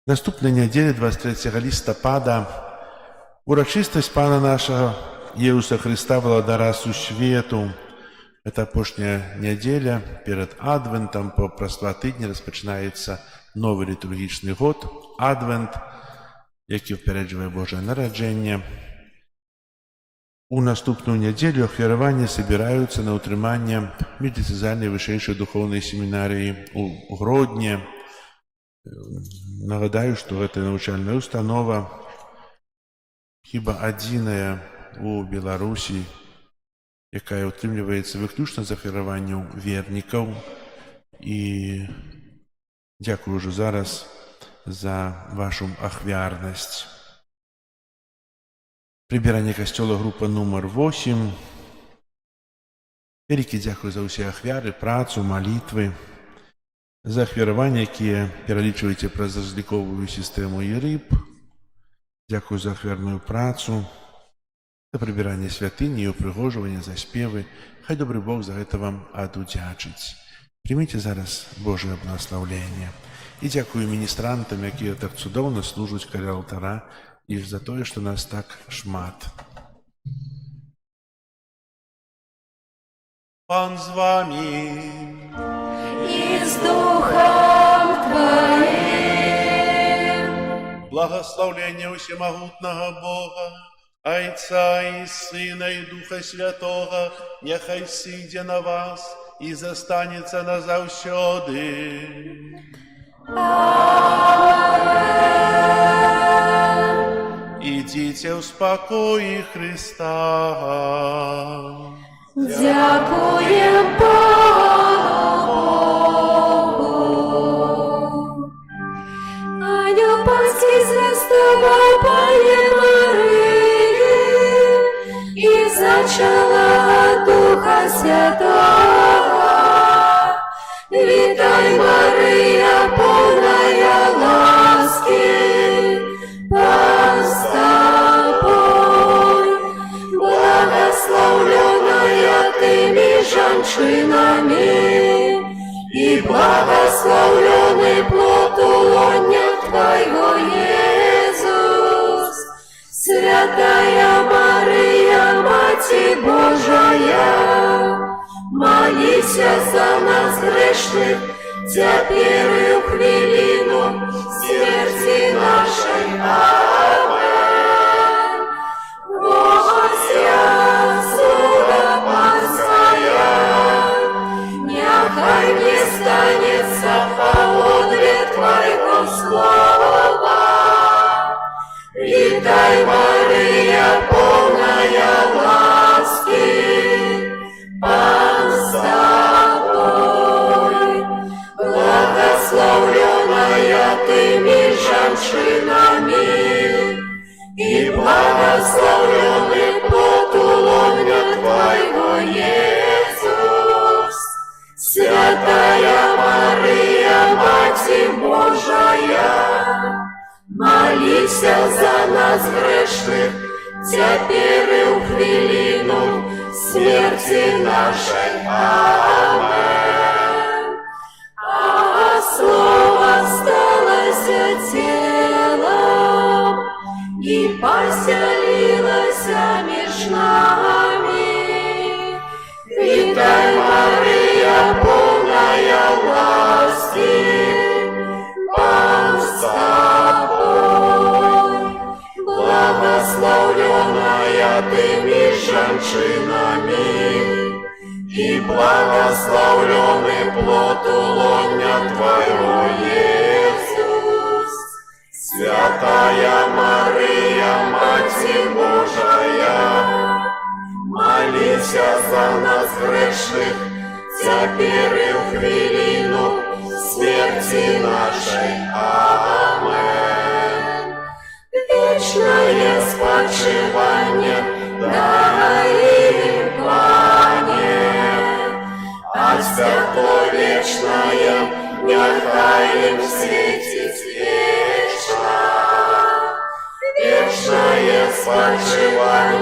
Наступная неделя, 23 листопада, урочистость Пана нашего Иисуса Христа, Владара сусвету. Это апошняя неделя перед Адвентом, по проства тыдня распочинається новий літургічний год, Адвент, який впереджує Божє народження. У наступную неделю ахвяраванні собираются на утрыманне медицизальной высшейшей духовной семинарии у Гродне. Нагадаю, что это навучальная установа, хіба адзіная у Беларусі, якая утрымліваецца выключна з ахвяраванняў вернікаў. І дзякую ўжо зараз за вашу ахвярнасць. Прибирание костела, группа номер 8. Вялікі дзякую за ўсе ахвяры, працу, малітвы, за ахвяраванні, якія пералічваеце праз разліковую сістэму ЕРИП. Дзякую за ахвярную працу, за прибирание святыні і упрыгожванне, за спевы. Хай добры Бог за гэта вам адудзячыць. Прыміце зараз Божае благословение. І дзякую міністрантам, якія так цудоўна служаць каля алтара, і за тое, што нас так шмат. Пан з вами. И с Духом Твоим. Благословление усемогутного Бога, Отца и Сына и Духа Святого, нехай сидя на вас и застанется назавсёды. Идите в спокое Христа. Дякуем Богу. Ангел Пасхи звездовал Пане Марии и зачала от Духа Святого. Витай, Мария, полная ласки, Пан с тобой, благословленная Тыми женщинами, и благословленный плод лона Твоего, Иисус. Святая Мария, Мати Божия, молись за нас грешных, теперь и в хвилину смерти нашей. Аминь. Божья сура Панская, нехай не станется холодре Твоего слова. Витай, Мария, полная ласки, Пан с тобой, благословленная Тыми женщинами, и благословленный плод лона Твоего, Иисус. Святая Мария, Мати Божия, молись за нас грешных, теперь и в хвилину смерти смерти нашей. Амен. А Слово сталось телом и поселилось меж нами. Витай, Мария, полная власти, Бог с тобой. Благословленная ты меж женщинами, и благословленный плод лоня Твоего, Иисус. Святая Мария, Мать Божия, молись за нас грешных, теперь и в хвилину смерти нашей. Амен. Вечное спочивание дай им, Пане, а святло вечное нехай им светит вечно. Вечное спочивание